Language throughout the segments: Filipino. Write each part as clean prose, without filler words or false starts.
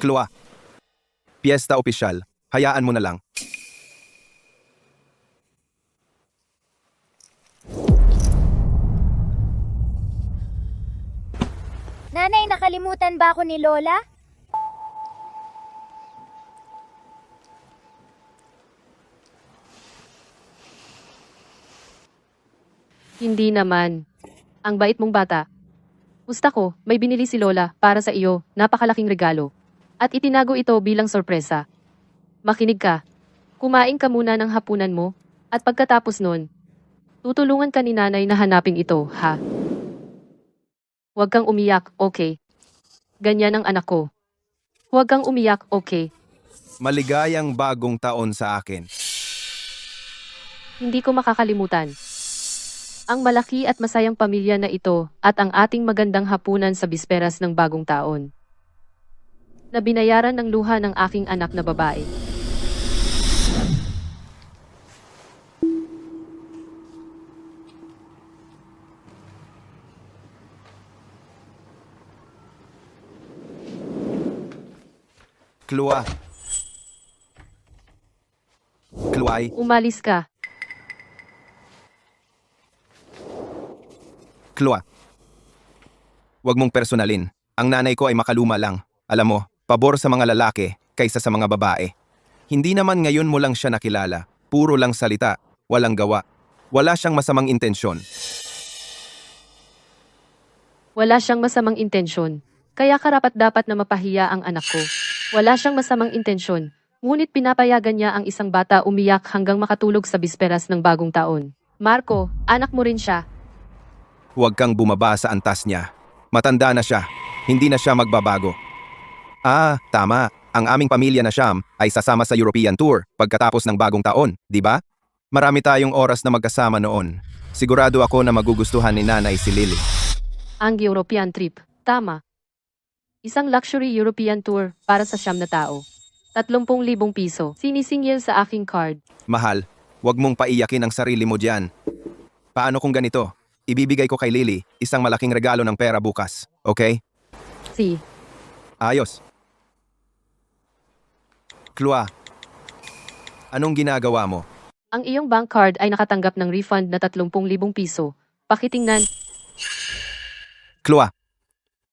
Chloe, piyesta opisyal. Hayaan mo na lang. Nanay, nakalimutan ba ako ni Lola? Hindi naman. Ang bait mong bata. Gusta ko, may binili si Lola para sa iyo, napakalaking regalo. At itinago ito bilang sorpresa. Makinig ka. Kumain ka muna ng hapunan mo, at pagkatapos nun, tutulungan ka ni nanay na hanapin ito, ha? Huwag kang umiyak, okay? Ganyan ang anak ko. Huwag kang umiyak, okay? Maligayang bagong taon sa akin. Hindi ko makakalimutan. Ang malaki at masayang pamilya na ito at ang ating magandang hapunan sa bisperas ng bagong taon. Na binayaran ng luha ng aking anak na babae. Chloe. Chloe, Umalis ka. Chloe. Huwag mong personalin. Ang nanay ko ay makaluma lang. Alam mo, pabor sa mga lalaki kaysa sa mga babae. Hindi naman ngayon mo lang siya nakilala. Puro lang salita, walang gawa. Wala siyang masamang intensyon. Wala siyang masamang intensyon. Kaya karapat-dapat na mapahiya ang anak ko. Wala siyang masamang intensyon. Ngunit pinapayagan niya ang isang bata umiyak hanggang makatulog sa bisperas ng bagong taon. Marco, anak mo rin siya. Huwag kang bumaba sa antas niya. Matanda na siya. Hindi na siya magbabago. Ah, tama. Ang aming pamilya na Siyam ay sasama sa European Tour pagkatapos ng bagong taon, di ba? Marami tayong oras na magkasama noon. Sigurado ako na magugustuhan ni nanay si Lily. Ang European trip. Tama. Isang luxury European tour para sa 9 na tao. 30,000 piso. Sinisingil sa aking card. Mahal, huwag mong paiyakin ang sarili mo diyan. Paano kung ganito? Ibibigay ko kay Lily isang malaking regalo ng pera bukas, okay? Si. Ayos. Chloe, anong ginagawa mo? Ang iyong bank card ay nakatanggap ng refund na 30,000 piso. Pakitingnan. Chloe,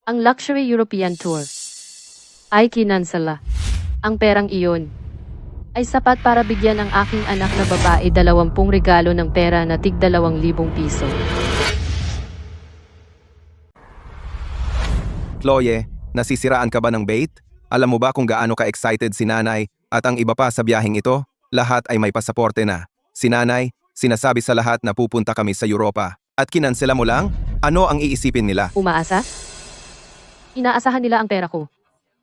Ang luxury European tour ay kinansala. Ang perang iyon ay sapat para bigyan ang aking anak na babae 20 regalo ng pera na tig 2,000 piso. Chloe, nasisiraan ka ba ng bait? Alam mo ba kung gaano ka-excited si nanay at ang iba pa sa biyaheng ito? Lahat ay may pasaporte na. Si nanay, sinasabi sa lahat na pupunta kami sa Europa. At kinansela mo lang? Ano ang iisipin nila? Umaasa? Inaasahan nila ang pera ko.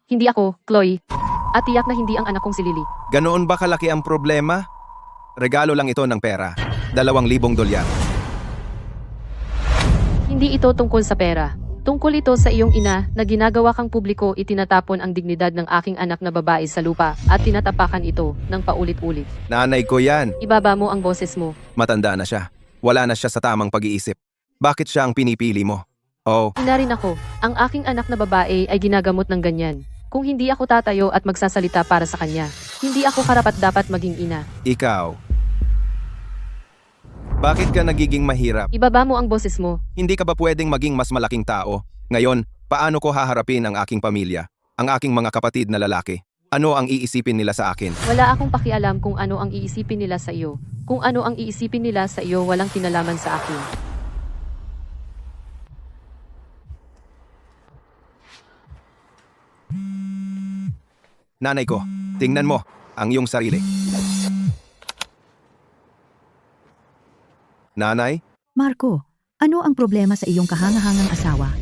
Hindi ako, Chloe. At tiyak na hindi ang anak kong si Lily. Ganoon ba kalaki ang problema? Regalo lang ito ng pera. $2,000. Hindi ito tungkol sa pera. Tungkol ito sa iyong ina na ginagawa kang publiko itinatapon ang dignidad ng aking anak na babae sa lupa at tinatapakan ito ng paulit-ulit. Nanay ko yan. Ibaba mo ang boses mo. Matanda na siya. Wala na siya sa tamang pag-iisip. Bakit siya ang pinipili mo? Oh, Ina rin ako. Ang aking anak na babae ay ginagamot ng ganyan. Kung hindi ako tatayo at magsasalita para sa kanya, hindi ako karapat-dapat maging ina. ikaw. Bakit ka nagiging mahirap? Ibaba mo ang boses mo. Hindi ka ba pwedeng maging mas malaking tao? Ngayon, paano ko haharapin ang aking pamilya? Ang aking mga kapatid na lalaki? Ano ang iisipin nila sa akin? Wala akong pakialam kung ano ang iisipin nila sa iyo. Kung ano ang iisipin nila sa iyo, walang kinalaman sa akin. Nanay ko, tingnan mo ang iyong sarili. Nanay, Marco, ano ang problema sa iyong kahangahangang asawa?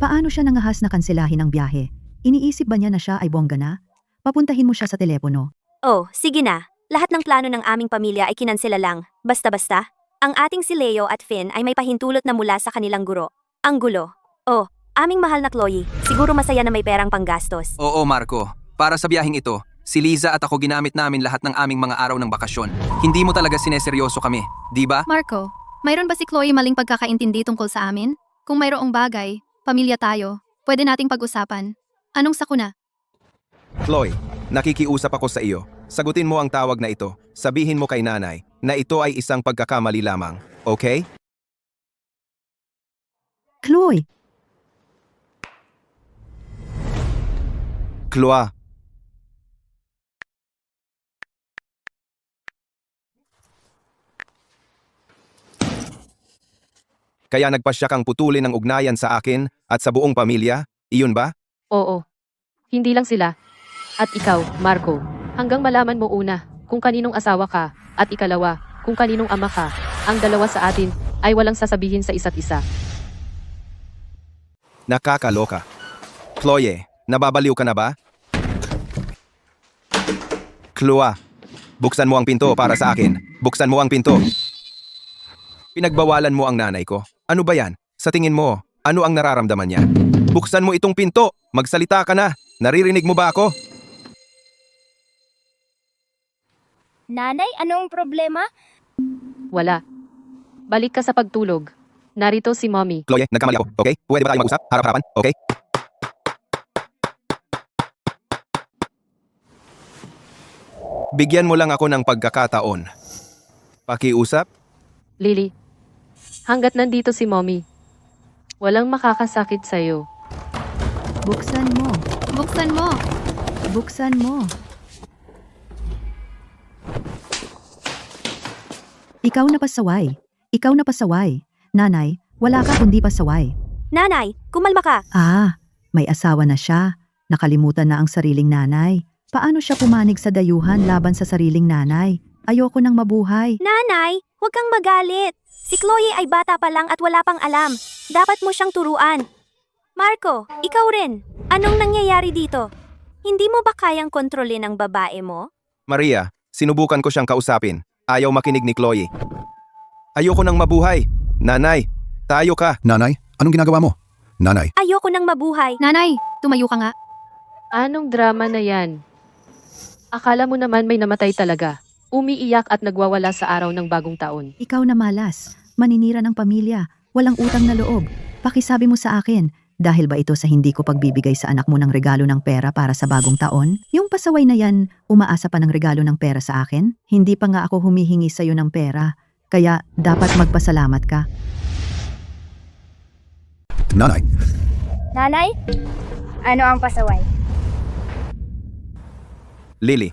Paano siya nangahas na kanselahin ang biyahe? Iniisip ba niya na siya ay bongga na? Papuntahin mo siya sa telepono. Oh, sige na. Lahat ng plano ng aming pamilya ay kinansela lang. Basta-basta. Ang ating si Leo at Finn ay may pahintulot na mula sa kanilang guro. Ang gulo. Oh, aming mahal na Chloe. Siguro masaya na may perang panggastos. Oo, Marco. Para sa biyaheng ito, si Liza at ako ginamit namin lahat ng aming mga araw ng bakasyon. Hindi mo talaga sineseryoso kami, di ba? Marco, mayroon ba si Chloe maling pagkakaintindi tungkol sa amin? Kung mayroong bagay, pamilya tayo, pwede nating pag-usapan. Anong sakuna? Chloe, nakikiusap ako sa iyo. Sagutin mo ang tawag na ito. Sabihin mo kay nanay na ito ay isang pagkakamali lamang. Okay? Chloe, Chloe. Kaya nagpasya kang putulin ang ugnayan sa akin at sa buong pamilya? Iyon ba? Oo. Hindi lang sila. At ikaw, Marco, hanggang malaman mo una kung kaninong asawa ka at ikalawa kung kaninong ama ka. Ang dalawa sa atin ay walang sasabihin sa isa't isa. Nakakaloka. Chloe, nababaliw ka na ba? Chloe, buksan mo ang pinto para sa akin. Buksan mo ang pinto. Pinagbawalan mo ang nanay ko. Ano ba yan? Sa tingin mo, ano ang nararamdaman niya? Buksan mo itong pinto. Magsalita ka na. Naririnig mo ba ako? Nanay, anong problema? Wala. Balik ka sa pagtulog. Narito si Mommy. Chloe, nagkamali ako. Okay? Pwede ba tayo mag-usap? Harap-harapan? Okay? Bigyan mo lang ako ng pagkakataon. Pakiusap? Lily, hanggat nandito si Mommy, walang makakasakit sa'yo. buksan mo. Buksan mo. Buksan mo. Ikaw na pasaway. Ikaw na pasaway. Nanay, wala ka kundi pasaway. Nanay, kumalma ka. Ah, may asawa na siya. Nakalimutan na ang sariling nanay. Paano siya pumanig sa dayuhan laban sa sariling nanay? Ayoko nang mabuhay. Nanay, huwag kang magalit. Si Chloe ay bata pa lang at wala pang alam. Dapat mo siyang turuan. Marco, ikaw rin. Anong nangyayari dito? Hindi mo ba kayang kontrolin ang babae mo? Maria, sinubukan ko siyang kausapin. Ayaw makinig ni Chloe. Ayoko nang mabuhay. Nanay, tayo ka. Nanay, anong ginagawa mo? Nanay, Ayoko nang mabuhay. Nanay, tumayo ka nga. Anong drama na yan? Akala mo naman may namatay talaga. Umiiyak at nagwawala sa araw ng bagong taon. Ikaw na malas. Maninira ng pamilya. Walang utang na loob. Pakisabi mo sa akin, dahil ba ito sa hindi ko pagbibigay sa anak mo ng regalo ng pera para sa bagong taon? Yung pasaway na yan, umaasa pa ng regalo ng pera sa akin? Hindi pa nga ako humihingi sa'yo ng pera. Kaya dapat magpasalamat ka. nanay, Nanay, ano ang pasaway? Lily.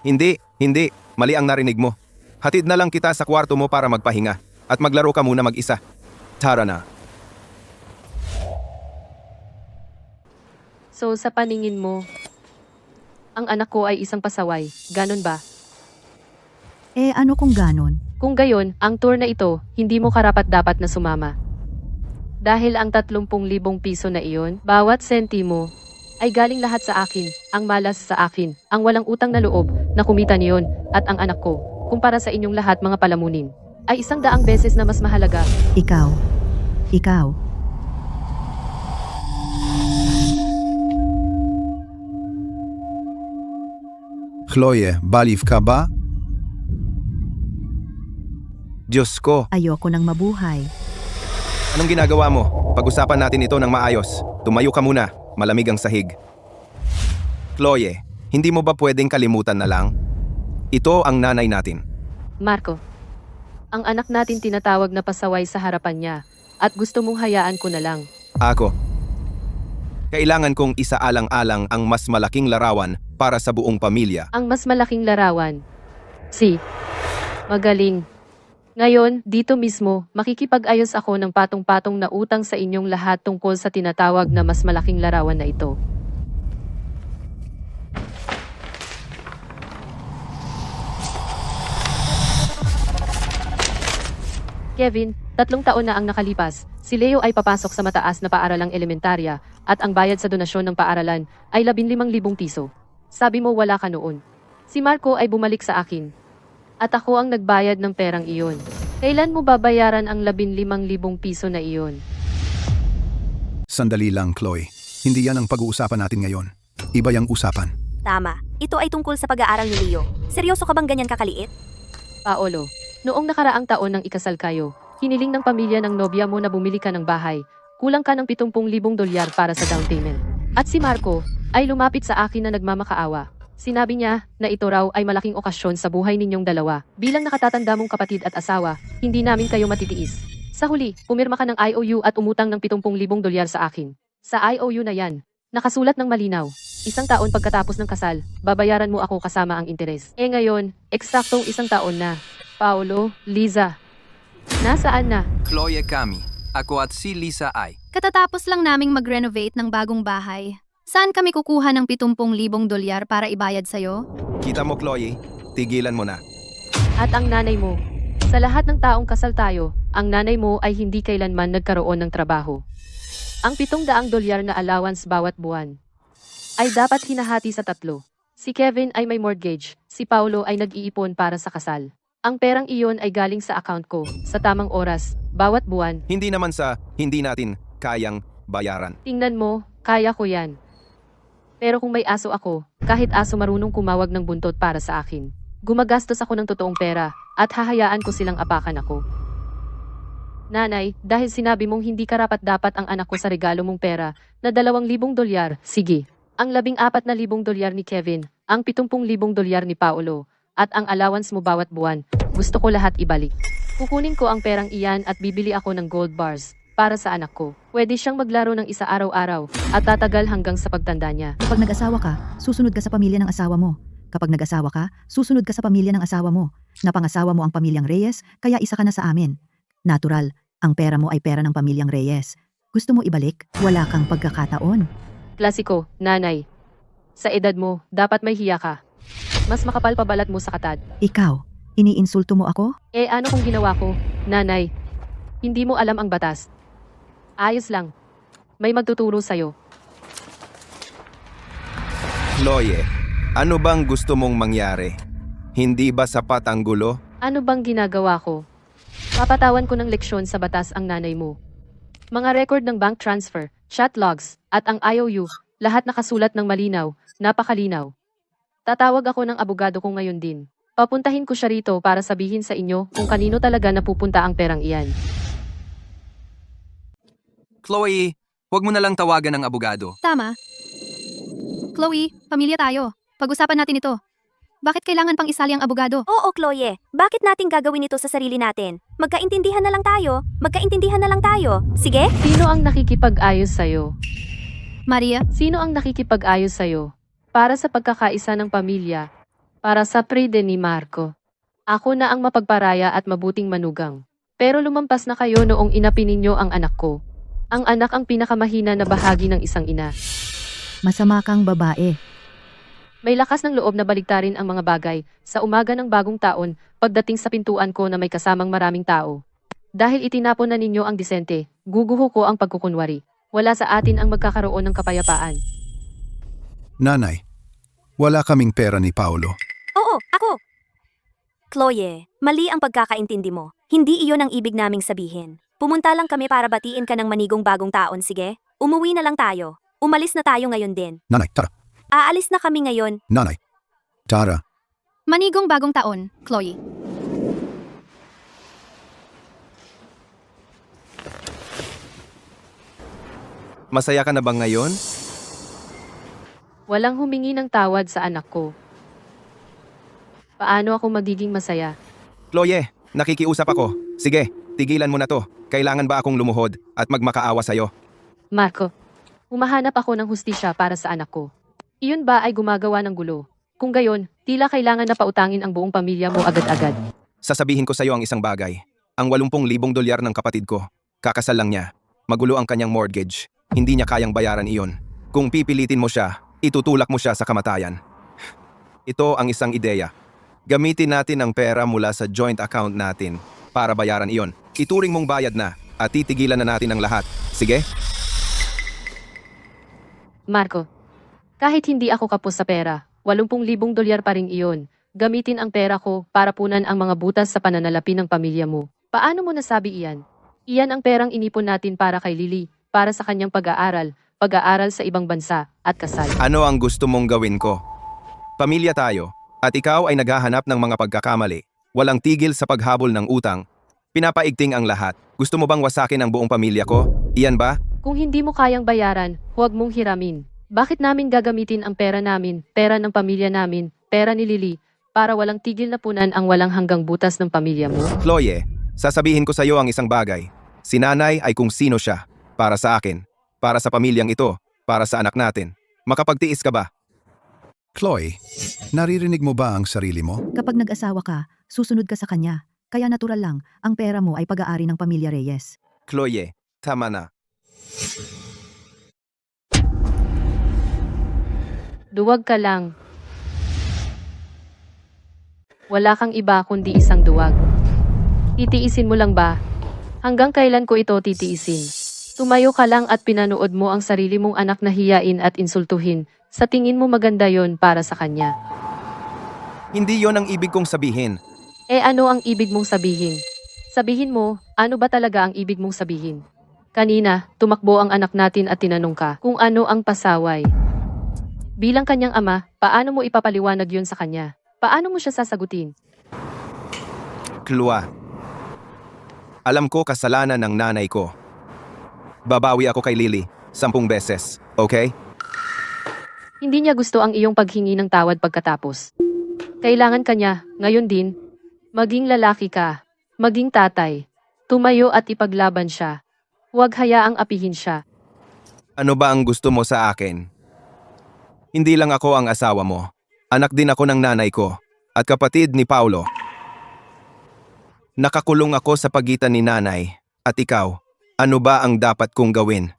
Hindi. Mali ang narinig mo. Hatid na lang kita sa kwarto mo para magpahinga. At maglaro ka muna mag-isa. Tara na. So sa paningin mo, ang anak ko ay isang pasaway. Ganon ba? Eh ano kung ganon? Kung gayon, ang tour na ito, hindi mo karapat-dapat na sumama. Dahil ang 30,000 piso na iyon, bawat sentimo, ay galing lahat sa akin, ang malas sa akin, ang walang utang na loob, na kumita niyon, at ang anak ko, kumpara sa inyong lahat mga palamunin, ay 100 beses na mas mahalaga. Ikaw. Chloe, baliw ka ba? Diyos ko, Ayoko nang mabuhay. anong ginagawa mo? Pag-usapan natin ito ng maayos. Tumayo ka muna. Malamig ang sahig. Chloe, hindi mo ba pwedeng kalimutan na lang? Ito ang nanay natin. Marco, ang anak natin tinatawag na pasaway sa harapan niya, at gusto mong hayaan ko na lang. Ako. Kailangan kong isaalang-alang ang mas malaking larawan para sa buong pamilya. Ang mas malaking larawan. Magaling. Ngayon, dito mismo, makikipag-ayos ako ng patong-patong na utang sa inyong lahat tungkol sa tinatawag na mas malaking larawan na ito. Kevin, 3 taon na ang nakalipas. Si Leo ay papasok sa mataas na paaralang elementarya at ang bayad sa donasyon ng paaralan ay 15,000 piso. Sabi mo wala ka noon. Si Marco ay bumalik sa akin. At ako ang nagbayad ng perang iyon. Kailan mo babayaran ang 15,000 piso na iyon? Sandali lang, Chloe. Hindi yan ang pag-uusapan natin ngayon. Iba yung usapan. Tama. Ito ay tungkol sa pag-aaral ni Leo. Seryoso ka bang ganyan kakaliit? Paolo, noong nakaraang taon ng ikasal kayo, hiniling ng pamilya ng nobya mo na bumili ka ng bahay. Kulang ka ng 70,000 dolyar para sa down payment. At si Marco ay lumapit sa akin na nagmamakaawa. Sinabi niya na ito raw ay malaking okasyon sa buhay ninyong dalawa. Bilang nakatatanda mong kapatid at asawa, hindi namin kayo matitiis. Sa huli, pumirma ka ng IOU at umutang ng 70,000 dolyar sa akin. Sa IOU na yan, nakasulat ng malinaw. 1 taon pagkatapos ng kasal, babayaran mo ako kasama ang interes. Ngayon, eksaktong 1 taon na. Paolo, Liza, nasaan na? Chloe kami. Ako at si Lisa ay. Katatapos lang naming mag-renovate ng bagong bahay. Saan kami kukuha ng 70,000 dolyar para ibayad sa'yo? Kita mo, Chloe, tigilan mo na. At ang nanay mo. Sa lahat ng taong kasal tayo, ang nanay mo ay hindi kailanman nagkaroon ng trabaho. Ang 700 dolyar na allowance bawat buwan ay dapat hinahati sa 3. Si Kevin ay may mortgage, si Paulo ay nag-iipon para sa kasal. Ang perang iyon ay galing sa account ko, sa tamang oras, bawat buwan. Hindi naman sa hindi natin kayang bayaran. Tingnan mo, kaya ko yan. Pero kung may aso ako, kahit aso marunong kumawag ng buntot para sa akin. Gumagastos ako ng totoong pera, at hahayaan ko silang apakan ako. Nanay, dahil sinabi mong hindi karapat-dapat ang anak ko sa regalo mong pera, na 2,000 dolyar, sige. Ang 14,000 dolyar ni Kevin, ang 70,000 dolyar ni Paolo, at ang allowance mo bawat buwan, gusto ko lahat ibalik. Kukunin ko ang perang iyan at bibili ako ng gold bars, para sa anak ko. Pwede siyang maglaro ng isa araw-araw, at tatagal hanggang sa pagtanda niya. Kapag nag-asawa ka, susunod ka sa pamilya ng asawa mo. Kapag nag-asawa ka, susunod ka sa pamilya ng asawa mo. Napangasawa mo ang pamilyang Reyes, kaya isa ka na sa amin. Natural, ang pera mo ay pera ng pamilyang Reyes. Gusto mo ibalik? Wala kang pagkakataon. Klasiko, nanay. Sa edad mo, dapat may hiya ka. Mas makapal pa balat mo sa katad. Ikaw, iniinsulto mo ako? Ano kung ginawa ko, nanay? Hindi mo alam ang batas. Ayos lang. May magtuturo sa'yo. Chloe, ano bang gusto mong mangyari? Hindi ba sapat ang gulo? Ano bang ginagawa ko? Papatawan ko ng leksyon sa batas ang nanay mo. Mga record ng bank transfer, chat logs, at ang IOU, lahat nakasulat ng malinaw, napakalinaw. Tatawag ako ng abogado ko ngayon din. Papuntahin ko siya rito para sabihin sa inyo kung kanino talaga napupunta ang perang iyan. Chloe, huwag mo na lang tawagan ng abogado. Tama. Chloe, pamilya tayo. Pag-usapan natin ito. Bakit kailangan pang isali ang abogado? Oo, Chloe. Bakit natin gagawin ito sa sarili natin? Magkaintindihan na lang tayo. Magkaintindihan na lang tayo. Sige? Sino ang nakikipag-ayos sa'yo? Maria, Sino ang nakikipag-ayos sa'yo? Para sa pagkakaisa ng pamilya. Para sa pride ni Marco. Ako na ang mapagparaya at mabuting manugang. Pero lumampas na kayo noong inapi ninyo ang anak ko. Ang anak ang pinakamahina na bahagi ng isang ina. Masama kang babae. May lakas ng loob na baliktarin ang mga bagay sa umaga ng bagong taon pagdating sa pintuan ko na may kasamang maraming tao. Dahil itinapon na ninyo ang disente, guguho ko ang pagkukunwari. Wala sa atin ang magkakaroon ng kapayapaan. Nanay, wala kaming pera ni Paolo. Oo, ako. Chloe, mali ang pagkakaintindi mo. Hindi iyon ang ibig naming sabihin. Pumunta lang kami para batiin ka ng manigong bagong taon, sige? Umuwi na lang tayo. Umalis na tayo ngayon din. Nanay, tara. Aalis na kami ngayon. Nanay, tara. manigong bagong taon, Chloe. Masaya ka na bang ngayon? Walang humingi ng tawad sa anak ko. Paano ako magiging masaya? Chloe, nakikiusap ako. Sige, tigilan mo na to. Kailangan ba akong lumuhod at magmakaawa sa'yo? Marco, humahanap ako ng hustisya para sa anak ko. Iyon ba ay gumagawa ng gulo? Kung gayon, tila kailangan na pautangin ang buong pamilya mo agad-agad. Sasabihin ko sa'yo ang isang bagay. Ang 80,000 dolyar ng kapatid ko, kakasal lang niya. Magulo ang kanyang mortgage. Hindi niya kayang bayaran iyon. Kung pipilitin mo siya, itutulak mo siya sa kamatayan. Ito ang isang ideya. Gamitin natin ang pera mula sa joint account natin para bayaran iyon. Ituring mong bayad na at titigilan na natin ang lahat. Sige? Marco, kahit hindi ako kapos sa pera, 80,000 dolyar pa rin iyon. Gamitin ang pera ko para punan ang mga butas sa pananalapi ng pamilya mo. Paano mo nasabi iyan? Iyan ang perang inipon natin para kay Lily, para sa kanyang pag-aaral sa ibang bansa, at kasal. Ano ang gusto mong gawin ko? Pamilya tayo, at ikaw ay naghahanap ng mga pagkakamali. Walang tigil sa paghabol ng utang. Pinapaigting ang lahat. Gusto mo bang wasakin ang buong pamilya ko? Iyan ba? Kung hindi mo kayang bayaran, huwag mong hiramin. Bakit namin gagamitin ang pera namin, pera ng pamilya namin, pera ni Lily, para walang tigil na punan ang walang hanggang butas ng pamilya mo? Chloe, sasabihin ko sa iyo ang isang bagay. Si nanay ay kung sino siya. Para sa akin. Para sa pamilyang ito. Para sa anak natin. Makapagtiis ka ba? Chloe, naririnig mo ba ang sarili mo? Kapag nag-asawa ka, susunod ka sa kanya. Kaya natural lang, ang pera mo ay pag-aari ng pamilya Reyes. Chloe, tama na. Duwag ka lang. Wala kang iba kundi isang duwag. Titiisin mo lang ba? Hanggang kailan ko ito titiisin? Tumayo ka lang at pinanood mo ang sarili mong anak na hiyain at insultuhin. Sa tingin mo maganda yon para sa kanya. Hindi yon ang ibig kong sabihin. Eh ano ang ibig mong sabihin? Sabihin mo, ano ba talaga ang ibig mong sabihin? Kanina, tumakbo ang anak natin at tinanong ka kung ano ang pasaway. Bilang kanyang ama, paano mo ipapaliwanag yon sa kanya? Paano mo siya sasagutin? Chloe. Alam ko kasalanan ng nanay ko. Babawi ako kay Lily 10 beses, okay? Hindi niya gusto ang iyong paghingi ng tawad pagkatapos. Kailangan kanya, ngayon din, maging lalaki ka, maging tatay, tumayo at ipaglaban siya. Huwag hayaang apihin siya. Ano ba ang gusto mo sa akin? Hindi lang ako ang asawa mo. Anak din ako ng nanay ko at kapatid ni Paulo. Nakakulong ako sa pagitan ni nanay at ikaw. Ano ba ang dapat kong gawin?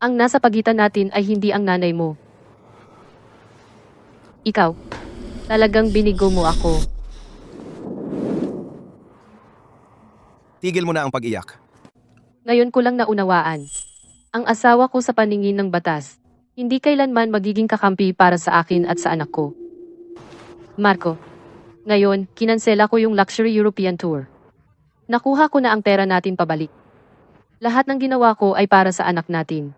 Ang nasa pagitan natin ay hindi ang nanay mo. Ikaw, talagang binigo mo ako. Tigil mo na ang pag-iyak. Ngayon ko lang naunawaan. Ang asawa ko sa paningin ng batas, hindi kailanman magiging kakampi para sa akin at sa anak ko. Marco, ngayon, kinansela ko yung luxury European tour. Nakuha ko na ang pera natin pabalik. Lahat ng ginawa ko ay para sa anak natin.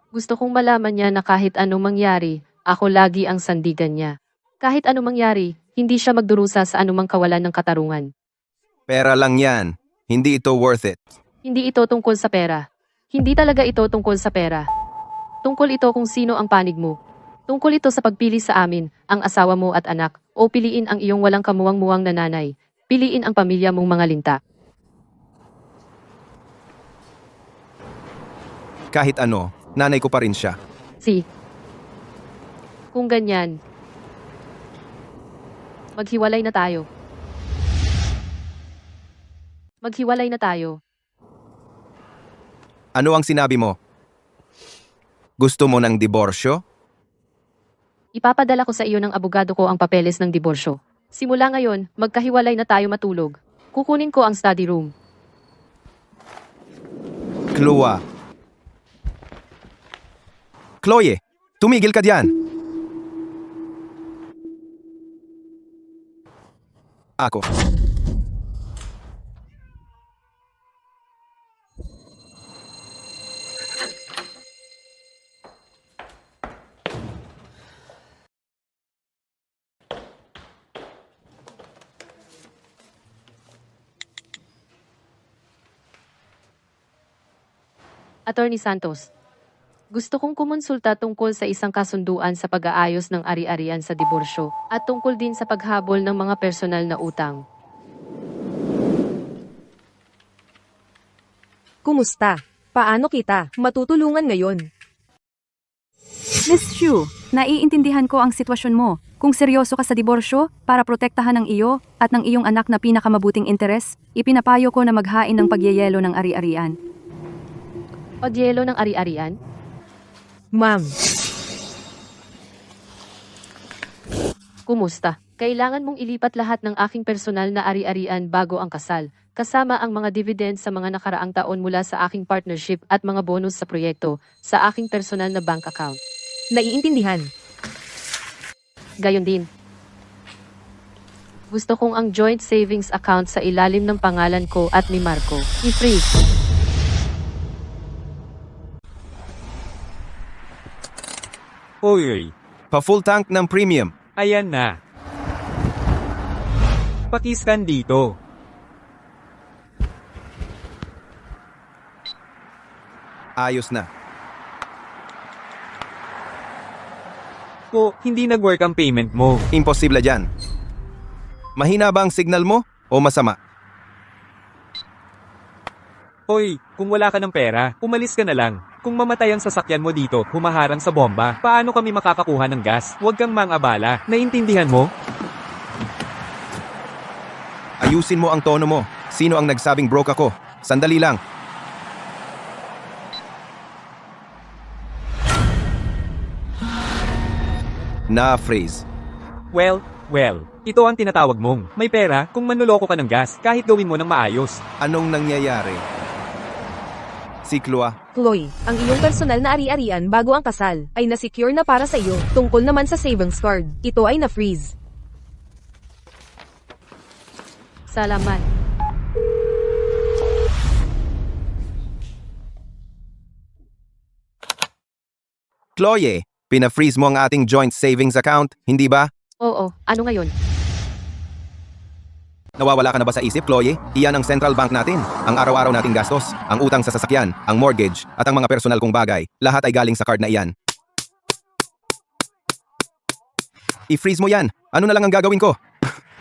Gusto kong malaman niya na kahit anong mangyari, ako lagi ang sandigan niya. Kahit anong mangyari, hindi siya magdurusa sa anumang kawalan ng katarungan. Pera lang yan. Hindi ito worth it. Hindi ito tungkol sa pera. Hindi talaga ito tungkol sa pera. Tungkol ito kung sino ang panig mo. Tungkol ito sa pagpili sa amin, ang asawa mo at anak, o piliin ang iyong walang kamuwang-muwang na nanay. Piliin ang pamilya mong mga linta. Kahit ano, nanay ko pa rin siya. Kung ganyan, maghiwalay na tayo. Maghiwalay na tayo. Ano ang sinabi mo? Gusto mo ng diborsyo? Ipapadala ko sa iyo ng abogado ko ang papeles ng diborsyo. Simula ngayon, magkahiwalay na tayo matulog. Kukunin ko ang study room. Chloe. Chloe, tumigil ka diyan. Ako. Attorney Santos, gusto kong kumonsulta tungkol sa isang kasunduan sa pag-aayos ng ari-arian sa diborsyo at tungkol din sa paghabol ng mga personal na utang. Kumusta? Paano kita matutulungan ngayon? Miss Xu, naiintindihan ko ang sitwasyon mo. Kung seryoso ka sa diborsyo, para protektahan ng iyo at ng iyong anak na pinakamabuting interes, ipinapayo ko na maghain ng pagyeyelo ng ari-arian. Pagyelo ng ari-arian? Ma'am, Kumusta? Kailangan mong ilipat lahat ng aking personal na ari-arian bago ang kasal, kasama ang mga dividends sa mga nakaraang taon mula sa aking partnership at mga bonus sa proyekto, sa aking personal na bank account. naiintindihan. Gayon din. Gusto kong ang joint savings account sa ilalim ng pangalan ko at ni Marco i-freeze. Oy, Pa-full tank ng premium. ayan na. Pakiskan dito. Ayos na. Ko, hindi nag-work ang payment mo. Imposible dyan. Mahina ba ang signal mo o masama? Hoy, kung wala ka ng pera, umalis ka na lang. Kung mamatay ang sasakyan mo dito, humaharang sa bomba, paano kami makakakuha ng gas? Huwag kang mang-abala. Naintindihan mo? Ayusin mo ang tono mo. Sino ang nagsabing broke ako? Sandali lang. Na-freeze. Well, ito ang tinatawag mong. May pera kung manloloko ka ng gas, kahit gawin mo ng maayos. Anong nangyayari? Si Chloe, Chloe, ang iyong personal na ari-arian bago ang kasal ay na-secure na para sa iyo. Tungkol naman sa savings card, ito ay na-freeze. Salamat. Chloe, pina-freeze mo ang ating joint savings account, hindi ba? Oo, ano ngayon? Nawawala ka na ba sa isip, Chloe? Iyan ang central bank natin. Ang araw-araw nating gastos, ang utang sa sasakyan, ang mortgage, at ang mga personal kong bagay. Lahat ay galing sa card na iyan. I-freeze mo yan. Ano na lang ang gagawin ko?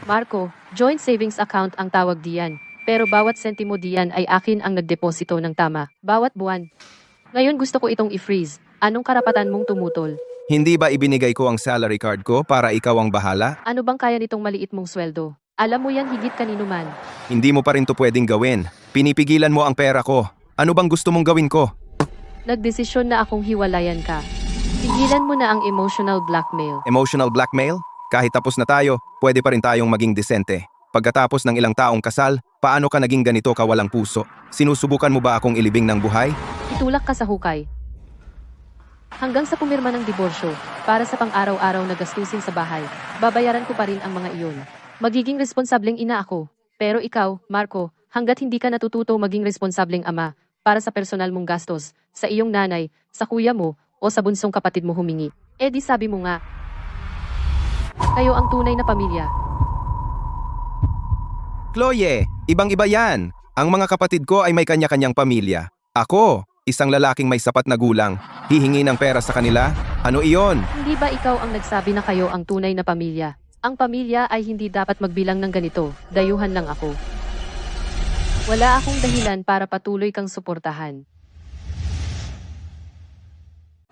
Marco, joint savings account ang tawag diyan. Pero bawat sentimo diyan ay akin ang nagdeposito ng tama. Bawat buwan. Ngayon gusto ko itong i-freeze. Anong karapatan mong tumutol? Hindi ba ibinigay ko ang salary card ko para ikaw ang bahala? Ano bang kaya nitong maliit mong sweldo? Alam mo yan higit kanino man. Hindi mo pa rin to pwedeng gawin. Pinipigilan mo ang pera ko. Ano bang gusto mong gawin ko? Nagdesisyon na akong hiwalayan ka. Tigilan mo na ang emotional blackmail. Emotional blackmail? Kahit tapos na tayo, pwede pa rin tayong maging desente. Pagkatapos ng ilang taong kasal, paano ka naging ganito kawalang puso? Sinusubukan mo ba akong ilibing ng buhay? Itulak ka sa hukay. Hanggang sa pumirma ng diborsyo, para sa pang-araw-araw na gastusin sa bahay, babayaran ko pa rin ang mga iyon. Magiging responsableng ina ako. Pero ikaw, Marco, hanggat hindi ka natututo maging responsableng ama, para sa personal mong gastos, sa iyong nanay, sa kuya mo, o sa bunsong kapatid mo humingi. Eh di sabi mo nga, kayo ang tunay na pamilya. Chloe, ibang-iba yan. Ang mga kapatid ko ay may kanya-kanyang pamilya. Ako, isang lalaking may sapat na gulang, hihingi ng pera sa kanila? Ano iyon? Hindi ba ikaw ang nagsabi na kayo ang tunay na pamilya? Ang pamilya ay hindi dapat magbilang ng ganito, dayuhan lang ako. Wala akong dahilan para patuloy kang suportahan.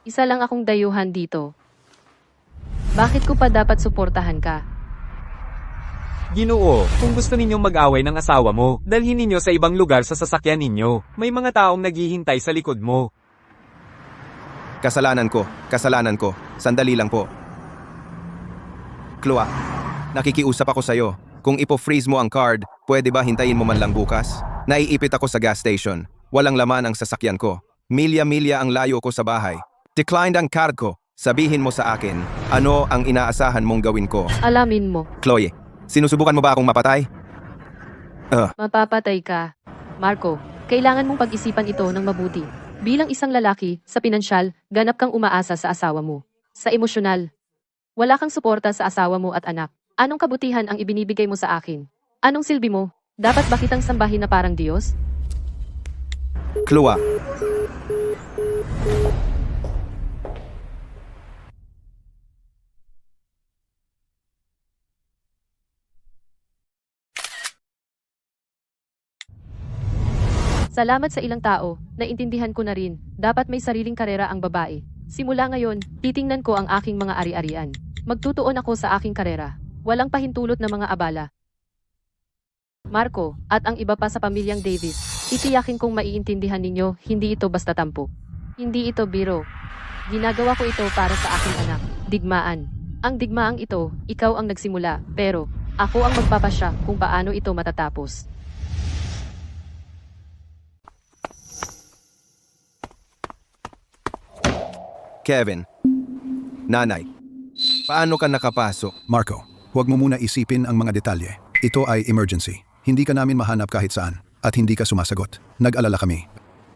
Isa lang akong dayuhan dito. Bakit ko pa dapat suportahan ka? Ginoo, kung gusto ninyong mag-away ng asawa mo, dalhin ninyo sa ibang lugar sa sasakyan ninyo. May mga taong naghihintay sa likod mo. Kasalanan ko. Sandali lang po. Chloe, nakikiusap ako sa'yo. Kung ipo-freeze mo ang card, pwede ba hintayin mo man lang bukas? Naiipit ako sa gas station. Walang laman ang sasakyan ko. Milya-milya ang layo ko sa bahay. Declined ang card ko. Sabihin mo sa akin, ano ang inaasahan mong gawin ko? Alamin mo, Chloe, sinusubukan mo ba akong mapatay? mapapatay ka. Marco, kailangan mong pag-isipan ito ng mabuti. Bilang isang lalaki, sa pinansyal, ganap kang umaasa sa asawa mo. Sa emosyonal, wala kang suporta sa asawa mo at anak. Anong kabutihan ang ibinibigay mo sa akin? Anong silbi mo? Dapat ba kitang sambahin na parang Diyos? Chloe, Salamat sa ilang tao, naintindihan ko na rin, dapat may sariling karera ang babae. Simula ngayon, titingnan ko ang aking mga ari-arian. Magtutuon ako sa aking karera. Walang pahintulot na mga abala. Marco, at ang iba pa sa pamilyang Davis, titiyakin kong maiintindihan ninyo, hindi ito basta tampo. Hindi ito biro. Ginagawa ko ito para sa aking anak. Digmaan. Ang digmaang ito, ikaw ang nagsimula, pero ako ang magpapasya kung paano ito matatapos. Kevin, nanay, paano ka nakapasok? Marco, huwag mo muna isipin ang mga detalye. Ito ay emergency. Hindi ka namin mahanap kahit saan at hindi ka sumasagot. Nag-alala kami.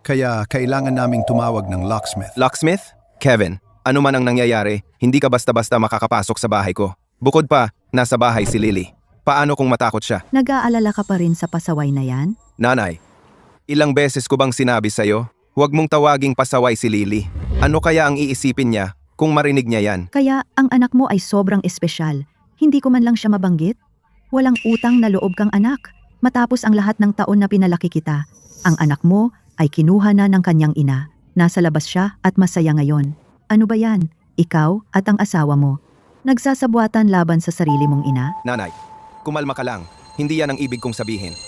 Kaya kailangan naming tumawag ng locksmith. Locksmith? Kevin, ano man ang nangyayari, hindi ka basta-basta makakapasok sa bahay ko. Bukod pa, nasa bahay si Lily. Paano kung matakot siya? Nag-aalala ka pa rin sa pasaway na yan? Nanay, ilang beses ko bang sinabi sa'yo, huwag mong tawaging pasaway si Lily. Ano kaya ang iisipin niya kung marinig niya yan. Kaya ang anak mo ay sobrang espesyal. Hindi ko man lang siya mabanggit. Walang utang na loob kang anak. Matapos ang lahat ng taon na pinalaki kita, ang anak mo ay kinuha na ng kanyang ina. Nasa labas siya at masaya ngayon. Ano ba yan? Ikaw at ang asawa mo. Nagsasabwatan laban sa sarili mong ina? Nanay, kumalma ka lang. Hindi yan ang ibig kong sabihin.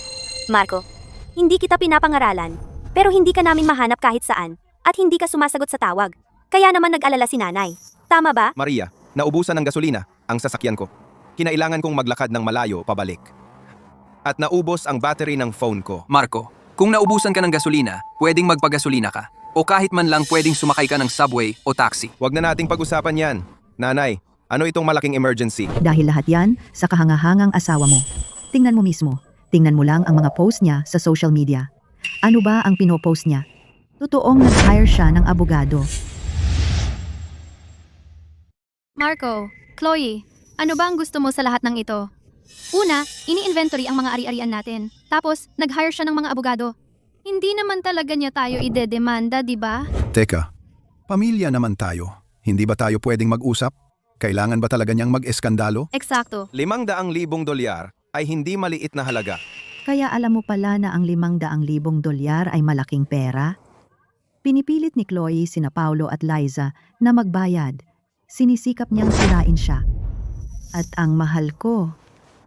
Marco, hindi kita pinapangaralan, pero hindi ka namin mahanap kahit saan, at hindi ka sumasagot sa tawag. Kaya naman nag-alala si nanay. Tama ba? Maria, naubusan ng gasolina ang sasakyan ko. Kinailangan kong maglakad ng malayo pabalik. At naubos ang battery ng phone ko. Marco, kung naubusan ka ng gasolina, pwedeng magpagasolina ka. O kahit man lang pwedeng sumakay ka ng subway o taxi. Huwag na nating pag-usapan yan. Nanay, ano itong malaking emergency? Dahil lahat yan sa kahangahangang asawa mo. Tingnan mo mismo. Tingnan mo lang ang mga post niya sa social media. Ano ba ang pinopost niya? Totoong nag-hire siya ng abogado. Marco, Chloe, ano ba ang gusto mo sa lahat ng ito? Una, ini-inventory ang mga ari-arian natin. Tapos, nag-hire siya ng mga abogado. Hindi naman talaga niya tayo idedemanda, di ba? Teka, pamilya naman tayo. Hindi ba tayo pwedeng mag-usap? Kailangan ba talaga niyang mag-eskandalo? Eksakto. $500,000 ay hindi maliit na halaga. Kaya alam mo pala na ang $500,000 ay malaking pera? Pinipilit ni Chloe sina Paulo at Liza na magbayad. Sinisikap niyang sirain siya. At ang mahal ko,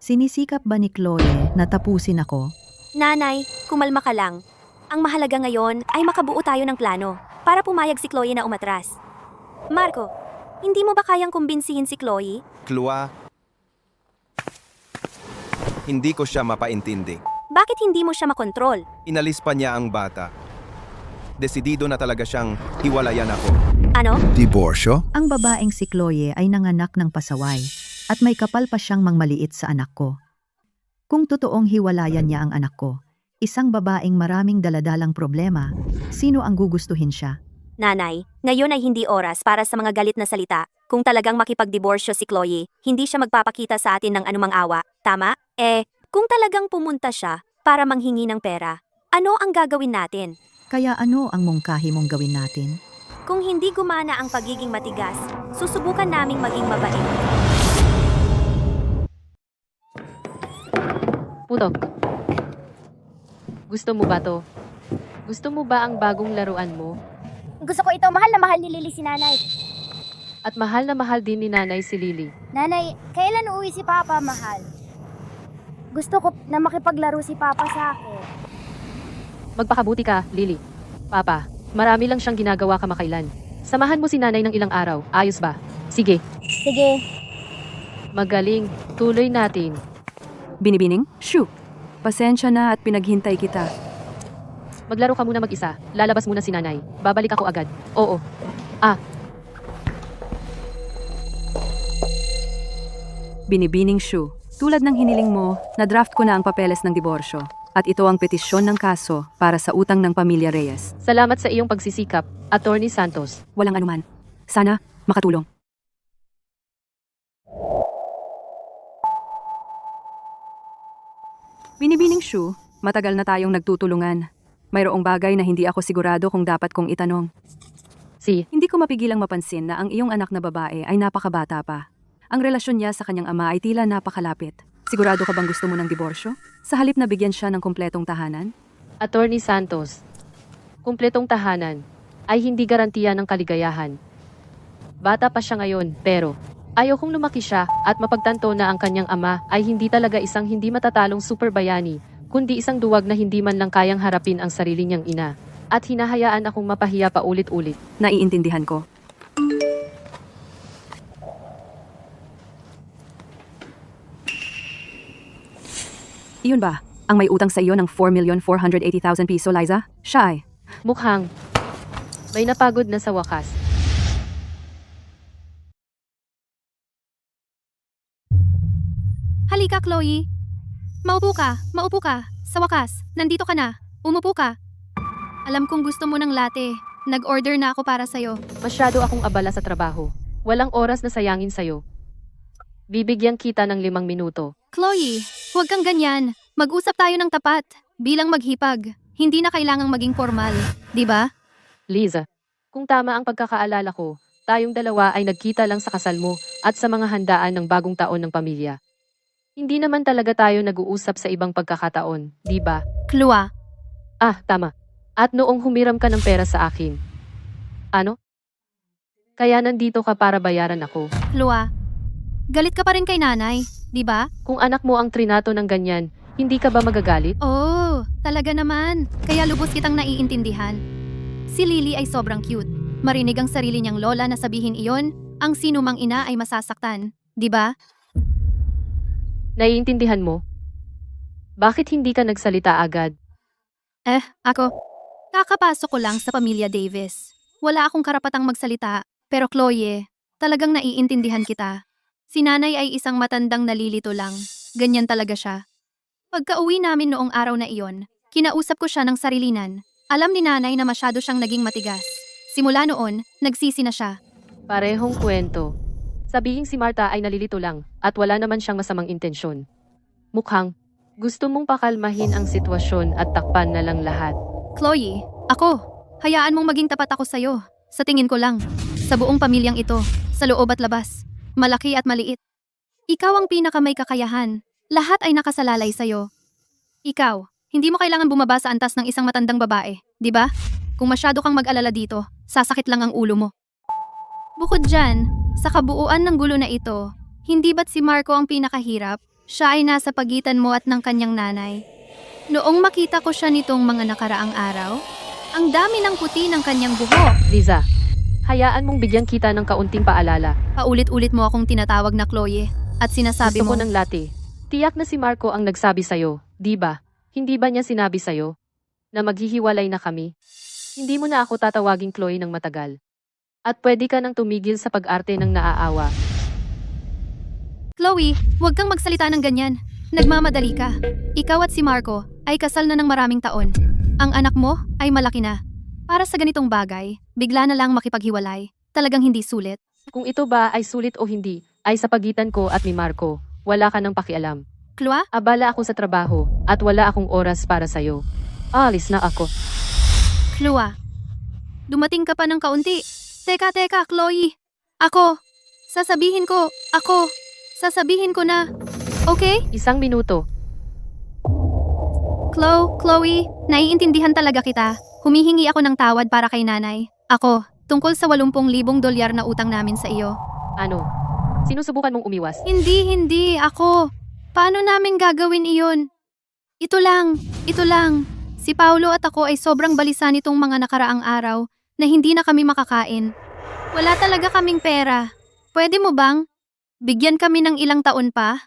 sinisikap ba ni Chloe na tapusin ako? Nanay, kumalma ka lang. Ang mahalaga ngayon ay makabuo tayo ng plano para pumayag si Chloe na umatras. Marco, hindi mo ba kayang kumbinsihin si Chloe? Chloe, hindi ko siya mapaintindi. Bakit hindi mo siya makontrol? Inalis pa niya ang bata. Desidido na talaga siyang hiwalayan ako. Ano? Diborsyo? Ang babaeng si Chloe ay nanganak ng pasaway at may kapal pa siyang mangmaliit sa anak ko. Kung totoong hiwalayan niya ang anak ko, isang babaeng maraming daladalang problema, sino ang gugustuhin siya? Nanay, ngayon ay hindi oras para sa mga galit na salita. Kung talagang makipagdiborsyo si Chloe, hindi siya magpapakita sa atin ng anumang awa. Tama? Kung talagang pumunta siya para manghingi ng pera, ano ang gagawin natin? Kaya ano ang mungkahi mong gawin natin? Kung hindi gumana ang pagiging matigas, susubukan naming maging mabait. Putok. Gusto mo ba to? Gusto mo ba ang bagong laruan mo? Gusto ko ito, mahal na mahal ni Lily si nanay. At mahal na mahal din ni nanay si Lily. Nanay, kailan uuwi si Papa, mahal? Gusto ko na makipaglaro si Papa sa akin. Magpakabuti ka, Lily. Papa, marami lang siyang ginagawa kamakailan. Samahan mo si nanay ng ilang araw. Ayos ba? Sige. Sige. Magaling. Tuloy natin. Binibining? Shoo! Pasensya na at pinaghintay kita. Maglaro ka muna mag-isa. Lalabas muna si nanay. Babalik ako agad. Oo. Binibining Shu. Tulad ng hiniling mo, na-draft ko na ang papeles ng diborsyo. At ito ang petisyon ng kaso para sa utang ng pamilya Reyes. Salamat sa iyong pagsisikap, Attorney Santos. Walang anuman. Sana, makatulong. Binibining Shu, matagal na tayong nagtutulungan. Mayroong bagay na hindi ako sigurado kung dapat kong itanong. Hindi ko mapigilang mapansin na ang iyong anak na babae ay napakabata pa. Ang relasyon niya sa kanyang ama ay tila napakalapit. Sigurado ka bang gusto mo ng diborsyo? Sa halip na bigyan siya ng kumpletong tahanan? Attorney Santos, kumpletong tahanan ay hindi garantiya ng kaligayahan. Bata pa siya ngayon, pero ayaw kong lumaki siya at mapagtanto na ang kanyang ama ay hindi talaga isang hindi matatalong super bayani, kundi isang duwag na hindi man lang kayang harapin ang sarili niyang ina. At hinahayaan akong mapahiya pa ulit-ulit. Naiintindihan ko. Iyon ba? Ang may utang sa iyo ng 4,480,000 piso, Liza? Siya ay. Mukhang may napagod na sa wakas. Halika, Chloe. Maupo ka. Sa wakas, nandito ka na. Umupo ka. Alam kong gusto mo ng latte. Nag-order na ako para sa'yo. Masyado akong abala sa trabaho. Walang oras na sayangin sa'yo. Bibigyan kita ng 5 minuto. Chloe, huwag kang ganyan. Mag-usap tayo ng tapat. Bilang maghipag. Hindi na kailangang maging formal. Di ba? Liza, kung tama ang pagkakaalala ko, Tayong dalawa ay nagkita lang sa kasal mo at sa mga handaan ng bagong taon ng pamilya. Hindi naman talaga tayo nag-uusap sa ibang pagkakataon, di ba? Chloe, Ah, tama. At noong humiram ka ng pera sa akin. Ano? Kaya nandito ka para bayaran ako. Chloe, galit ka pa rin kay nanay, di ba? Kung anak mo ang trinato ng ganyan, hindi ka ba magagalit? Oh, talaga naman. Kaya lubos kitang naiintindihan. Si Lily ay sobrang cute. Marinig ang sarili niyang lola na sabihin iyon, ang sinumang ina ay masasaktan, di ba? Naiintindihan mo? Bakit hindi ka nagsalita agad? Ako, kakapasok ko lang sa pamilya Davis. Wala akong karapatang magsalita, pero Chloe, talagang naiintindihan kita. Si nanay ay isang matandang nalilito lang. Ganyan talaga siya. Pagka-uwi namin noong araw na iyon, kinausap ko siya ng sarilinan. Alam ni nanay na masyado siyang naging matigas. Simula noon, nagsisi na siya. Parehong kwento. Sabihing si Martha ay nalilito lang at wala naman siyang masamang intensyon. Mukhang gusto mong pakalmahin ang sitwasyon at takpan na lang lahat. Chloe, ako, hayaan mong maging tapat ako sa'yo. Sa tingin ko lang, sa buong pamilyang ito, sa loob at labas, malaki at maliit. Ikaw ang pinaka may kakayahan. Lahat ay nakasalalay sa'yo. Ikaw, hindi mo kailangan bumaba sa antas ng isang matandang babae, di ba? Kung masyado kang mag-alala dito, sasakit lang ang ulo mo. Bukod dyan, sa kabuuan ng gulo na ito, hindi ba't si Marco ang pinakahirap? Siya ay nasa pagitan mo at ng kanyang nanay. Noong makita ko siya nitong mga nakaraang araw, ang dami ng puti ng kanyang buhok. Liza, hayaan mong bigyan kita ng kaunting paalala. Paulit-ulit mo akong tinatawag na Chloe at sinasabi Gusto mo, ko ng latte. Tiyak na si Marco ang nagsabi sa'yo, di ba? Hindi ba niya sinabi sa'yo na maghihiwalay na kami? Hindi mo na ako tatawaging Chloe ng matagal. At pwede ka nang tumigil sa pag-arte ng naaawa. Chloe, huwag kang magsalita ng ganyan. Nagmamadali ka. Ikaw at si Marco ay kasal na ng maraming taon. Ang anak mo ay malaki na. Para sa ganitong bagay, bigla na lang makipaghiwalay. Talagang hindi sulit. Kung ito ba ay sulit o hindi, ay sa pagitan ko at ni Marco. Wala ka nang pakialam. Chloe? Abala ako sa trabaho at wala akong oras para sa'yo. Alis na ako. Chloe, dumating ka pa ng kaunti. Teka, Chloe. Sasabihin ko na. Okay? Isang minuto. Chloe, naiintindihan talaga kita. Humihingi ako ng tawad para kay nanay. Ako, tungkol sa 80,000 dolyar na utang namin sa iyo. Ano? Sinusubukan mong umiwas? Hindi, ako. Paano namin gagawin iyon? Ito lang. Si Paulo at ako ay sobrang balisa nitong mga nakaraang araw na hindi na kami makakain. Wala talaga kaming pera. Pwede mo bang bigyan kami ng ilang taon pa?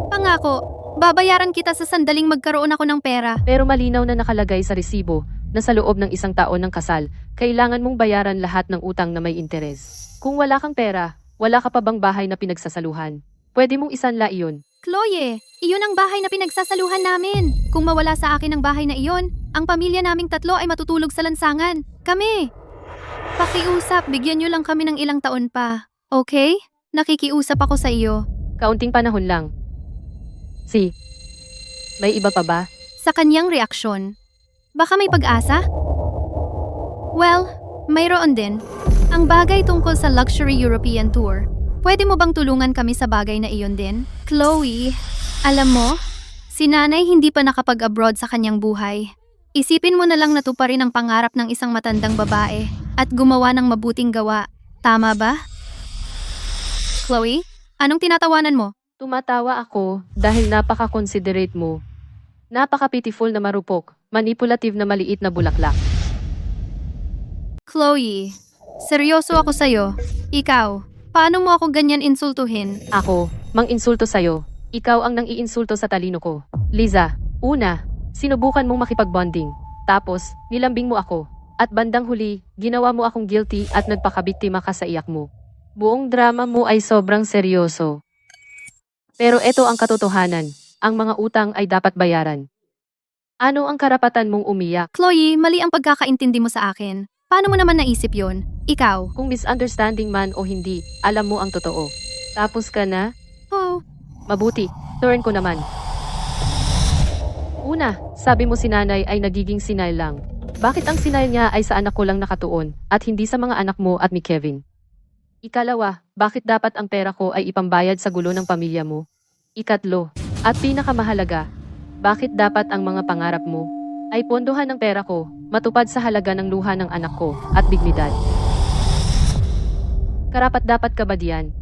Pangako, babayaran kita sa sandaling magkaroon ako ng pera. Pero malinaw na nakalagay sa resibo na sa loob ng isang taon ng kasal, kailangan mong bayaran lahat ng utang na may interes. Kung wala kang pera, wala ka pa bang bahay na pinagsasaluhan? Pwede mong isanla iyon. Chloe, iyon ang bahay na pinagsasaluhan namin. Kung mawala sa akin ang bahay na iyon, ang pamilya naming tatlo ay matutulog sa lansangan. Kami. Pakiusap, bigyan niyo lang kami ng ilang taon pa. Okay? Nakikiusap ako sa iyo. Kaunting panahon lang. May iba pa ba? Sa kanyang reaksyon, baka may pag-asa? Well, mayroon din. Ang bagay tungkol sa luxury European tour. Pwede mo bang tulungan kami sa bagay na iyon din? Chloe, alam mo, si nanay hindi pa nakapag-abroad sa kanyang buhay. Isipin mo na lang na tuparin ang pangarap ng isang matandang babae at gumawa ng mabuting gawa. Tama ba? Chloe, anong tinatawanan mo? Tumatawa ako dahil napaka-considerate mo. Napaka-pitiful na marupok, manipulative na maliit na bulaklak. Chloe, seryoso ako sa'yo. Ikaw, paano mo ako ganyan insultuhin? Ako, mang-insulto sa'yo. Ikaw ang nang-iinsulto sa talino ko. Liza, una, sinubukan mong makipag-bonding. Tapos, nilambing mo ako. At bandang huli, ginawa mo akong guilty at nagpakabiktima ka sa iyak mo. Buong drama mo ay sobrang seryoso. Pero ito ang katotohanan, ang mga utang ay dapat bayaran. Ano ang karapatan mong umiyak? Chloe, mali ang pagkakaintindi mo sa akin. Paano mo naman naisip yon? Ikaw? Kung misunderstanding man o hindi, alam mo ang totoo. Tapos ka na? Oh. Mabuti, turn ko naman. Una, sabi mo si nanay ay nagiging sinay lang. Bakit ang sinay niya ay sa anak ko lang nakatuon at hindi sa mga anak mo at ni Kevin? Ikalawa, bakit dapat ang pera ko ay ipambayad sa gulo ng pamilya mo? Ikatlo, at pinakamahalaga, bakit dapat ang mga pangarap mo ay pondohan ng pera ko, matupad sa halaga ng luha ng anak ko at dignidad? Karapat-dapat ka ba diyan?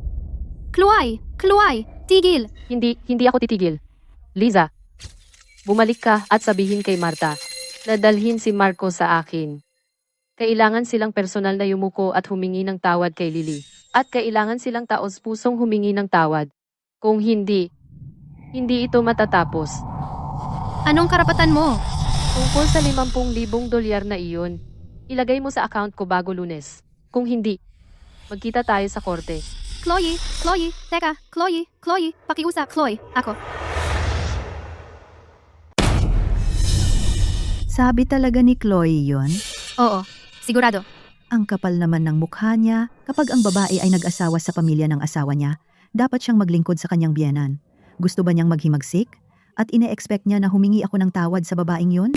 Chloe, tigil! Hindi ako titigil. Liza, bumalik ka at sabihin kay Marta na dalhin si Marco sa akin. Kailangan silang personal na yumuko at humingi ng tawad kay Lily. At kailangan silang taos-pusong humingi ng tawad. Kung hindi ito matatapos. Anong karapatan mo? Tungkol sa 50,000 dolyar na iyon, ilagay mo sa account ko bago Lunes. Kung hindi, magkita tayo sa korte. Chloe, teka, Chloe, pakiusap, Chloe, ako. Sabi talaga ni Chloe yon. Oo, sigurado. Ang kapal naman ng mukha niya. Kapag ang babae ay nag-asawa sa pamilya ng asawa niya, dapat siyang maglingkod sa kanyang biyenan. Gusto ba niyang maghimagsik? At ine-expect niya na humingi ako ng tawad sa babaeng yun?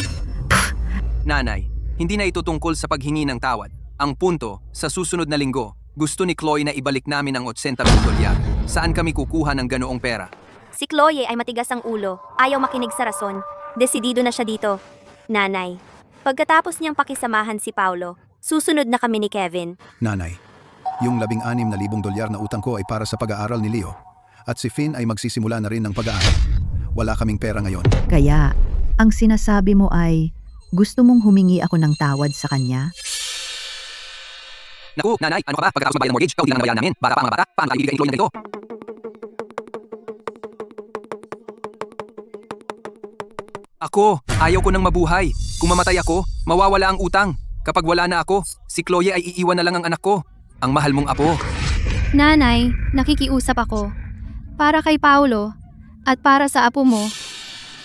Nanay, hindi na ito tungkol sa paghingi ng tawad. Ang punto, sa susunod na linggo, gusto ni Chloe na ibalik namin ang 80,000 dolyar. Saan kami kukuha ng ganoong pera? Si Chloe ay matigas ang ulo, ayaw makinig sa rason. Desidido na siya dito. Nanay, pagkatapos niyang pakisamahan si Paulo, susunod na kami ni Kevin. Nanay, yung 16,000 dolyar na utang ko ay para sa pag-aaral ni Leo. At si Finn ay magsisimula na rin ng pag-aaral. Wala kaming pera ngayon. Kaya, ang sinasabi mo ay, gusto mong humingi ako ng tawad sa kanya? Naku, nanay, ano ka ba? Pagkatapos mabayad ng mortgage, ikaw di lang nabayaran namin. Bata ka pa mga bata, paano tayo ibigay kay Chloe ng ganito? Ako, ayaw ko nang mabuhay. Kung mamatay ako, mawawala ang utang. Kapag wala na ako, si Chloe ay iiwan na lang ang anak ko. Ang mahal mong apo. Nanay, nakikiusap ako. Para kay Paulo, at para sa apo mo.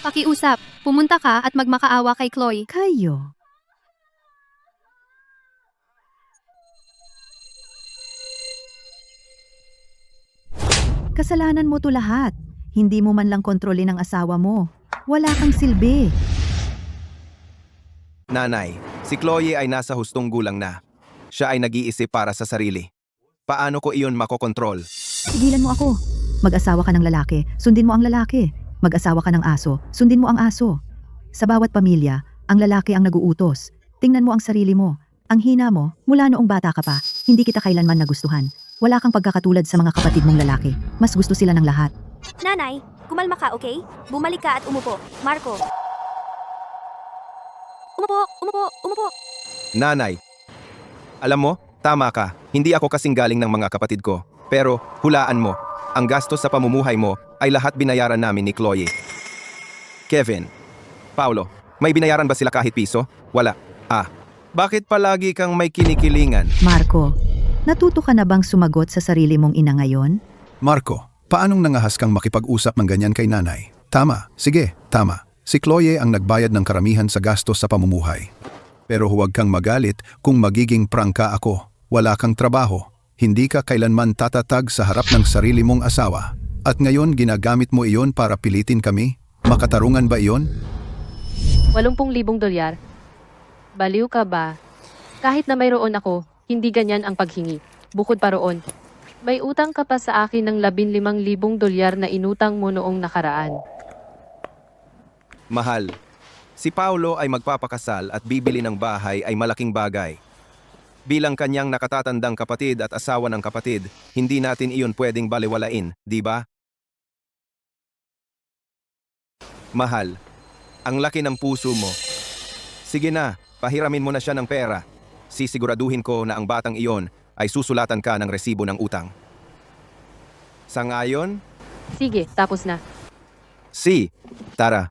Pakiusap, pumunta ka at magmakaawa kay Chloe. Kayo. Kasalanan mo to lahat. Hindi mo man lang kontrolin ang asawa mo. Wala kang silbi. Nanay, si Chloe ay nasa hustong gulang na. Siya ay nag-iisip para sa sarili. Paano ko iyon makokontrol? Tigilan mo ako. Mag-asawa ka ng lalaki, sundin mo ang lalaki. Mag-asawa ka ng aso, sundin mo ang aso. Sa bawat pamilya, ang lalaki ang naguutos. Tingnan mo ang sarili mo. Ang hina mo, mula noong bata ka pa, hindi kita kailanman nagustuhan. Wala kang pagkakatulad sa mga kapatid mong lalaki. Mas gusto sila ng lahat. Nanay, kumalma ka, okay? Bumalik ka at umupo. Marco. Umupo. Nanay, alam mo, tama ka. Hindi ako kasing galing ng mga kapatid ko. Pero, hulaan mo, ang gastos sa pamumuhay mo ay lahat binayaran namin ni Chloe. Kevin, Paulo, may binayaran ba sila kahit piso? Wala. Bakit palagi kang may kinikilingan? Marco, natuto ka na bang sumagot sa sarili mong ina ngayon? Marco, paanong nangahas kang makipag-usap ng ganyan kay nanay? Tama, sige, tama. Si Chloe ang nagbayad ng karamihan sa gastos sa pamumuhay. Pero huwag kang magalit kung magiging prangka ako. Wala kang trabaho. Hindi ka kailanman tatatag sa harap ng sarili mong asawa. At ngayon ginagamit mo iyon para pilitin kami? Makatarungan ba iyon? 80,000 dolyar. Baliw ka ba? Kahit na mayroon ako, hindi ganyan ang paghingi. Bukod pa roon, may utang ka pa sa akin ng 15,000 dolyar na inutang mo noong nakaraan. Mahal, si Paulo ay magpapakasal at bibili ng bahay ay malaking bagay. Bilang kanyang nakatatandang kapatid at asawa ng kapatid, hindi natin iyon pwedeng baliwalain, di ba? Mahal, ang laki ng puso mo. Sige na, pahiramin mo na siya ng pera. Sisiguraduhin ko na ang batang iyon ay susulatan ka ng resibo ng utang. Sangayon? Sige, tapos na. Tara.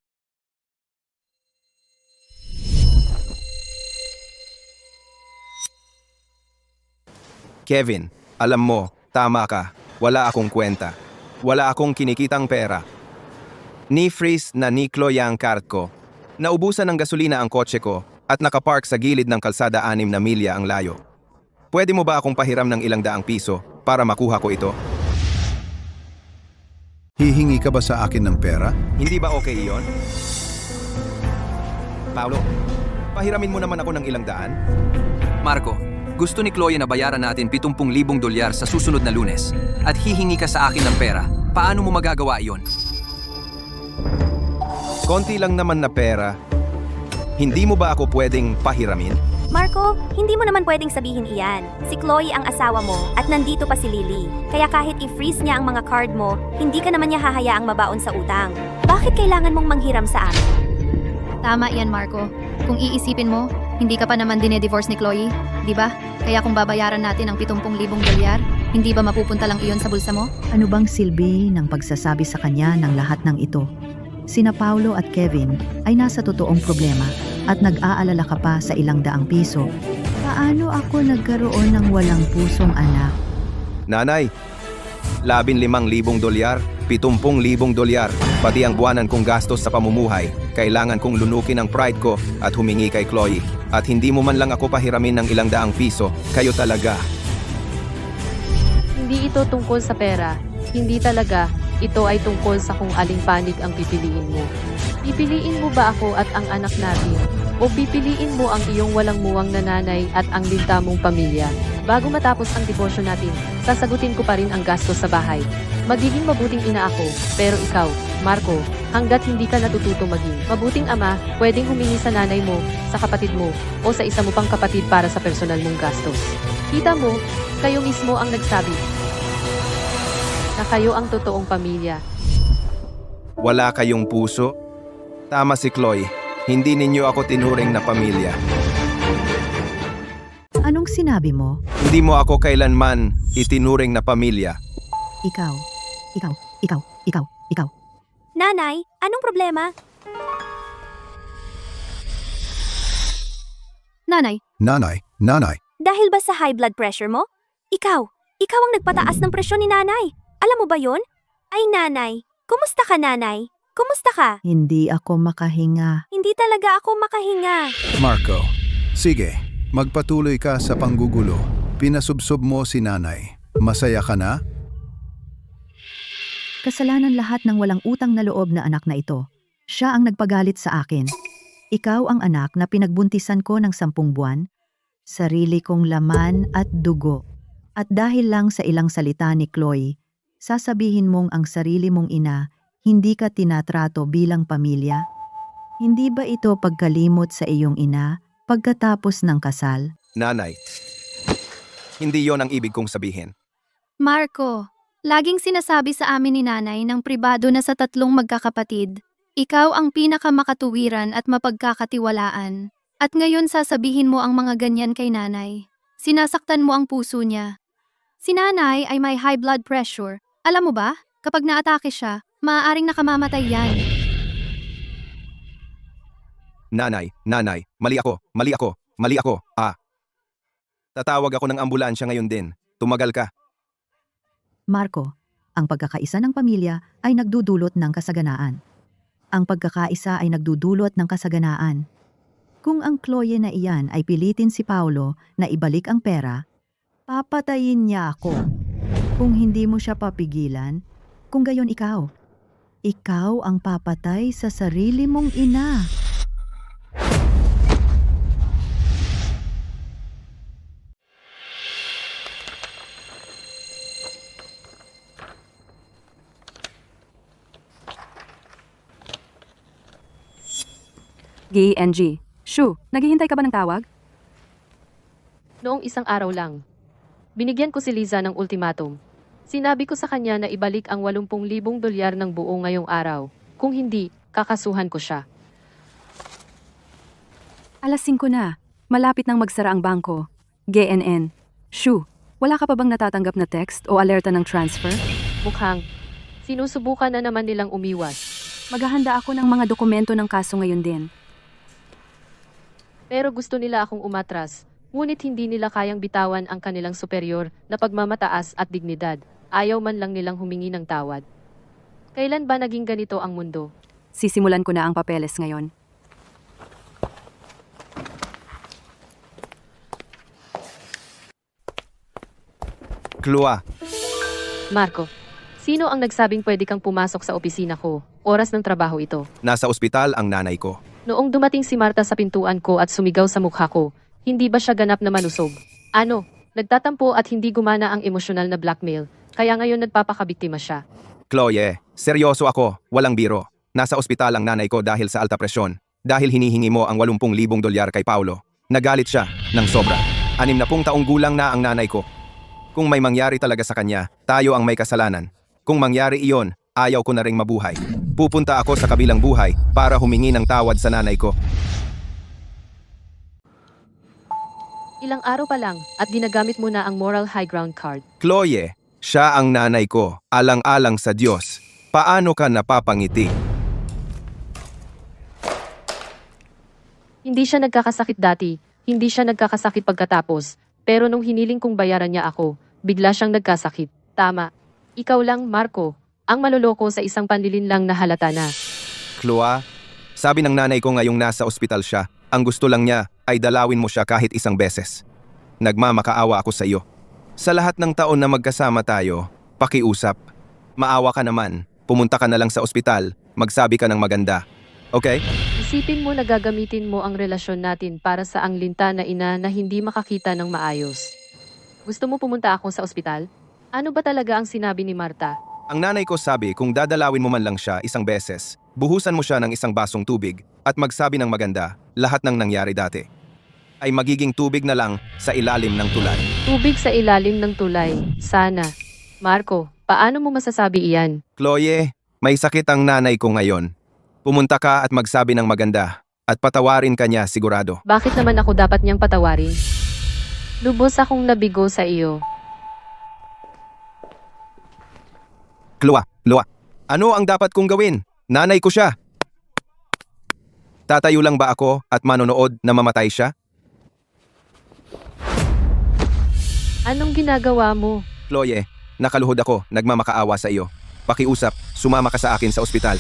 Kevin, alam mo, tama ka. Wala akong kwenta. Wala akong kinikitang pera. Ni-freeze na ni Chloe ang cart ko. Naubusan ng gasolina ang kotse ko at nakapark sa gilid ng kalsada 6 na milya ang layo. Pwede mo ba akong pahiram ng ilang daang piso para makuha ko ito? Hihingi ka ba sa akin ng pera? Hindi ba okay iyon? Paulo, pahiramin mo naman ako ng ilang daan? Marco, Gusto ni Chloe na bayaran natin 70,000 dolyar sa susunod na Lunes at hihingi ka sa akin ng pera. Paano mo magagawa iyon? Konti lang naman na pera. Hindi mo ba ako pwedeng pahiramin? Marco, hindi mo naman pwedeng sabihin iyan. Si Chloe ang asawa mo at nandito pa si Lily. Kaya kahit i-freeze niya ang mga card mo, hindi ka naman niya hahayaang mabaon sa utang. Bakit kailangan mong manghiram sa amin? Tama yan, Marco. Kung iisipin mo, hindi ka pa naman dinedivorce ni Chloe, di ba? Kaya kung babayaran natin ang 70,000 dolyar, hindi ba mapupunta lang iyon sa bulsa mo? Ano bang silbi ng pagsasabi sa kanya ng lahat ng ito? Sina Paulo at Kevin ay nasa totoong problema at nag-aalala ka pa sa ilang daang piso. Paano ako nagkaroon ng walang pusong anak? Nanay, 15,000 dolyar, 70,000 dolyar, pati ang buwanan kong gastos sa pamumuhay. Kailangan kong lunukin ang pride ko at humingi kay Chloe. At hindi mo man lang ako pahiramin ng ilang daang piso. Kayo talaga. Hindi ito tungkol sa pera. Hindi talaga. Ito ay tungkol sa kung aling panig ang pipiliin mo. Pipiliin mo ba ako at ang anak natin? O pipiliin mo ang iyong walang muwang na nanay at ang linta mong pamilya? Bago matapos ang diborsyo natin, sasagutin ko pa rin ang gastos sa bahay. Magiging mabuting ina ako, pero ikaw, Marco, hanggat hindi ka natututo maging mabuting ama, pwedeng humingi sa nanay mo, sa kapatid mo, o sa isa mo pang kapatid para sa personal mong gastos. Kita mo, kayo mismo ang nagsabi na kayo ang totoong pamilya. Wala kayong puso? Tama si Chloe. Hindi ninyo ako tinuring na pamilya. Anong sinabi mo? Hindi mo ako kailanman itinuring na pamilya. Ikaw. Nanay, anong problema? Nanay, Nanay, Dahil ba sa high blood pressure mo? Ikaw ang nagpataas ng presyon ni nanay. Alam mo ba yon? Ay nanay, kumusta ka nanay? Kumusta ka? Hindi ako makahinga. Hindi talaga ako makahinga. Marco, sige, magpatuloy ka sa panggugulo. Pinasubsob mo si nanay. Masaya ka na? Kasalanan lahat ng walang utang na loob na anak na ito. Siya ang nagpagalit sa akin. Ikaw ang anak na pinagbuntisan ko ng 10 buwan. Sarili kong laman at dugo. At dahil lang sa ilang salita ni Chloe, sasabihin mong ang sarili mong ina, hindi ka tinatrato bilang pamilya? Hindi ba ito pagkalimot sa iyong ina pagkatapos ng kasal? Nanay, hindi yon ang ibig kong sabihin. Marco, laging sinasabi sa amin ni nanay ng pribado na sa 3 magkakapatid, ikaw ang pinakamakatuwiran at mapagkakatiwalaan. At ngayon sasabihin mo ang mga ganyan kay nanay. Sinasaktan mo ang puso niya. Si nanay ay may high blood pressure. Alam mo ba, kapag naatake siya, maaaring nakamamatay yan. Nanay, mali ako. Tatawag ako ng ambulansya ngayon din. Tumagal ka. Marco, ang pagkakaisa ng pamilya ay nagdudulot ng kasaganaan. Ang pagkakaisa ay nagdudulot ng kasaganaan. Kung ang Chloe na iyan ay pilitin si Paulo na ibalik ang pera, papatayin niya ako. Kung hindi mo siya papigilan, kung gayon ikaw ang papatay sa sarili mong ina. GNG. Shu, naghihintay ka ba ng tawag? Noong isang araw lang, binigyan ko si Liza ng ultimatum. Sinabi ko sa kanya na ibalik ang 80,000 dolyar ng buo ngayong araw. Kung hindi, kakasuhan ko siya. Alas 5 na. Malapit nang magsara ang bangko. GNN. Shu, wala ka pa bang natatanggap na text o alerta ng transfer? Mukhang, sinusubukan na naman nilang umiwas. Maghahanda ako ng mga dokumento ng kaso ngayon din. Pero gusto nila akong umatras, ngunit hindi nila kayang bitawan ang kanilang superior na pagmamataas at dignidad. Ayaw man lang nilang humingi ng tawad. Kailan ba naging ganito ang mundo? Sisimulan ko na ang papeles ngayon. Chloe, Marco, sino ang nagsabing pwede kang pumasok sa opisina ko? Oras ng trabaho ito. nasa ospital ang nanay ko. Noong dumating si Marta sa pintuan ko at sumigaw sa mukha ko, hindi ba siya ganap na manusog? Ano, nagtatampo at hindi gumana ang emosyonal na blackmail, kaya ngayon nagpapakabiktima siya. Chloe, seryoso ako, walang biro. Nasa ospital ang nanay ko dahil sa alta presyon. Dahil hinihingi mo ang 80,000 dolyar kay Paulo. Nagalit siya ng sobra. 60 taong gulang na ang nanay ko. Kung may mangyari talaga sa kanya, tayo ang may kasalanan. Kung mangyari iyon, ayaw ko na ring mabuhay. Pupunta ako sa kabilang buhay para humingi ng tawad sa nanay ko. Ilang araw pa lang at ginagamit mo na ang moral high ground card. Chloe, siya ang nanay ko, alang-alang sa Diyos. Paano ka napapangiti? Hindi siya nagkakasakit dati, hindi siya nagkakasakit pagkatapos, pero nung hiniling kong bayaran niya ako, bigla siyang nagkasakit. Tama. Ikaw lang, Marco, ang maloloko sa isang panlilinlang na halata na. Chloe, sabi ng nanay ko ngayong nasa ospital siya, ang gusto lang niya ay dalawin mo siya kahit isang beses. Nagmamakaawa ako sa iyo. Sa lahat ng taon na magkasama tayo, pakiusap. Maawa ka naman, pumunta ka na lang sa ospital, magsabi ka ng maganda. Okay? Isipin mo na gagamitin mo ang relasyon natin para sa ang linta na ina na hindi makakita ng maayos. Gusto mo pumunta ako sa ospital? Ano ba talaga ang sinabi ni Marta? Ang nanay ko sabi kung dadalawin mo man lang siya isang beses, buhusan mo siya ng isang basong tubig at magsabi ng maganda, lahat ng nangyari dati ay magiging tubig na lang sa ilalim ng tulay. Tubig sa ilalim ng tulay. Sana. Marco, paano mo masasabi iyan? Chloe, may sakit ang nanay ko ngayon. Pumunta ka at magsabi ng maganda at patawarin ka niya sigurado. Bakit naman ako dapat niyang patawarin? Lubos akong nabigo sa iyo. Chloe, ano ang dapat kong gawin? Nanay ko siya. Tatayo lang ba ako at manonood na mamatay siya? Anong ginagawa mo? Chloe, nakaluhod ako, nagmamakaawa sa iyo. Pakiusap, sumama ka sa akin sa ospital.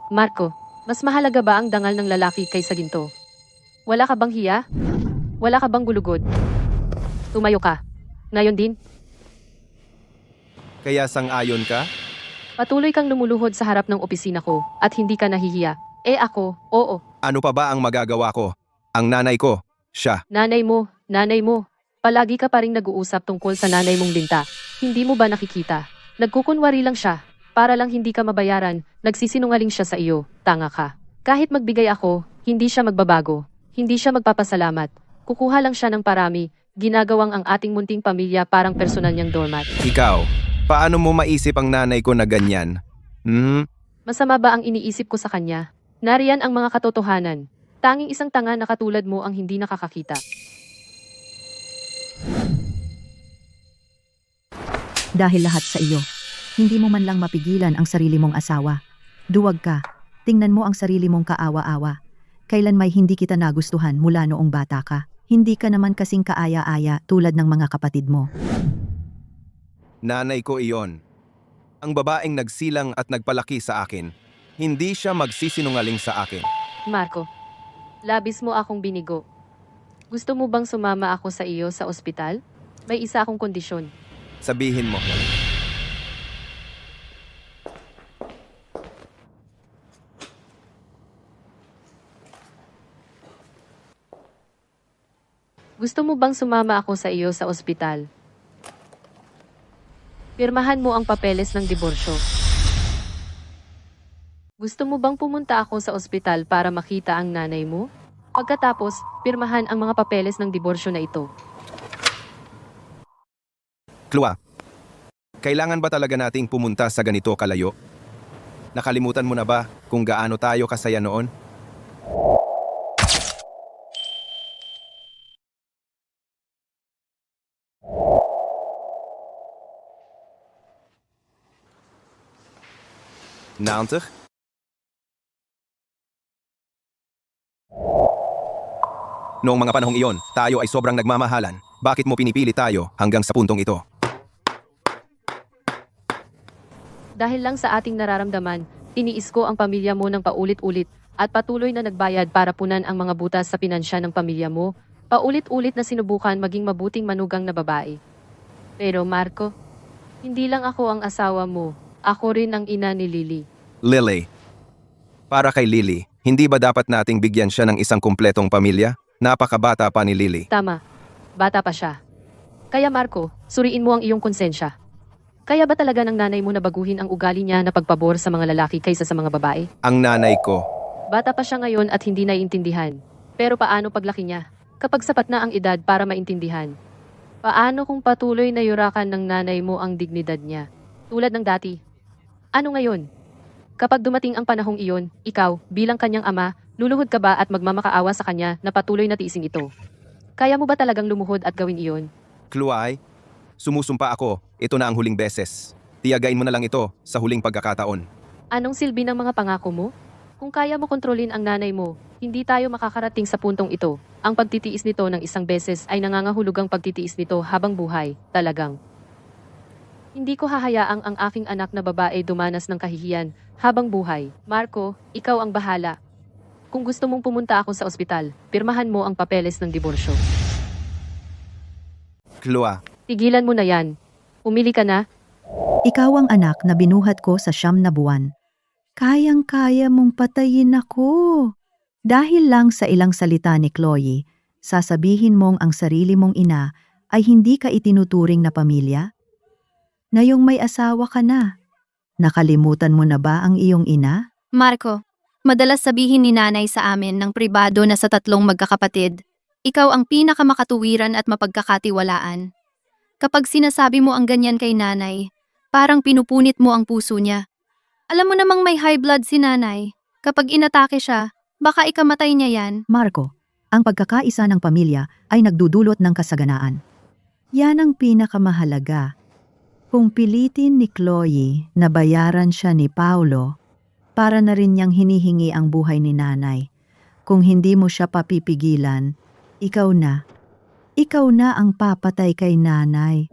Marco, mas mahalaga ba ang dangal ng lalaki kaysa ginto? Wala ka bang hiya? Wala ka bang gulugod? Tumayo ka. Ngayon din, Kaya sang-ayon ka? patuloy kang lumuluhod sa harap ng opisina ko at hindi ka nahihiya. Eh ako, oo. Ano pa ba ang magagawa ko? Ang nanay ko, siya. Nanay mo. Palagi ka pa rin nag-uusap tungkol sa nanay mong linta. Hindi mo ba nakikita? Nagkukunwari lang siya. Para lang hindi ka mabayaran, nagsisinungaling siya sa iyo. Tanga ka. Kahit magbigay ako, hindi siya magbabago. Hindi siya magpapasalamat. Kukuha lang siya ng parami, ginagawang ang ating munting pamilya parang personal niyang doormat. Ikaw, paano mo maisip ang nanay ko na ganyan? Masama ba ang iniisip ko sa kanya? Nariyan ang mga katotohanan. Tanging isang tanga na katulad mo ang hindi nakakakita. Dahil lahat sa iyo. Hindi mo man lang mapigilan ang sarili mong asawa. Duwag ka. Tingnan mo ang sarili mong kaawa-awa. Kailan may hindi kita nagustuhan mula noong bata ka. Hindi ka naman kasing kaaya-aya tulad ng mga kapatid mo. Nanay ko iyon. Ang babaeng nagsilang at nagpalaki sa akin. Hindi siya magsisinungaling sa akin. Marco, labis mo akong binigo. Gusto mo bang sumama ako sa iyo sa ospital? May isa akong kondisyon. Sabihin mo. Gusto mo bang sumama ako sa iyo sa ospital? Pirmahan mo ang papeles ng diborsyo. Gusto mo bang pumunta ako sa ospital para makita ang nanay mo? Pagkatapos, pirmahan ang mga papeles ng diborsyo na ito. Chloe, kailangan ba talaga nating pumunta sa ganito kalayo? Nakalimutan mo na ba kung gaano tayo kasaya noon? Naantig? Noong mga panahong iyon, tayo ay sobrang nagmamahalan. Bakit mo pinipili tayo hanggang sa puntong ito? Dahil lang sa ating nararamdaman, tiniis ko ang pamilya mo ng paulit-ulit at patuloy na nagbayad para punan ang mga butas sa pinansya ng pamilya mo. Paulit-ulit na sinubukan maging mabuting manugang na babae. Pero Marco, hindi lang ako ang asawa mo, ako rin ang ina ni Lily. Lily. Para kay Lily, hindi ba dapat nating bigyan siya ng isang kumpletong pamilya? Napakabata pa ni Lily. Tama. Bata pa siya. Kaya Marco, suriin mo ang iyong konsensya. Kaya ba talaga ng nanay mo na baguhin ang ugali niya na pagpabor sa mga lalaki kaysa sa mga babae? Ang nanay ko. Bata pa siya ngayon at hindi naiintindihan. Pero paano paglaki niya? Kapag sapat na ang edad para maintindihan. Paano kung patuloy na yurakan ng nanay mo ang dignidad niya? Tulad ng dati. Ano ngayon? Kapag dumating ang panahong iyon, ikaw, bilang kanyang ama, luluhod ka ba at magmamakaawa sa kanya na patuloy na tiisin ito? Kaya mo ba talagang lumuhod at gawin iyon? Chloe, sumusumpa ako. Ito na ang huling beses. Tiyagain mo na lang ito sa huling pagkakataon. Anong silbi ng mga pangako mo? Kung kaya mo kontrolin ang nanay mo, hindi tayo makakarating sa puntong ito. Ang pagtitiis nito ng isang beses ay nangangahulugang pagtitiis nito habang buhay, talagang. Hindi ko hahayaang ang aking anak na babae dumanas ng kahihiyan habang buhay. Marco, ikaw ang bahala. Kung gusto mong pumunta ako sa ospital, pirmahan mo ang papeles ng diborsyo. Chloe, Tigilan mo na yan. Umili ka na. Ikaw ang anak na binuhat ko sa 9 na buwan. Kayang-kaya mong patayin ako. Dahil lang sa ilang salita ni Chloe, sasabihin mong ang sarili mong ina ay hindi ka itinuturing na pamilya? Ngayong may asawa ka na, nakalimutan mo na ba ang iyong ina? Marco, madalas sabihin ni nanay sa amin ng pribado na sa 3 magkakapatid, ikaw ang pinakamakatuwiran at mapagkakatiwalaan. Kapag sinasabi mo ang ganyan kay nanay, parang pinupunit mo ang puso niya. Alam mo namang may high blood si nanay. Kapag inatake siya, baka ikamatay niya yan. Marco, ang pagkakaisa ng pamilya ay nagdudulot ng kasaganaan. Yan ang pinakamahalaga. Kung pilitin ni Chloe na bayaran siya ni Paulo, para na rin niyang hinihingi ang buhay ni nanay. Kung hindi mo siya papipigilan, ikaw na. Ikaw na ang papatay kay nanay.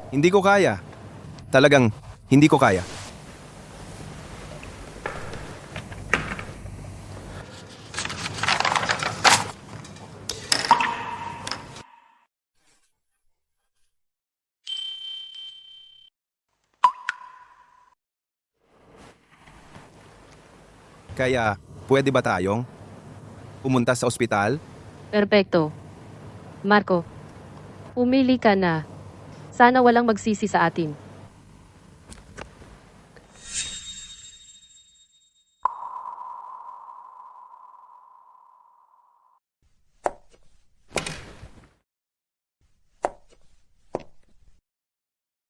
hindi ko kaya. Talagang hindi ko kaya. Kaya, pwede ba tayong pumunta sa ospital? Perpekto. Marco, umili ka na. Sana walang magsisi sa atin.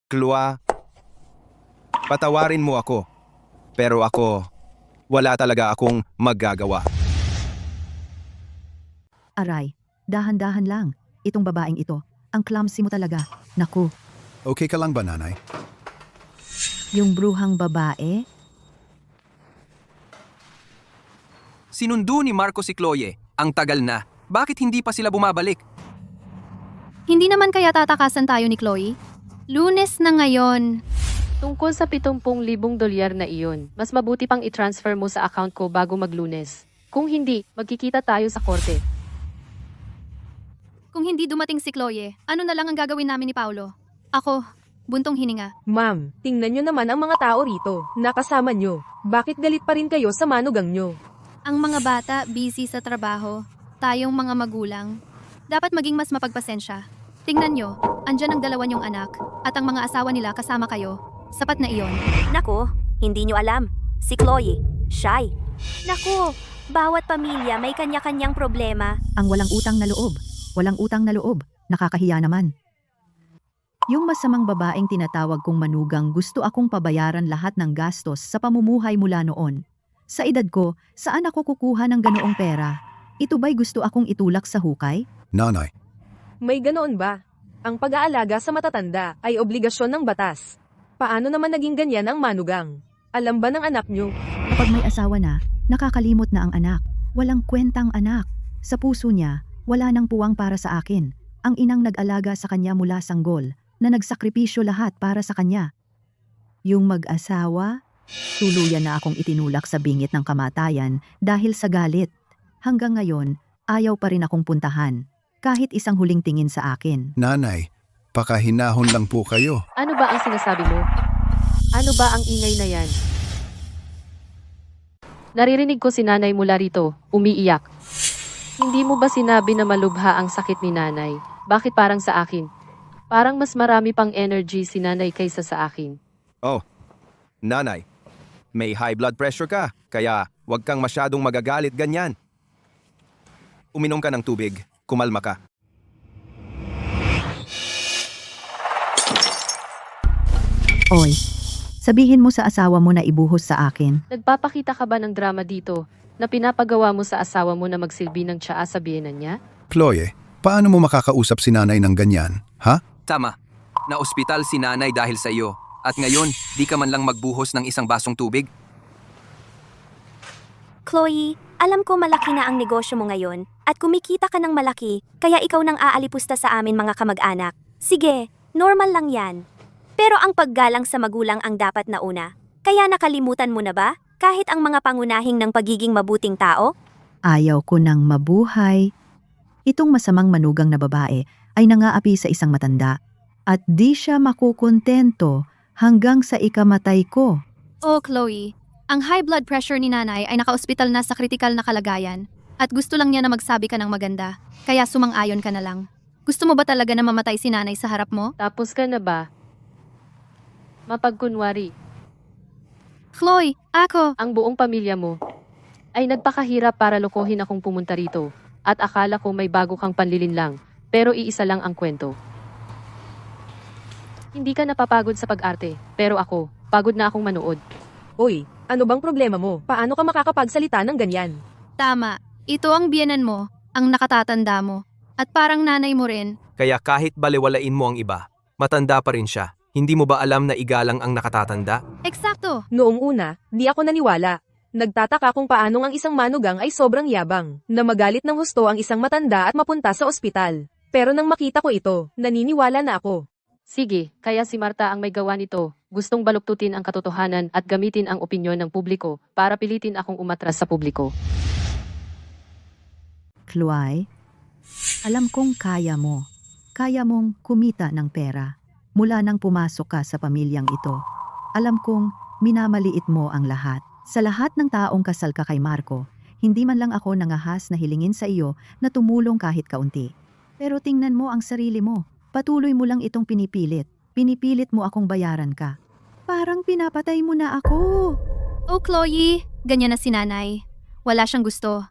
Chloe, patawarin mo ako. Pero ako, wala talaga akong magagawa. Aray, dahan-dahan lang. Itong babaeng ito, ang clumsy mo talaga. Naku, Okay ka lang ba, nanay? yung bruhang babae, Sinundo ni Marco si Chloe. Ang tagal na. Bakit hindi pa sila bumabalik? Hindi naman kaya tatakasan tayo ni Chloe? Lunes na ngayon. Tungkol sa 70,000 dolyar na iyon, mas mabuti pang i-transfer mo sa account ko bago maglunes. Kung hindi, magkikita tayo sa korte. Kung hindi dumating si Chloe, ano na lang ang gagawin namin ni Paulo? Ako, buntong hininga. Ma'am, tingnan nyo naman ang mga tao rito. Nakasama nyo. Bakit galit pa rin kayo sa manugang nyo? Ang mga bata busy sa trabaho. Tayong mga magulang. Dapat maging mas mapagpasensya. Tingnan nyo, andyan ang 2 niyong anak at ang mga asawa nila kasama kayo. Sapat na iyon. Naku, hindi nyo alam. Si Chloe, shy. Naku, bawat pamilya may kanya-kanyang problema. ang walang utang na loob. Walang utang na loob. Nakakahiya naman. Yung masamang babaeng tinatawag kong manugang, gusto akong pabayaran lahat ng gastos sa pamumuhay mula noon. Sa edad ko, saan ako kukuha ng ganoong pera? Ito ba'y gusto akong itulak sa hukay? Nanay, May ganoon ba? Ang pag-aalaga sa matatanda ay obligasyon ng batas. Paano naman naging ganyan ang manugang? Alam ba ng anak nyo? Kapag may asawa na, nakakalimot na ang anak. Walang kwentang anak. Sa puso niya, wala nang puwang para sa akin. Ang inang nag-alaga sa kanya mula sanggol, na nagsakripisyo lahat para sa kanya. Yung mag-asawa, tuluyan na akong itinulak sa bingit ng kamatayan dahil sa galit. Hanggang ngayon, ayaw pa rin akong puntahan. Kahit isang huling tingin sa akin. nanay, pakahinahon lang po kayo. Ano ba ang sinasabi mo? Ano ba ang ingay na yan? Naririnig ko si nanay mula rito, umiiyak. Hindi mo ba sinabi na malubha ang sakit ni nanay? Bakit parang sa akin? Parang mas marami pang energy si nanay kaysa sa akin. Oh, nanay, may high blood pressure ka, kaya huwag kang masyadong magagalit ganyan. Uminom ka ng tubig, kumalma ka. Oy, sabihin mo sa asawa mo na ibuhos sa akin. Nagpapakita ka ba ng drama dito na pinapagawa mo sa asawa mo na magsilbi ng tsaa sa biyenan niya? Chloe, paano mo makakausap si nanay ng ganyan, ha? Tama. Na-ospital si nanay dahil sa iyo. At ngayon, di ka man lang magbuhos ng isang basong tubig? Chloe, alam ko malaki na ang negosyo mo ngayon at kumikita ka ng malaki, kaya ikaw nang aalipusta sa amin mga kamag-anak. Sige, normal lang yan. Pero ang paggalang sa magulang ang dapat na una. Kaya nakalimutan mo na ba? Kahit ang mga pangunahing ng pagiging mabuting tao? Ayaw ko nang mabuhay. Itong masamang manugang na babae ay nangaapi sa isang matanda at di siya makukontento hanggang sa ikamatay ko. Oh, Chloe, ang high blood pressure ni nanay ay naka-ospital na sa kritikal na kalagayan at gusto lang niya na magsabi ka ng maganda, kaya sumang-ayon ka na lang. Gusto mo ba talaga na mamatay si nanay sa harap mo? Tapos ka na ba? Mapagkunwari, Chloe, ako! ang buong pamilya mo ay nagpakahirap para lokohin akong pumunta rito at akala ko may bago kang panlilinlang, pero iisa lang ang kwento. Hindi ka napapagod sa pag-arte, pero ako, pagod na akong manood. Uy, ano bang problema mo? Paano ka makakapagsalita ng ganyan? Tama, ito ang biyenan mo, ang nakatatanda mo, at parang nanay mo rin. Kaya kahit balewalain mo ang iba, matanda pa rin siya. Hindi mo ba alam na igalang ang nakatatanda? Eksakto! Noong una, di ako naniwala. Nagtataka kung paanong ang isang manugang ay sobrang yabang, na magalit ng husto ang isang matanda at mapunta sa ospital. Pero nang makita ko ito, naniniwala na ako. Sige, kaya si Marta ang may gawa nito. Gustong baluktutin ang katotohanan at gamitin ang opinyon ng publiko para pilitin akong umatras sa publiko. Chloe, alam kong kaya mo. Kaya mong kumita ng pera. Mula nang pumasok ka sa pamilyang ito, alam kong minamaliit mo ang lahat. Sa lahat ng taong kasal ka kay Marco, hindi man lang ako nangahas na hilingin sa iyo na tumulong kahit kaunti. Pero tingnan mo ang sarili mo. Patuloy mo lang itong pinipilit. Pinipilit mo akong bayaran ka. Parang pinapatay mo na ako. Oh, Chloe, ganyan na si nanay. Wala siyang gusto.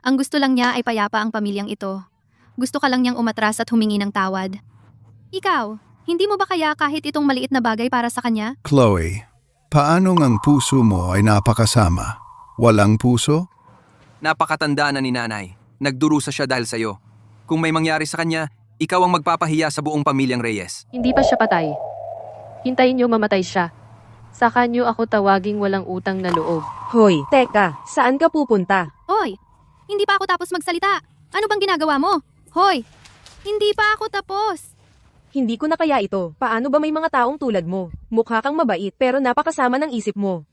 Ang gusto lang niya ay payapa ang pamilyang ito. Gusto ka lang niyang umatras at humingi ng tawad. Ikaw, hindi mo ba kaya kahit itong maliit na bagay para sa kanya? Chloe, paanong ang puso mo ay napakasama? Walang puso? Napakatanda na ni nanay. Nagdurusa siya dahil sa'yo. Kung may mangyari sa kanya, ikaw ang magpapahiya sa buong pamilyang Reyes. Hindi pa siya patay. Hintayin niyo mamatay siya. Saka niyo ako tawaging walang utang na loob. Hoy, teka, saan ka pupunta? Hoy, hindi pa ako tapos magsalita. Ano bang ginagawa mo? Hoy, hindi pa ako tapos. Hindi ko na kaya ito. Paano ba may mga taong tulad mo? Mukha kang mabait pero napakasama ng isip mo.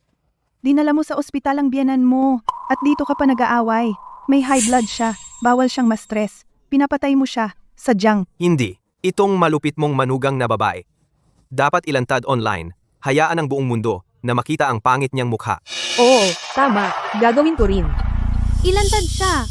Dinala mo sa ospital ang biyanan mo at dito ka pa nag-aaway. May high blood siya. Bawal siyang ma-stress. Pinapatay mo siya. Sadyang. Hindi. Itong malupit mong manugang na babae. Dapat ilantad online. Hayaan ang buong mundo na makita ang pangit niyang mukha. Oo, tama. Gagawin ko rin. Ilantad siya.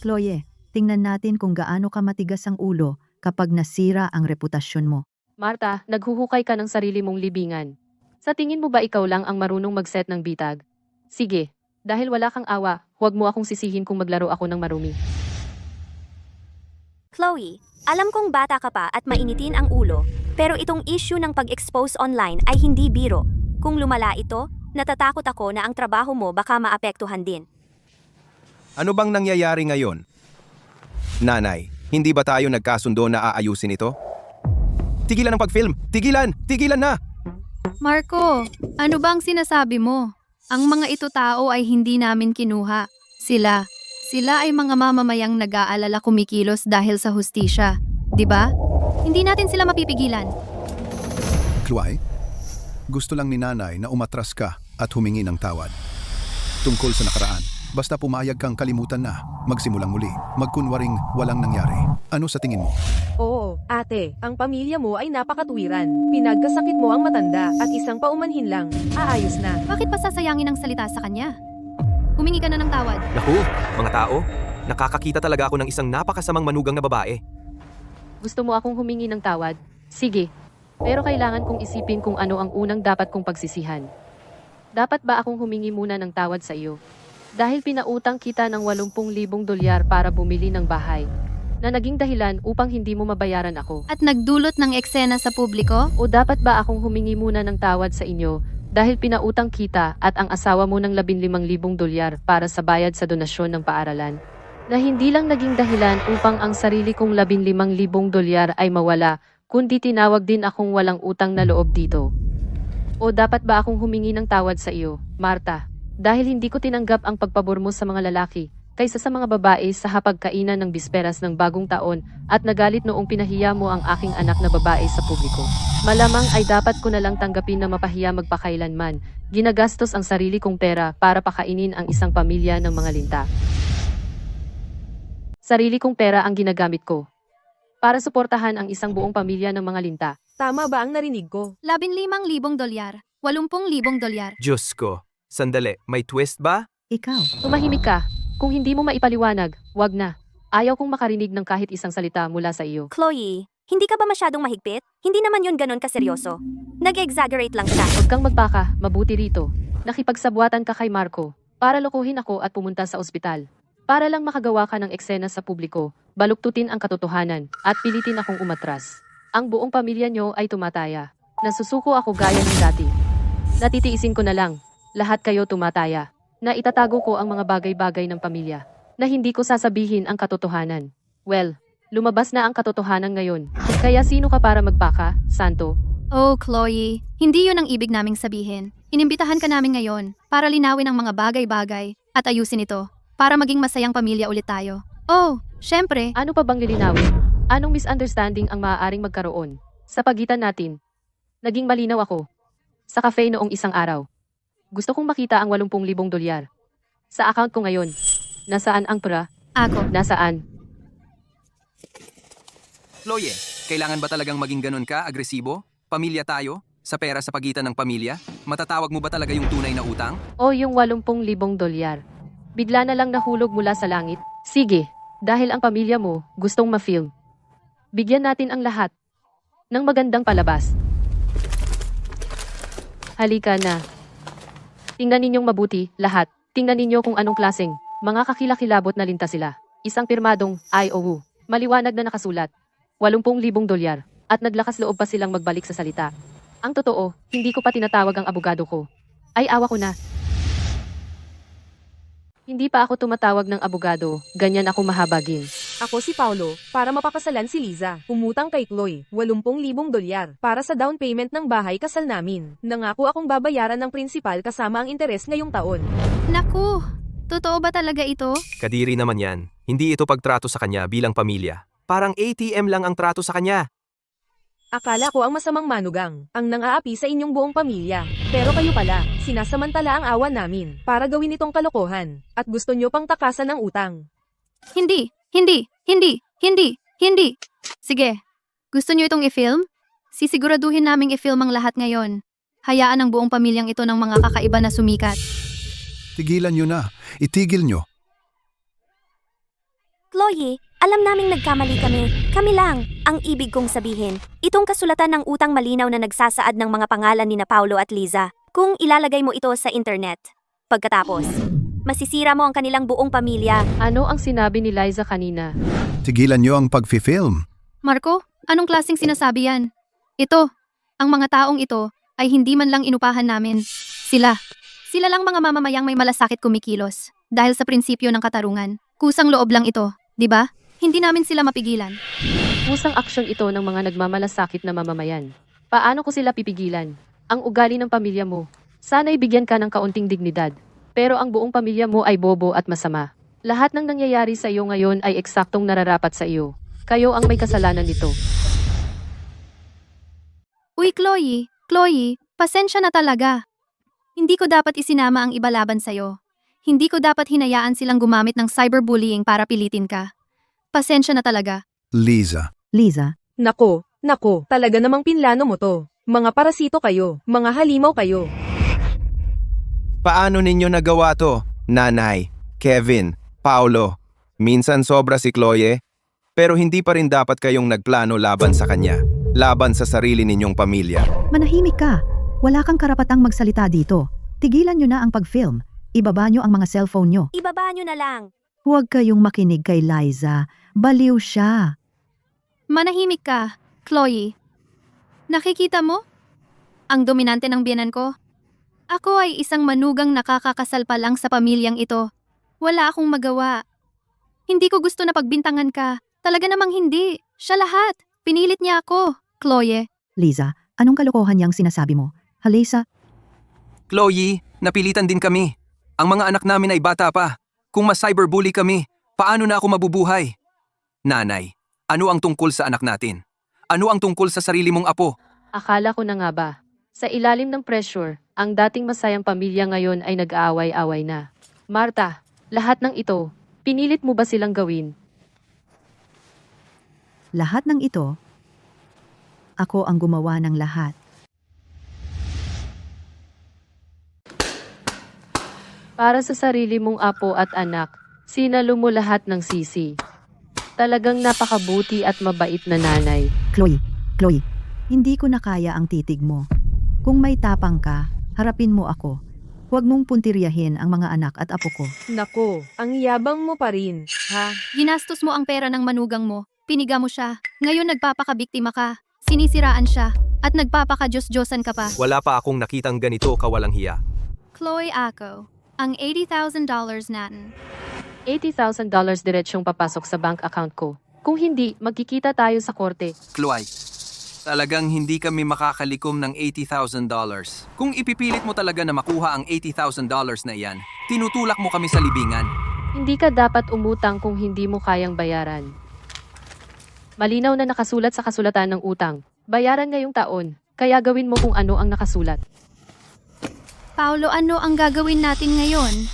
Chloe, tingnan natin kung gaano ka matigas ang ulo kapag nasira ang reputasyon mo. Marta, naghuhukay ka ng sarili mong libingan. Sa tingin mo ba ikaw lang ang marunong mag-set ng bitag? Sige, dahil wala kang awa, huwag mo akong sisihin kung maglaro ako ng marumi. Chloe, alam kong bata ka pa at mainitin ang ulo, pero itong issue ng pag-expose online ay hindi biro. Kung lumala ito, natatakot ako na ang trabaho mo baka maapektuhan din. Ano bang nangyayari ngayon? Nanay, hindi ba tayo nagkasundo na aayusin ito? Tigilan ang pag-film! Tigilan! Tigilan na! Marco, ano bang sinasabi mo? Ang mga ito tao ay hindi namin kinuha. Sila ay mga mamamayang nag-aalala kumikilos dahil sa hustisya. 'Di ba? Hindi natin sila mapipigilan. Chloe, gusto lang ni nanay na umatras ka at humingi ng tawad. Tungkol sa nakaraan, basta pumayag kang kalimutan na, magsimulang muli, magkunwaring walang nangyari. Ano sa tingin mo? Oo, ate, ang pamilya mo ay napakatuwiran. Pinagkasakit mo ang matanda at isang paumanhin lang. Aayos na. Bakit pa sasayangin ang salita sa kanya? Humingi ka na ng tawad. Naku, mga tao, Nakakakita talaga ako ng isang napakasamang manugang na babae. Gusto mo akong humingi ng tawad? Sige. Pero kailangan kong isipin kung ano ang unang dapat kong pagsisihan. Dapat ba akong humingi muna ng tawad sa iyo? Dahil pinautang kita ng 80,000 dolyar para bumili ng bahay, na naging dahilan upang hindi mo mabayaran ako. At nagdulot ng eksena sa publiko? O dapat ba akong humingi muna ng tawad sa inyo dahil pinautang kita at ang asawa mo ng 15,000 dolyar para sa bayad sa donasyon ng paaralan? Na hindi lang naging dahilan upang ang sarili kong 15,000 dolyar ay mawala, kundi tinawag din akong walang utang na loob dito. O dapat ba akong humingi ng tawad sa iyo, Marta, dahil hindi ko tinanggap ang pagpabor mo sa mga lalaki, kaysa sa mga babae sa hapagkainan ng bisperas ng bagong taon at nagalit noong pinahiya mo ang aking anak na babae sa publiko. Malamang ay dapat ko na lang tanggapin na mapahiya magpakailanman, ginagastos ang sarili kong pera para pakainin ang isang pamilya ng mga linta. Sarili kong pera ang ginagamit ko para suportahan ang isang buong pamilya ng mga linta. Tama ba ang narinig ko? 15,000 dolyar. 80,000 dolyar. Diyos ko. Sandali, may twist ba? Ikaw. Tumahimik ka. Kung hindi mo maipaliwanag, wag na. Ayaw kong makarinig ng kahit isang salita mula sa iyo. Chloe, hindi ka ba masyadong mahigpit? Hindi naman yun ganun kaseryoso. Nag-exaggerate lang siya. Huwag kang magpaka, mabuti rito. Nakipagsabwatan ka kay Marco para lokohin ako at pumunta sa ospital. Para lang makagawa ka ng eksena sa publiko, baluktutin ang katotohanan at pilitin akong umatras. Ang buong pamilya nyo ay tumataya. Nasusuko ako gaya ng dati. Natitiisin ko na lang. Lahat kayo tumataya. Na itatago ko ang mga bagay-bagay ng pamilya. Na hindi ko sasabihin ang katotohanan. Well, lumabas na ang katotohanan ngayon. Kaya sino ka para magpaka, Santo? Oh, Chloe, hindi yun ang ibig naming sabihin. Inimbitahan ka namin ngayon para linawin ang mga bagay-bagay at ayusin ito para maging masayang pamilya ulit tayo. Oh, syempre. Ano pa bang lilinawin? Anong misunderstanding ang maaaring magkaroon sa pagitan natin? Naging malinaw ako sa cafe noong isang araw. Gusto kong makita ang 80,000 dolyar. Sa account ko ngayon. Nasaan ang pera? Ako. Nasaan? Chloe, kailangan ba talagang maging ganun ka, agresibo? Pamilya tayo? Sa pera sa pagitan ng pamilya? Matatawag mo ba talaga yung tunay na utang? O yung 80,000 dolyar. Bigla na lang nahulog mula sa langit? Sige, dahil ang pamilya mo gustong ma-film. Bigyan natin ang lahat ng magandang palabas. Halika na. Tingnan ninyong mabuti, lahat. Tingnan ninyo kung anong klaseng mga kakilakilabot na linta sila. Isang pirmadong IOU. Maliwanag na nakasulat. 80,000 dolyar. At naglakas loob pa silang magbalik sa salita. Ang totoo, hindi ko pa tinatawag ang abogado ko. Ay awa ko na. Hindi pa ako tumatawag ng abogado, ganyan ako mahabagin. Ako si Paulo, para mapapasalan si Liza. Umutang kay Chloe, 80,000 dolyar, para sa down payment ng bahay kasal namin. Nangako akong babayaran ng prinsipal kasama ang interes ngayong taon. Naku, totoo ba talaga ito? Kadiri naman yan. Hindi ito pagtrato sa kanya bilang pamilya. Parang ATM lang ang trato sa kanya. Akala ko ang masamang manugang, ang nang-aapi sa inyong buong pamilya. Pero kayo pala, sinasamantala ang awan namin, para gawin itong kalokohan, at gusto nyo pang takasan ng utang. Hindi. Sige, gusto nyo itong i-film? Sisiguraduhin naming i-film ang lahat ngayon. Hayaan ang buong pamilyang ito ng mga kakaiba na sumikat. Tigilan nyo na. Itigil nyo. Chloe, alam naming nagkamali kami. Kami lang. Ang ibig kong sabihin, itong kasulatan ng utang malinaw na nagsasaad ng mga pangalan ni na Paulo at Liza. Kung ilalagay mo ito sa internet. Pagkatapos, masisira mo ang kanilang buong pamilya. Ano ang sinabi ni Liza kanina? Tigilan nyo ang pag-film. Marco, anong klaseng sinasabi yan? Ito, ang mga taong ito ay hindi man lang inupahan namin. Sila lang mga mamamayang may malasakit kumikilos. Dahil sa prinsipyo ng katarungan. Kusang loob lang ito, di ba? Hindi namin sila mapigilan. Kusang aksyon ito ng mga nagmamalasakit na mamamayan. Paano ko sila pipigilan? Ang ugali ng pamilya mo. Sana'y bigyan ka ng kaunting dignidad. Pero ang buong pamilya mo ay bobo at masama. Lahat ng nangyayari sa iyo ngayon ay eksaktong nararapat sa iyo. Kayo ang may kasalanan nito. Uy, Chloe, pasensya na talaga. Hindi ko dapat isinama ang iba laban sa'yo. Hindi ko dapat hinayaan silang gumamit ng cyberbullying para pilitin ka. Pasensya na talaga. Liza. Liza, Nako, talaga namang pinlano mo to. Mga parasito kayo, mga halimaw kayo. Paano ninyo nagawa to? Nanay, Kevin, Paulo, Minsan sobra si Chloe, pero hindi pa rin dapat kayong nagplano laban sa kanya, laban sa sarili ninyong pamilya. Manahimik ka. Wala kang karapatang magsalita dito. Tigilan nyo na ang pag-film. Ibaba nyo ang mga cellphone nyo. Ibaba nyo na lang. Huwag kayong makinig kay Liza. Baliw siya. Manahimik ka, Chloe. Nakikita mo? Ang dominante ng biyenan ko. Ako ay isang manugang nakakakasal pa lang sa pamilyang ito. Wala akong magawa. Hindi ko gusto na pagbintangan ka. Talaga namang hindi. Siya lahat. Pinilit niya ako, Chloe. Liza, anong kalokohan yang sinasabi mo? Halisa, Chloe, napilitan din kami. Ang mga anak namin ay bata pa. Kung mas-cyberbully kami, paano na ako mabubuhay? Nanay, ano ang tungkol sa anak natin? Ano ang tungkol sa sarili mong apo? Akala ko na nga ba? Sa ilalim ng pressure, ang dating masayang pamilya ngayon ay nag-aaway-away na. Marta, lahat ng ito, pinilit mo ba silang gawin? lahat ng ito, ako ang gumawa ng lahat. Para sa sarili mong apo at anak, sinalo mo lahat ng sisi. Talagang napakabuti at mabait na nanay. Chloe, hindi ko na kaya ang titig mo. Kung may tapang ka, harapin mo ako. Huwag mong puntiryahin ang mga anak at apo ko. Nako, ang yabang mo pa rin, ha? Ginastos mo ang pera ng manugang mo. Piniga mo siya. Ngayon nagpapakabiktima ka. Sinisiraan siya. At nagpapaka-Diyos-Diyosan ka pa. Wala pa akong nakitang ganito kawalang hiya. Chloe Ako, ang $80,000 natin. $80,000 diretsyong papasok sa bank account ko. Kung hindi, magkikita tayo sa korte. Chloe, talagang hindi kami makakalikom ng $80,000. Kung ipipilit mo talaga na makuha ang $80,000 na iyan, tinutulak mo kami sa libingan. Hindi ka dapat umutang kung hindi mo kayang bayaran. Malinaw na nakasulat sa kasulatan ng utang. Bayaran ngayong taon, kaya gawin mo kung ano ang nakasulat. Paolo, ano ang gagawin natin ngayon?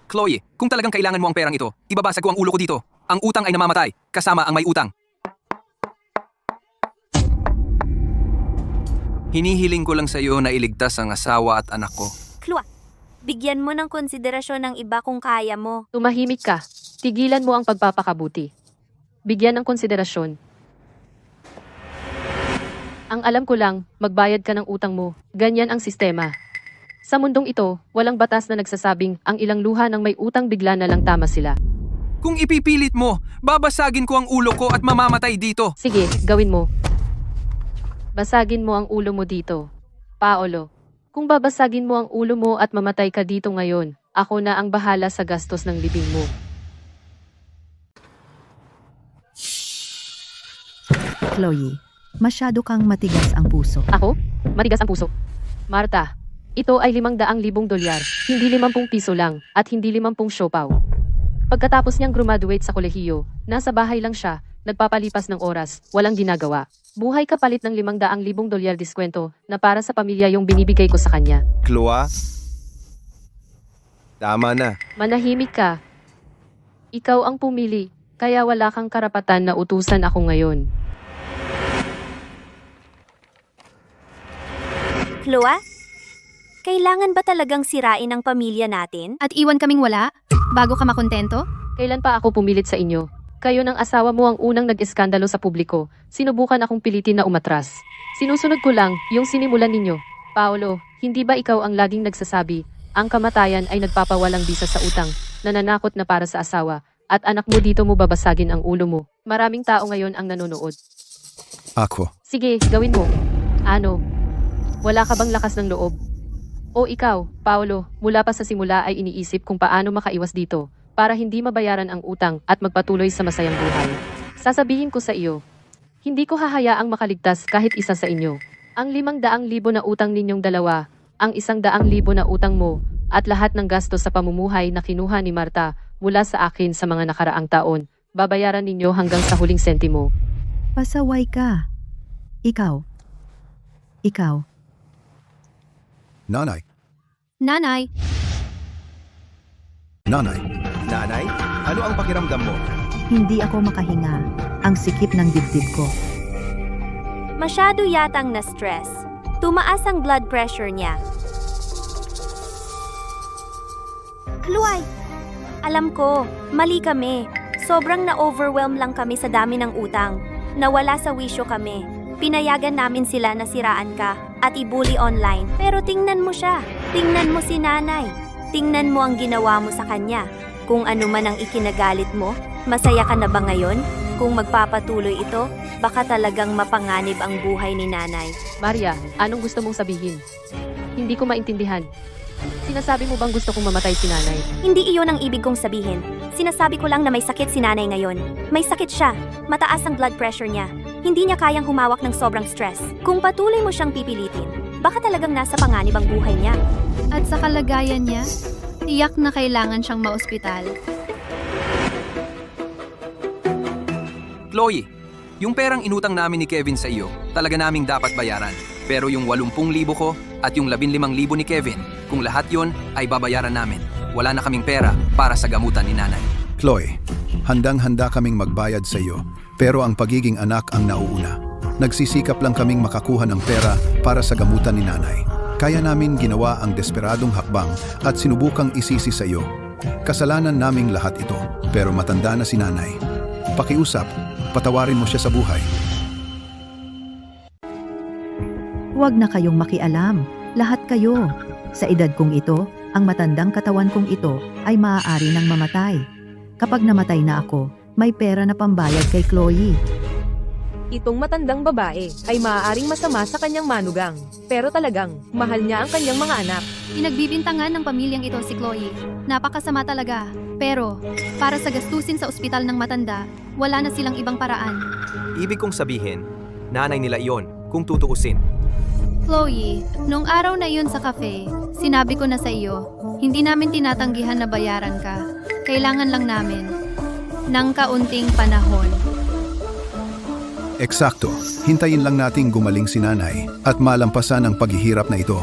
Chloe, kung talagang kailangan mo ang perang ito, ibabasag ko ang ulo ko dito. Ang utang ay namamatay, kasama ang may utang. Hinihiling ko lang sa iyo na iligtas ang asawa at anak ko. Chloe, bigyan mo ng konsiderasyon ng iba kung kaya mo. Tumahimik ka. Tigilan mo ang pagpapakabuti. Bigyan ng konsiderasyon. Ang alam ko lang, magbayad ka ng utang mo. Ganyan ang sistema. Sa mundong ito, walang batas na nagsasabing ang ilang luha ng may utang bigla na lang tama sila. Kung ipipilit mo, babasagin ko ang ulo ko at mamamatay dito. Sige, gawin mo. Basagin mo ang ulo mo dito. Paolo, kung babasagin mo ang ulo mo at mamatay ka dito ngayon, ako na ang bahala sa gastos ng libing mo. Chloe, masyado kang matigas ang puso. Ako? Matigas ang puso. Marta, ito ay $500,000, hindi 50 piso lang, at hindi 50 siopaw. Pagkatapos niyang graduate sa kolehiyo, nasa bahay lang siya, nagpapalipas ng oras, walang ginagawa. Buhay kapalit ng $500,000 diskwento na para sa pamilya yung binibigay ko sa kanya. Chloe? Tama na. Manahimik ka. Ikaw ang pumili, kaya wala kang karapatan na utusan ako ngayon. Chloe? Kailangan ba talagang sirain ang pamilya natin? At iwan kaming wala? Bago ka makontento? Kailan pa ako pumilit sa inyo? Kayo ng asawa mo ang unang nag-eskandalo sa publiko. Sinubukan akong pilitin na umatras. Sinusunod ko lang yung sinimulan ninyo. Paolo, hindi ba ikaw ang laging nagsasabi, ang kamatayan ay nagpapawalang bisa sa utang, nananakot na para sa asawa, at anak mo dito mo babasagin ang ulo mo. Maraming tao ngayon ang nanonood. Ako. Sige, gawin mo. Ano? Wala ka bang lakas ng loob? O ikaw, Paolo, mula pa sa simula ay iniisip kung paano makaiwas dito para hindi mabayaran ang utang at magpatuloy sa masayang buhay. Sasabihin ko sa iyo, hindi ko hahayaang makaligtas kahit isa sa inyo. Ang 500,000 na utang ninyong dalawa, ang 100,000 na utang mo, at lahat ng gastos sa pamumuhay na kinuha ni Marta mula sa akin sa mga nakaraang taon, babayaran ninyo hanggang sa huling sentimo. Pasaway ka. Ikaw. Nanay. Nanay, Nanay. Nanay, ano ang pakiramdam mo? Hindi ako makahinga. Ang sikip ng dibdib ko. Masyado yatang na-stress. Tumaas ang blood pressure niya. Chloe, alam ko, mali kami. Sobrang na-overwhelm lang kami sa dami ng utang. Nawala sa wisyo kami. Pinayagan namin sila na siraan ka at ibuli online. Pero tingnan mo siya. Tingnan mo si nanay. Tingnan mo ang ginawa mo sa kanya. Kung ano man ang ikinagalit mo, masaya ka na ba ngayon? Kung magpapatuloy ito, baka talagang mapanganib ang buhay ni nanay. Maria, anong gusto mong sabihin? Hindi ko maintindihan. Sinasabi mo bang gusto kong mamatay si nanay? Hindi iyon ang ibig kong sabihin. Sinasabi ko lang na may sakit si nanay ngayon. May sakit siya. Mataas ang blood pressure niya. Hindi niya kayang humawak ng sobrang stress. Kung patuloy mo siyang pipilitin, baka talagang nasa panganib ang buhay niya. At sa kalagayan niya, tiyak na kailangan siyang maospital. Chloe, yung perang inutang namin ni Kevin sa iyo, talaga naming dapat bayaran. Pero yung 80,000 ko at yung 15,000 ni Kevin, kung lahat yon ay babayaran namin. Wala na kaming pera para sa gamutan ni nanay. Chloe, handang-handa kaming magbayad sa iyo, pero ang pagiging anak ang nauuna. Nagsisikap lang kaming makakuha ng pera para sa gamutan ni nanay. Kaya namin ginawa ang desperadong hakbang at sinubukang isisi sa iyo. Kasalanan naming lahat ito, pero matanda na si nanay. Pakiusap, patawarin mo siya sa buhay. Huwag na kayong makialam. Lahat kayo. Sa edad kong ito, ang matandang katawan kong ito ay maaari nang mamatay. Kapag namatay na ako, may pera na pambayad kay Chloe. Itong matandang babae ay maaaring masama sa kanyang manugang. Pero talagang, mahal niya ang kanyang mga anak. Pinagbibintangan ng pamilyang ito si Chloe. Napakasama talaga. Pero, para sa gastusin sa ospital ng matanda, wala na silang ibang paraan. Ibig kong sabihin, nanay nila iyon kung tutuusin. Chloe, nung araw na iyon sa cafe, sinabi ko na sa iyo, hindi namin tinatanggihan na bayaran ka. Kailangan lang namin ng kaunting panahon. Eksakto, hintayin lang nating gumaling si nanay at malampasan ang paghihirap na ito.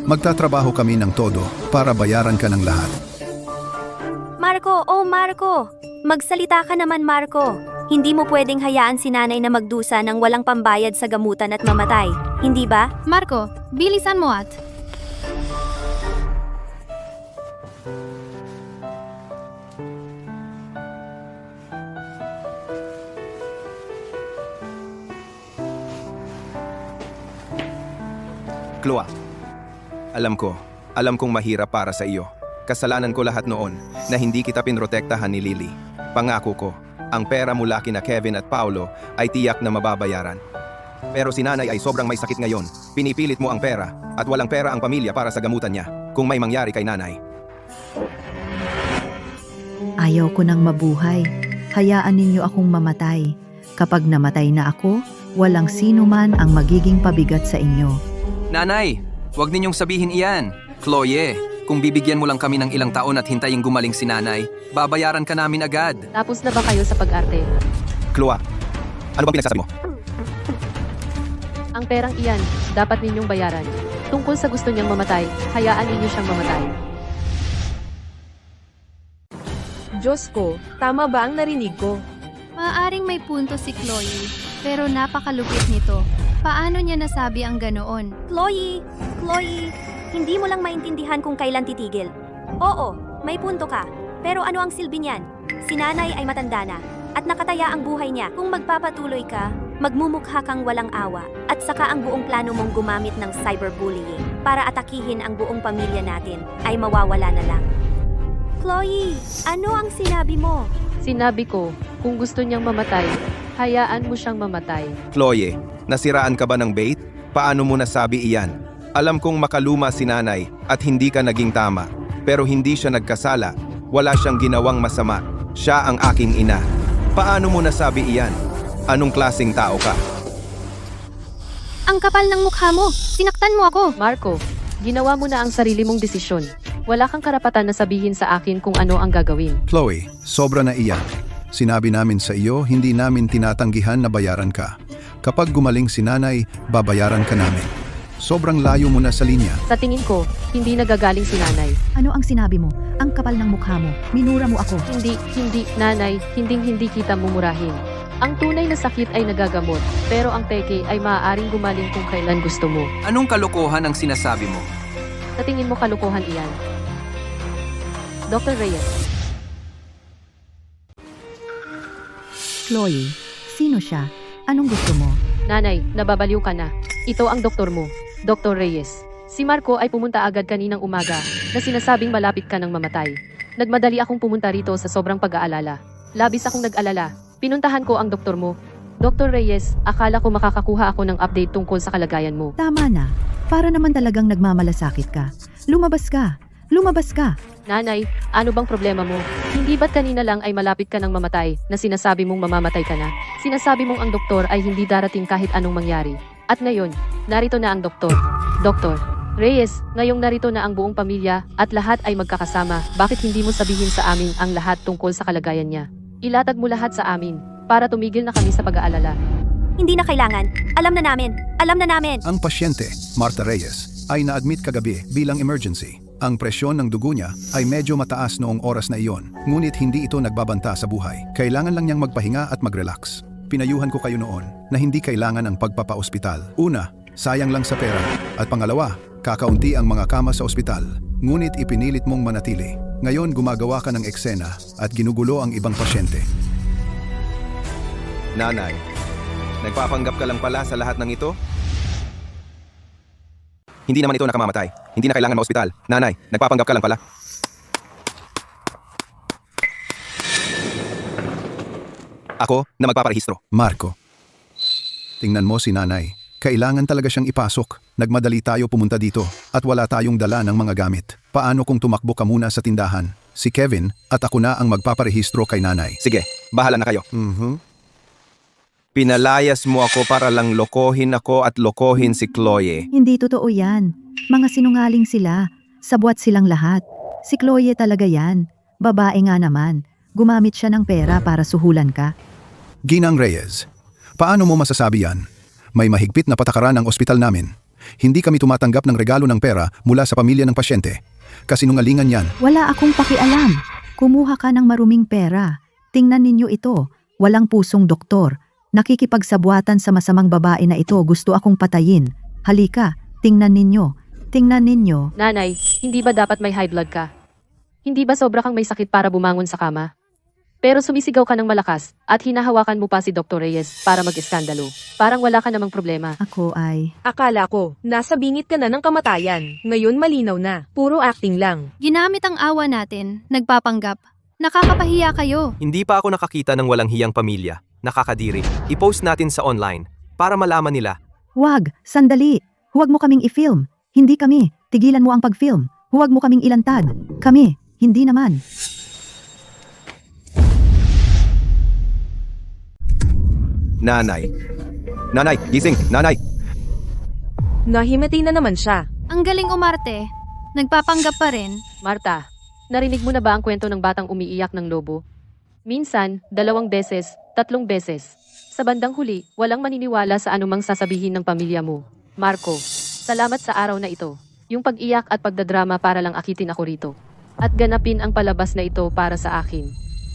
Magtatrabaho kami ng todo para bayaran ka ng lahat. Marco, oh Marco! Magsalita ka naman, Marco. Hindi mo pwedeng hayaan si nanay na magdusa ng walang pambayad sa gamutan at mamatay. Hindi ba? Marco, bilisan mo at. Chloe, alam kong mahirap para sa iyo. Kasalanan ko lahat noon na hindi kita pinrotektahan ni Lily. Pangako ko, ang pera mula kina Kevin at Paulo ay tiyak na mababayaran. Pero si nanay ay sobrang may sakit ngayon. Pinipilit mo ang pera at walang pera ang pamilya para sa gamutan niya kung may mangyari kay nanay. Ayaw ko nang mabuhay. Hayaan ninyo akong mamatay. Kapag namatay na ako, walang sino man ang magiging pabigat sa inyo. Nanay, huwag ninyong sabihin iyan. Chloe, kung bibigyan mo lang kami ng ilang taon at hintayin gumaling si nanay, babayaran ka namin agad. Tapos na ba kayo sa pag-arte? Chloe, ano ba pinagsasabi mo? Ang perang iyan, dapat ninyong bayaran. Tungkol sa gusto niyang mamatay, hayaan ninyo siyang mamatay. Diyos ko, tama ba ang narinig ko? Maaaring may punto si Chloe, pero napakalupit nito. Paano niya nasabi ang ganoon? Chloe! Hindi mo lang maintindihan kung kailan titigil. Oo, may punto ka. Pero ano ang silbi niyan? Si nanay ay matanda na at nakataya ang buhay niya. Kung magpapatuloy ka, magmumukha kang walang awa at saka ang buong plano mong gumamit ng cyberbullying para atakihin ang buong pamilya natin ay mawawala na lang. Chloe, ano ang sinabi mo? Sinabi ko, kung gusto niyang mamatay, hayaan mo siyang mamatay. Chloe, nasiraan ka ba ng bait? Paano mo nasabi iyan? Alam kong makaluma si nanay at hindi ka naging tama. Pero hindi siya nagkasala. Wala siyang ginawang masama. Siya ang aking ina. Paano mo nasabi iyan? Anong klaseng tao ka? Ang kapal ng mukha mo! Sinaktan mo ako! Marco, ginawa mo na ang sarili mong desisyon. Wala kang karapatan na sabihin sa akin kung ano ang gagawin. Chloe, sobra na iyan. Sinabi namin sa iyo, hindi namin tinatanggihan na bayaran ka. Kapag gumaling si nanay, babayaran ka namin. Sobrang layo mo na sa linya. Sa tingin ko, hindi nagagaling si nanay. Ano ang sinabi mo? Ang kapal ng mukha mo. Minura mo ako. Hindi, nanay, hindi kita mumurahin. Ang tunay na sakit ay nagagamot, pero ang peke ay maaaring gumaling kung kailan gusto mo. Anong kalokohan ang sinasabi mo? Sa tingin mo kalokohan iyan? Dr. Reyes. Chloe, sino siya? Anong gusto mo? Nanay, nababaliw ka na. Ito ang doktor mo, Dr. Reyes. Si Marco ay pumunta agad kaninang umaga na sinasabing malapit ka ng mamatay. Nagmadali akong pumunta rito sa sobrang pag-aalala. Labis akong nag-alala. Pinuntahan ko ang doktor mo. Dr. Reyes, akala ko makakakuha ako ng update tungkol sa kalagayan mo. Tama na. Para naman talagang nagmamalasakit ka. Lumabas ka. Lumabas ka. Nanay, ano bang problema mo? Hindi ba't kanina lang ay malapit ka ng mamatay na sinasabi mong mamamatay ka na? Sinasabi mong ang doktor ay hindi darating kahit anong mangyari. At ngayon, narito na ang doktor. Doktor Reyes, ngayong narito na ang buong pamilya at lahat ay magkakasama. Bakit hindi mo sabihin sa amin ang lahat tungkol sa kalagayan niya? Ilatag mo lahat sa amin para tumigil na kami sa pag-aalala. Hindi na kailangan. Alam na namin. Alam na namin. Ang pasyente, Martha Reyes, ay na-admit kagabi bilang emergency. Ang presyon ng dugo niya ay medyo mataas noong oras na iyon, ngunit hindi ito nagbabanta sa buhay. Kailangan lang niyang magpahinga at mag-relax. Pinayuhan ko kayo noon na hindi kailangan ang pagpapa-ospital. Una, sayang lang sa pera. At pangalawa, kakaunti ang mga kama sa ospital. Ngunit ipinilit mong manatili. Ngayon gumagawa ka ng eksena at ginugulo ang ibang pasyente. Nanay, nagpapanggap ka lang pala sa lahat ng ito? Hindi naman ito nakamamatay. Hindi na kailangan ma-ospital. Nanay, nagpapanggap ka lang pala. Ako na magpaparehistro. Marco, tingnan mo si nanay. Kailangan talaga siyang ipasok. Nagmadali tayo pumunta dito at wala tayong dala ng mga gamit. Paano kung tumakbo ka muna sa tindahan? Si Kevin at ako na ang magpaparehistro kay nanay. Sige, bahala na kayo. Pinalayas mo ako para lang lokohin ako at lokohin si Chloe. Hindi totoo yan. Mga sinungaling sila. Sabwat silang lahat. Si Chloe talaga yan. Babae nga naman. Gumamit siya ng pera para suhulan ka. Ginang Reyes, paano mo masasabi yan? May mahigpit na patakaran ang ospital namin. Hindi kami tumatanggap ng regalo ng pera mula sa pamilya ng pasyente. Kasinungalingan yan. Wala akong pakialam. Kumuha ka ng maruming pera. Tingnan ninyo ito. Walang pusong doktor. Nakikipagsabwatan sa masamang babae na ito. Gusto akong patayin. Halika, tingnan ninyo. Tingnan ninyo. Nanay, hindi ba dapat may high blood ka? Hindi ba sobra kang may sakit para bumangon sa kama? Pero sumisigaw ka ng malakas at hinahawakan mo pa si Dr. Reyes para mag-eskandalo. Parang wala ka namang problema. Ako ay... Akala ko, nasa bingit ka na ng kamatayan. Ngayon malinaw na. Puro acting lang. Ginamit ang awa natin, nagpapanggap. Nakakapahiya kayo. Hindi pa ako nakakita ng walang hiyang pamilya. Nakakadiri. I-post natin sa online para malaman nila. Huwag, sandali. Huwag mo kaming i-film. Hindi kami. Tigilan mo ang pag-film. Huwag mo kaming ilantad. Kami, hindi naman. Nanay. Nanay, gising! Nanay! Nahimati na naman siya. Ang galing umarte. Nagpapanggap pa rin. Marta, narinig mo na ba ang kwento ng batang umiiyak ng lobo? Minsan, 2 beses, 3 beses. Sa bandang huli, walang maniniwala sa anumang sasabihin ng pamilya mo. Marco, salamat sa araw na ito. Yung pag-iyak at pagdadrama para lang akitin ako rito. At ganapin ang palabas na ito para sa akin.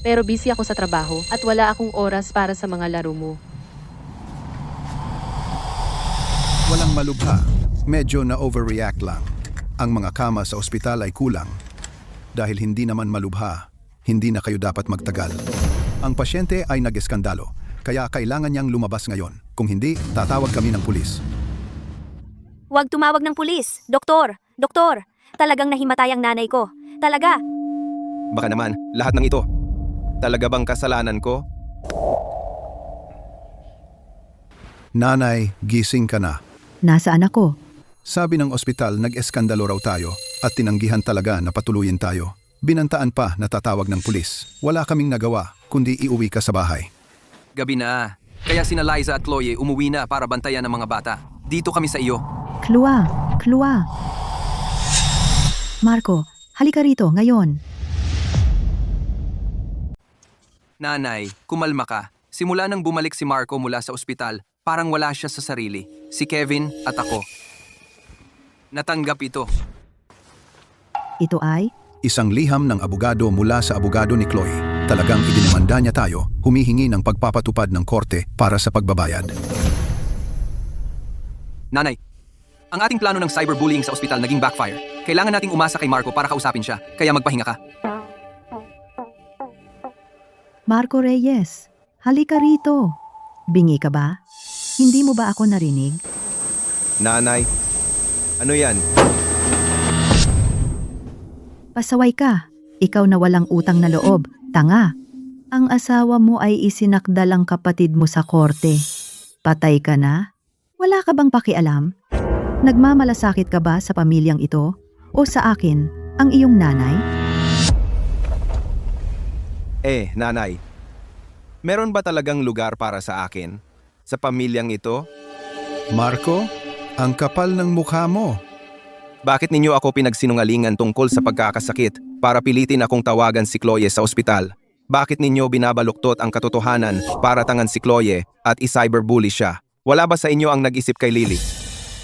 Pero busy ako sa trabaho at wala akong oras para sa mga laro mo. Walang malubha. Medyo na-overreact lang. Ang mga kama sa ospital ay kulang. Dahil hindi naman malubha, hindi na kayo dapat magtagal. Ang pasyente ay nag-eskandalo, kaya kailangan niyang lumabas ngayon. Kung hindi, tatawag kami ng pulis. Huwag tumawag ng pulis. Doktor! Doktor! Talagang nahimatay ang nanay ko. Talaga! Baka naman, lahat ng ito. Talaga bang kasalanan ko? Nanay, gising ka na. Nasaan ako? Sabi ng ospital, nag-eskandalo raw tayo at tinanggihan talaga na patuloyin tayo. Binantaan pa na tatawag ng pulis. Wala kaming nagawa, kundi iuwi ka sa bahay. Gabi na. Kaya sina Liza at Chloe umuwi na para bantayan ng mga bata. Dito kami sa iyo. Klua! Klua! Marco, halika rito ngayon. Nanay, kumalma ka. Simula nang bumalik si Marco mula sa ospital, parang wala siya sa sarili. Si Kevin at ako. Natanggap ito. Ito ay... Isang liham ng abogado mula sa abogado ni Chloe. Talagang idinimanda niya tayo, humihingi ng pagpapatupad ng korte para sa pagbabayad. Nanay, ang ating plano ng cyberbullying sa ospital naging backfire. Kailangan nating umasa kay Marco para kausapin siya, kaya magpahinga ka. Marco Reyes, Halika rito. Bingi ka ba? Hindi mo ba ako narinig? Nanay, ano yan? Pasaway ka. Ikaw na walang utang na loob. Tanga. Ang asawa mo ay isinakdalang kapatid mo sa korte. Patay ka na? Wala ka bang pakialam? Nagmamalasakit ka ba sa pamilyang ito? O sa akin, ang iyong nanay? Nanay, meron ba talagang lugar para sa akin? Sa pamilyang ito? Marco, ang kapal ng mukha mo. Bakit ninyo ako pinagsinungalingan tungkol sa pagkakasakit para pilitin akong tawagan si Chloe sa ospital? Bakit ninyo binabaluktot ang katotohanan para tangan si Chloe at i-cyberbully siya? Wala ba sa inyo ang nag-isip kay Lily?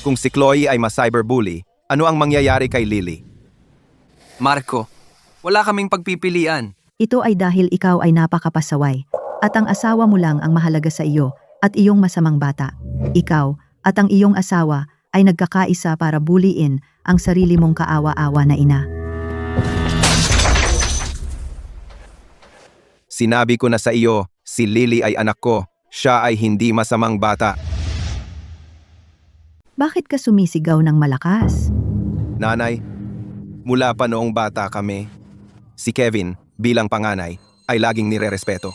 Kung si Chloe ay ma-cyberbully, ano ang mangyayari kay Lily? Marco, wala kaming pagpipilian. Ito ay dahil ikaw ay napakapasaway at ang asawa mo lang ang mahalaga sa iyo at iyong masamang bata. Ikaw at ang iyong asawa ay nagkakaisa para buliin ang sarili mong kaawa-awa na ina. Sinabi ko na sa iyo, si Lily ay anak ko. Siya ay hindi masamang bata. Bakit ka sumisigaw ng malakas? Nanay, mula pa noong bata kami, si Kevin bilang panganay ay laging nirerespeto.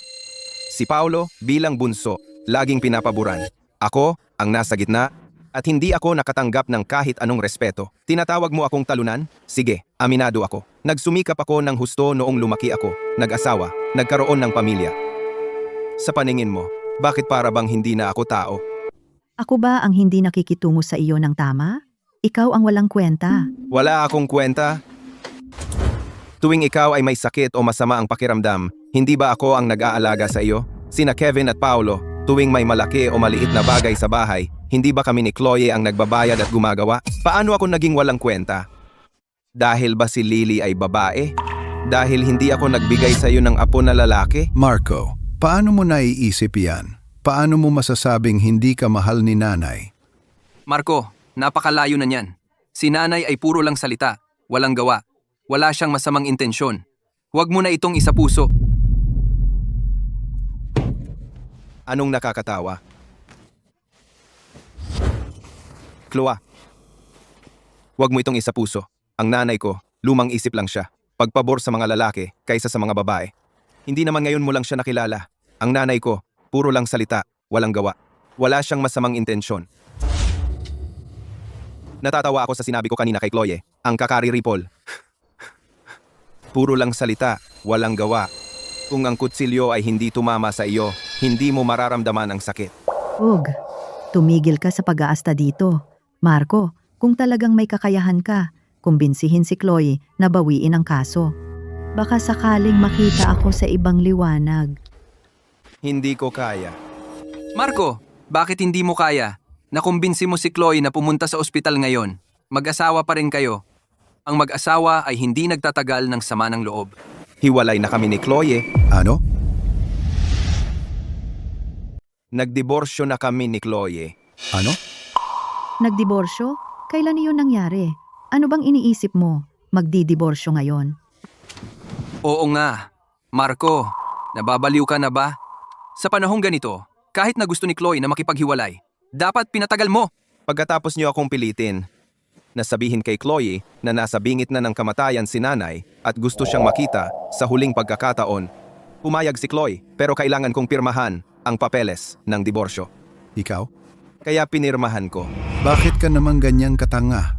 Si Paulo bilang bunso, laging pinapaburan. Ako ang nasa gitna at hindi ako nakatanggap ng kahit anong respeto. Tinatawag mo akong talunan? Sige, aminado ako. Nagsumikap ako ng husto noong lumaki ako, nag-asawa, nagkaroon ng pamilya. Sa paningin mo, bakit para bang hindi na ako tao? Ako ba ang hindi nakikitungo sa iyo ng tama? Ikaw ang walang kwenta. Wala akong kwenta. Tuwing ikaw ay may sakit o masama ang pakiramdam, hindi ba ako ang nag-aalaga sa iyo? Sina Kevin at Paulo, tuwing may malaki o maliit na bagay sa bahay, hindi ba kami ni Chloe ang nagbabayad at gumagawa? Paano ako naging walang kwenta? Dahil ba si Lily ay babae? Dahil hindi ako nagbigay sa iyo ng apo na lalaki? Marco, paano mo naiisip yan? Paano mo masasabing hindi ka mahal ni nanay? Marco, napakalayo na niyan. Si nanay ay puro lang salita, walang gawa. Wala siyang masamang intensyon. Huwag mo na itong isapuso. Anong nakakatawa? Chloe, huwag mo itong isapuso. Ang nanay ko, lumang isip lang siya. Pagpabor sa mga lalaki kaysa sa mga babae. Hindi naman ngayon mo lang siya nakilala. Ang nanay ko, puro lang salita, walang gawa. Wala siyang masamang intensyon. Natatawa ako sa sinabi ko kanina kay Chloe, ang kakari-ripol. Puro lang salita, walang gawa. Kung ang kutsilyo ay hindi tumama sa iyo, hindi mo mararamdaman ang sakit. Ug, tumigil ka sa pag-aasta dito. Marco, kung talagang may kakayahan ka, kumbinsihin si Chloe na bawiin ang kaso. Baka sakaling makita ako sa ibang liwanag. Hindi ko kaya. Marco, bakit hindi mo kaya? Nakumbinsi mo si Chloe na pumunta sa ospital ngayon. Mag-asawa pa rin kayo. Ang mag-asawa ay hindi nagtatagal ng sama ng loob. Hiwalay na kami ni Chloe. Ano? Nagdiborsyo na kami ni Chloe. Ano? Nagdiborsyo? Kailan iyon nangyari? Ano bang iniisip mo? Magdidiborsyo ngayon? Oo nga. Marco, nababaliw ka na ba? Sa panahong ganito, kahit na gusto ni Chloe na makipaghiwalay, dapat pinatagal mo. Pagkatapos niyo akong pilitin, nasabihin kay Chloe na nasa bingit na ng kamatayan si nanay at gusto siyang makita sa huling pagkakataon. Pumayag si Chloe pero kailangan kong pirmahan ang papeles ng diborsyo. Ikaw? Kaya pinirmahan ko. Bakit ka naman ganyang katanga?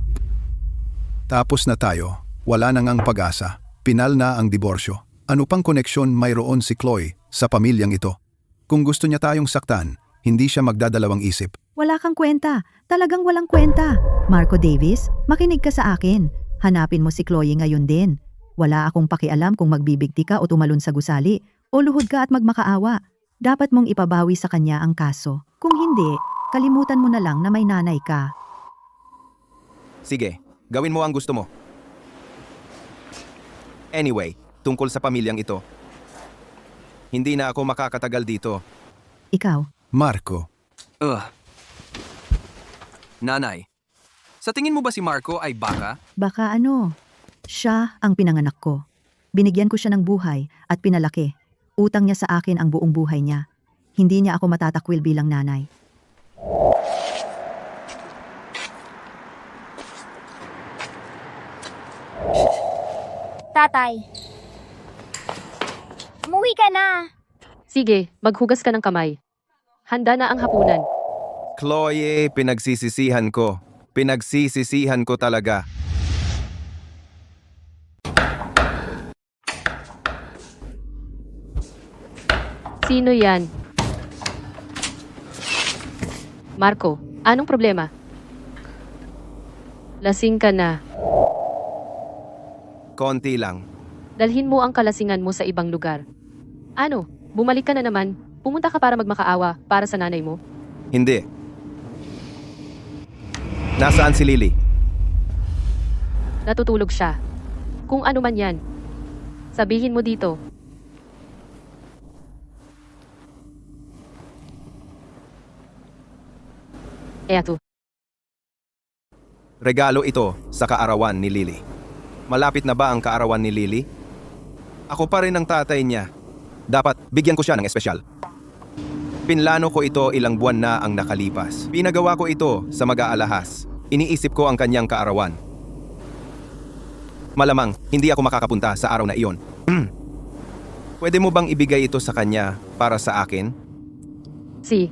Tapos na tayo. Wala nang ang pag-asa. Pinal na ang diborsyo. Ano pang koneksyon mayroon si Chloe sa pamilyang ito? Kung gusto niya tayong saktan, hindi siya magdadalawang isip. Wala kang kwenta. Talagang walang kwenta. Marco Davis, makinig ka sa akin. Hanapin mo si Chloe ngayon din. Wala akong pakialam kung magbibigti ka o tumalon sa gusali o luhod ka at magmakaawa. Dapat mong ipabawi sa kanya ang kaso. Kung hindi, kalimutan mo na lang na may nanay ka. Sige, gawin mo ang gusto mo. Anyway, tungkol sa pamilyang ito. Hindi na ako makakatagal dito. Ikaw? Marco, Nanay, sa tingin mo ba si Marco ay baka? Baka ano? Siya ang pinanganak ko. Binigyan ko siya ng buhay at pinalaki. Utang niya sa akin ang buong buhay niya. hindi niya ako matatakwil bilang nanay. Tatay. Umuwi ka na. Sige, maghugas ka ng kamay. Handa na ang hapunan. Chloe, pinagsisisihan ko. Pinagsisisihan ko talaga. Sino yan? Marco, anong problema? Lasing ka na. Konti lang. Dalhin mo ang kalasingan mo sa ibang lugar. Ano, bumalik ka na naman? Pumunta ka para magmakaawa para sa nanay mo? Hindi. Nasaan si Lily? Natutulog siya. Kung ano man yan. Sabihin mo dito. Eto. Regalo ito sa kaarawan ni Lily. Malapit na ba ang kaarawan ni Lily? Ako pa rin ang tatay niya. Dapat bigyan ko siya ng espesyal. Pinlano ko ito ilang buwan na ang nakalipas. Pinagawa ko ito sa mag-aalahas. Iniisip ko ang kanyang kaarawan. Malamang, hindi ako makakapunta sa araw na iyon. Pwede mo bang ibigay ito sa kanya para sa akin? Si.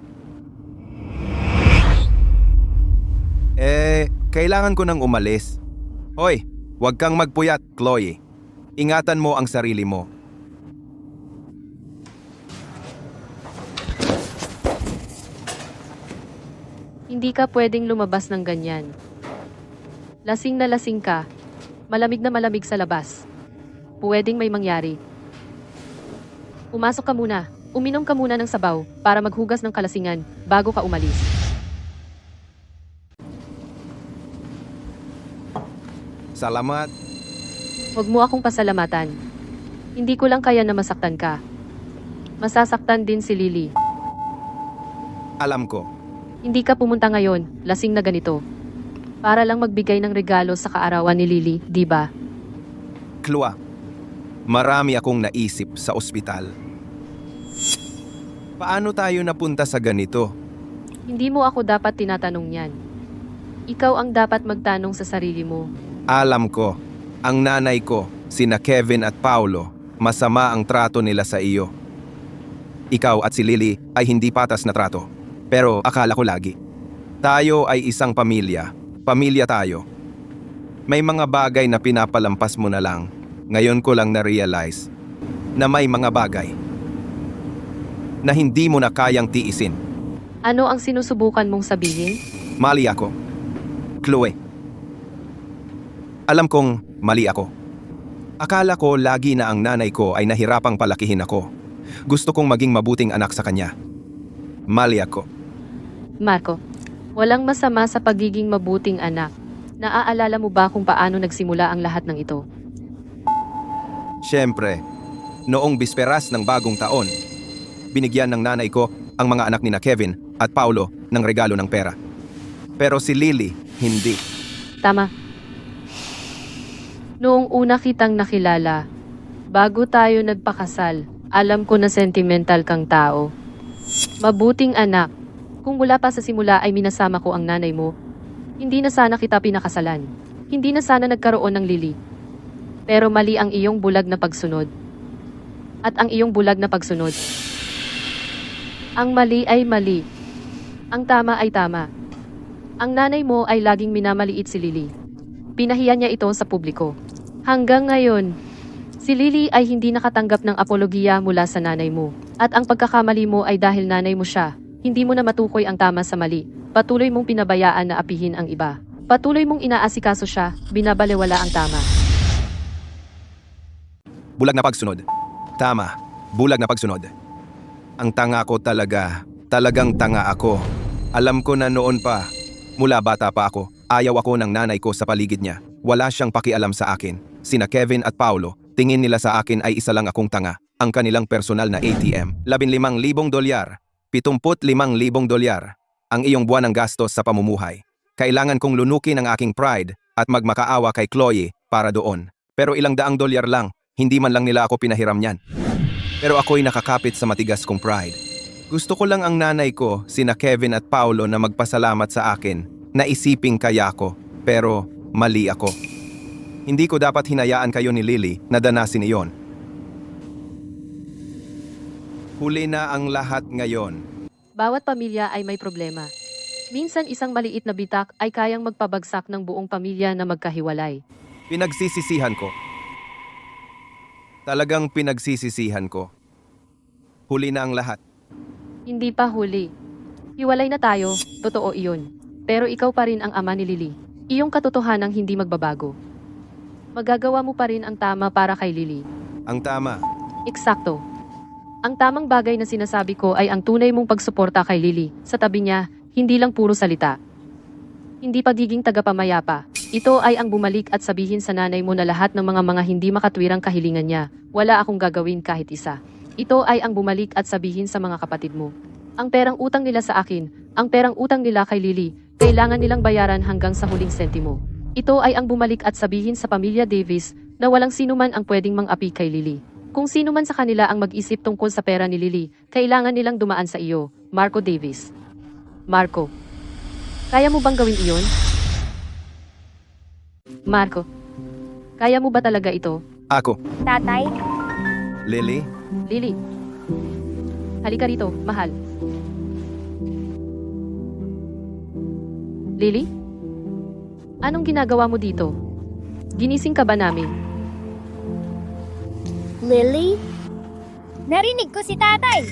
Kailangan ko nang umalis. Hoy, huwag kang magpuyat, Chloe. Ingatan mo ang sarili mo. Hindi ka pwedeng lumabas ng ganyan. Lasing na lasing ka. Malamig na malamig sa labas. Pwedeng may mangyari. Pumasok ka muna. Uminom ka muna ng sabaw para maghugas ng kalasingan bago ka umalis. Salamat. Huwag mo akong pasalamatan. Hindi ko lang kaya na masaktan ka. Masasaktan din si Lily. Alam ko. Hindi ka pumunta ngayon, lasing na ganito. Para lang magbigay ng regalo sa kaarawan ni Lily, di ba? Chloe, marami akong naisip sa ospital. Paano tayo napunta sa ganito? Hindi mo ako dapat tinatanong yan. Ikaw ang dapat magtanong sa sarili mo. Alam ko, ang nanay ko, sina Kevin at Paulo, masama ang trato nila sa iyo. Ikaw at si Lily ay hindi patas na trato. Pero akala ko lagi. Tayo ay isang pamilya. Pamilya tayo. May mga bagay na pinapalampas mo na lang. Ngayon ko lang na-realize na may mga bagay na hindi mo na kayang tiisin. Ano ang sinusubukan mong sabihin? Mali ako. Chloe. Alam kong mali ako. Akala ko lagi na ang nanay ko ay nahirapang palakihin ako. Gusto kong maging mabuting anak sa kanya. Mali ako. Marco, walang masama sa pagiging mabuting anak. Naaalala mo ba kung paano nagsimula ang lahat ng ito? Siyempre, noong bisperas ng bagong taon, binigyan ng nanay ko ang mga anak ni na Kevin at Paulo ng regalo ng pera. Pero si Lily, hindi. Tama. Noong una kitang nakilala, bago tayo nagpakasal, alam ko na sentimental kang tao. Mabuting anak. Kung mula pa sa simula ay minasama ko ang nanay mo, hindi na sana kita pinakasalan. Hindi na sana nagkaroon ng Lily. Pero mali ang iyong bulag na pagsunod. At ang iyong bulag na pagsunod. Ang mali ay mali. Ang tama ay tama. Ang nanay mo ay laging minamaliit si Lily. Pinahiya niya ito sa publiko. Hanggang ngayon, si Lily ay hindi nakatanggap ng apologiya mula sa nanay mo. At ang pagkakamali mo ay dahil nanay mo siya. Hindi mo na matukoy ang tama sa mali. Patuloy mong pinabayaan na apihin ang iba. Patuloy mong inaasikaso siya, binabalewala ang tama. Bulag na pagsunod. Tama, bulag na pagsunod. Ang tanga ko talaga. Talagang tanga ako. Alam ko na noon pa. Mula bata pa ako, ayaw ako ng nanay ko sa paligid niya. Wala siyang pakialam sa akin. Sina Kevin at Paulo, tingin nila sa akin ay isa lang akong tanga. Ang kanilang personal na ATM, $15,000, $75,000 ang iyong buwan ng gastos sa pamumuhay. Kailangan kong lunukin ang aking pride at magmakaawa kay Chloe para doon. Pero ilang daang dolyar lang, hindi man lang nila ako pinahiram niyan. Pero ako'y nakakapit sa matigas kong pride. Gusto ko lang ang nanay ko, sina Kevin at Paolo na magpasalamat sa akin. Naisiping kaya ko, pero mali ako. Hindi ko dapat hinayaan kayo ni Lily na danasin iyon. Huli na ang lahat ngayon. Bawat pamilya ay may problema. Minsan isang maliit na bitak ay kayang magpabagsak ng buong pamilya na magkahiwalay. Pinagsisisihan ko. Talagang pinagsisisihan ko. Huli na ang lahat. Hindi pa huli. Hiwalay na tayo, totoo iyon. Pero ikaw pa rin ang ama ni Lily. Iyong katotohanang hindi magbabago. Magagawa mo pa rin ang tama para kay Lily. Ang tama. Eksakto. Ang tamang bagay na sinasabi ko ay ang tunay mong pagsuporta kay Lily. Sa tabi niya, hindi lang puro salita. Hindi pagiging tagapamayapa. Ito ay ang bumalik at sabihin sa nanay mo na lahat ng mga hindi makatwirang kahilingan niya, wala akong gagawin kahit isa. Ito ay ang bumalik at sabihin sa mga kapatid mo. Ang perang utang nila sa akin, ang perang utang nila kay Lily, kailangan nilang bayaran hanggang sa huling sentimo. Ito ay ang bumalik at sabihin sa pamilya Davis na walang sinuman ang pwedeng mang-api kay Lily. Kung sino man sa kanila ang mag-isip tungkol sa pera ni Lily, kailangan nilang dumaan sa iyo, Marco Davis. Marco, kaya mo bang gawin iyon? Marco, kaya mo ba talaga ito? Ako. Tatay, Lily? Lily, halika rito, mahal. Lily? Anong ginagawa mo dito? Ginising ka ba namin? Lily? Narinig ko si tatay.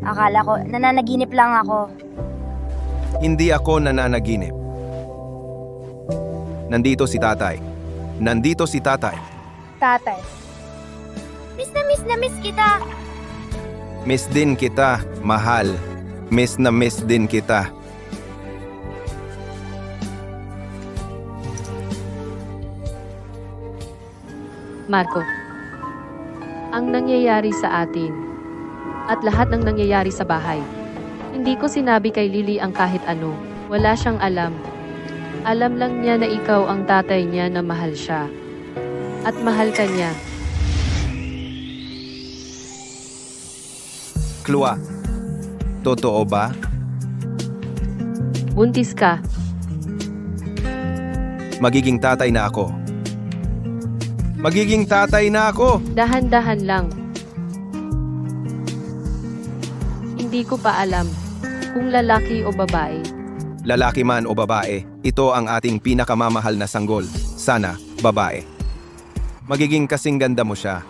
Akala ko, nananaginip lang ako. Hindi ako nananaginip. Nandito si tatay. Nandito si tatay. Tatay. Miss na miss kita. Miss din kita, mahal. Miss na miss din kita. Marco, ang nangyayari sa atin at lahat ng nangyayari sa bahay. Hindi ko sinabi kay Lily ang kahit ano. Wala siyang alam. Alam lang niya na ikaw ang tatay niya na mahal siya. At mahal ka niya. Klua, totoo ba? Buntis ka. Magiging tatay na ako. Magiging tatay na ako! Dahan-dahan lang. Hindi ko pa alam kung lalaki o babae. Lalaki man o babae, ito ang ating pinakamamahal na sanggol. Sana, babae. Magiging kasing ganda mo siya.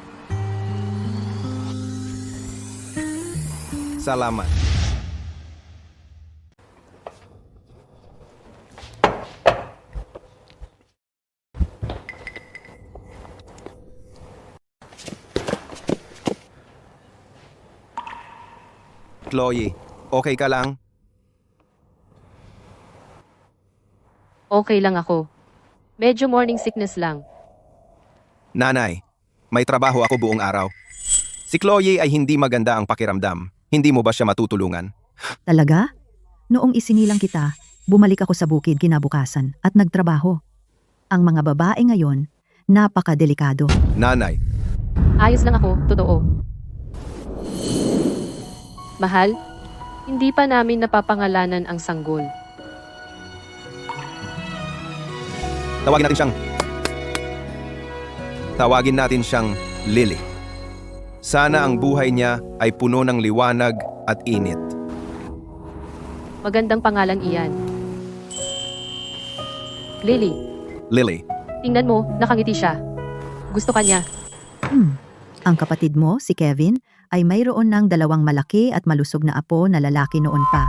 Salamat. Chloe, okay ka lang? Okay lang ako. Medyo morning sickness lang. Nanay, may trabaho ako buong araw. Si Chloe ay hindi maganda ang pakiramdam. Hindi mo ba siya matutulungan? Talaga? Noong isinilang kita, bumalik ako sa bukid kinabukasan at nagtrabaho. Ang mga babae ngayon, napakadelikado. Nanay, Ayos lang ako, totoo. Mahal, hindi pa namin napapangalanan ang sanggol. Tawagin natin siyang Lily. Sana ang buhay niya ay puno ng liwanag at init. Magandang pangalan iyan. Lily, Lily, tingnan mo, nakangiti siya. Gusto ka niya. Ang kapatid mo, si Kevin, ay mayroon ng 2 malaki at malusog na apo na lalaki noon pa.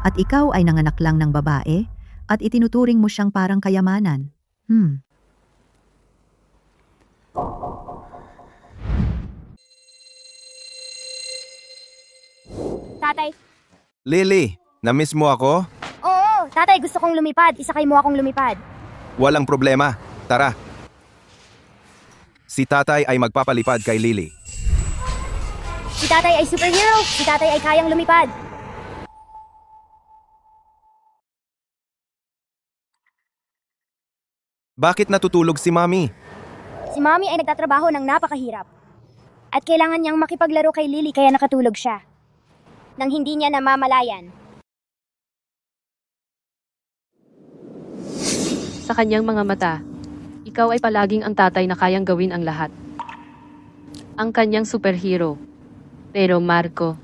At ikaw ay nanganak lang ng babae at itinuturing mo siyang parang kayamanan. Tatay. Lily, na-miss mo ako? Oo, tatay, gusto kong lumipad. Isakay mo akong lumipad. Walang problema. Tara. Si tatay ay magpapalipad kay Lily. Si tatay ay superhero. Si tatay ay kayang lumipad. Bakit natutulog si Mami? Si Mami ay nagtatrabaho ng napakahirap. At kailangan niyang makipaglaro kay Lily kaya nakatulog siya. Nang hindi niya namamalayan. Sa kanyang mga mata, ikaw ay palaging ang tatay na kayang gawin ang lahat. Ang kanyang superhero. Pero Marco,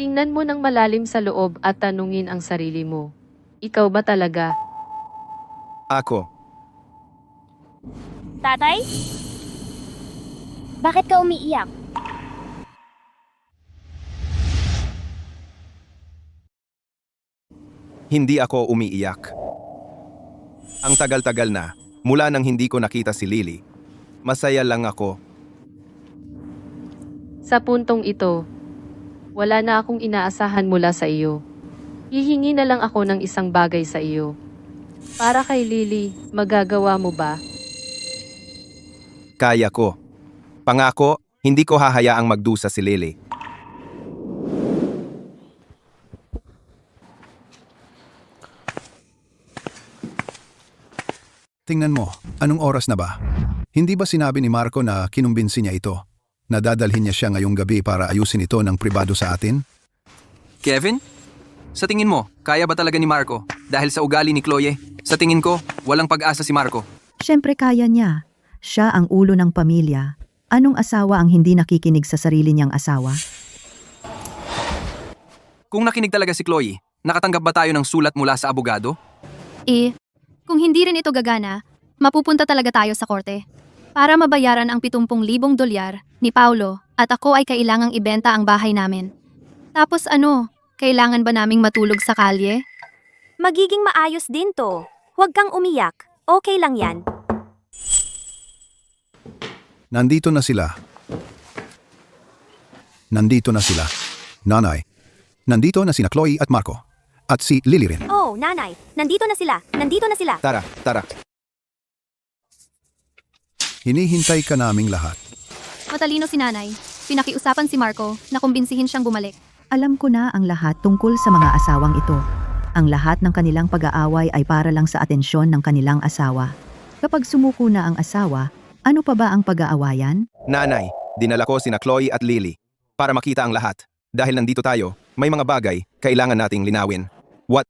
tingnan mo ng malalim sa loob at tanungin ang sarili mo. Ikaw ba talaga? Ako. Tatay? Bakit ka umiiyak? Hindi ako umiiyak. Ang tagal-tagal na, mula nang hindi ko nakita si Lily, masaya lang ako. Sa puntong ito, wala na akong inaasahan mula sa iyo. Hihingi na lang ako ng isang bagay sa iyo. Para kay Lily, magagawa mo ba? Kaya ko. Pangako, hindi ko hahayaang magdusa si Lily. Tingnan mo, anong oras na ba? Hindi ba sinabi ni Marco na kinumbinsi niya ito? Na dadalhin niya siya ngayong gabi para ayusin ito ng pribado sa atin? Kevin? Sa tingin mo, kaya ba talaga ni Marco? Dahil sa ugali ni Chloe, sa tingin ko, walang pag-asa si Marco. Siyempre kaya niya. Siya ang ulo ng pamilya. Anong asawa ang hindi nakikinig sa sarili niyang asawa? Kung nakinig talaga si Chloe, nakatanggap ba tayo ng sulat mula sa abogado? Kung hindi rin ito gagana, mapupunta talaga tayo sa korte. Para mabayaran ang 70,000 dolyar ni Paulo at ako ay kailangang ibenta ang bahay namin. Tapos kailangan ba naming matulog sa kalye? Magiging maayos din to. Huwag kang umiyak. Okay lang yan. Nandito na sila. Nandito na sila. Nanay. Nandito na sina Chloe at Marco. At si Lily rin. Oh, nanay. Nandito na sila. Nandito na sila. Tara, tara. Hinihintay ka naming lahat. Matalino si nanay. Pinakiusapan si Marco na kumbinsihin siyang bumalik. Alam ko na ang lahat tungkol sa mga asawang ito. Ang lahat ng kanilang pag-aaway ay para lang sa atensyon ng kanilang asawa. Kapag sumuko na ang asawa, ano pa ba ang pag-aawayan? Nanay, dinala ko sina Chloe at Lily para makita ang lahat. Dahil nandito tayo, may mga bagay kailangan nating linawin. What?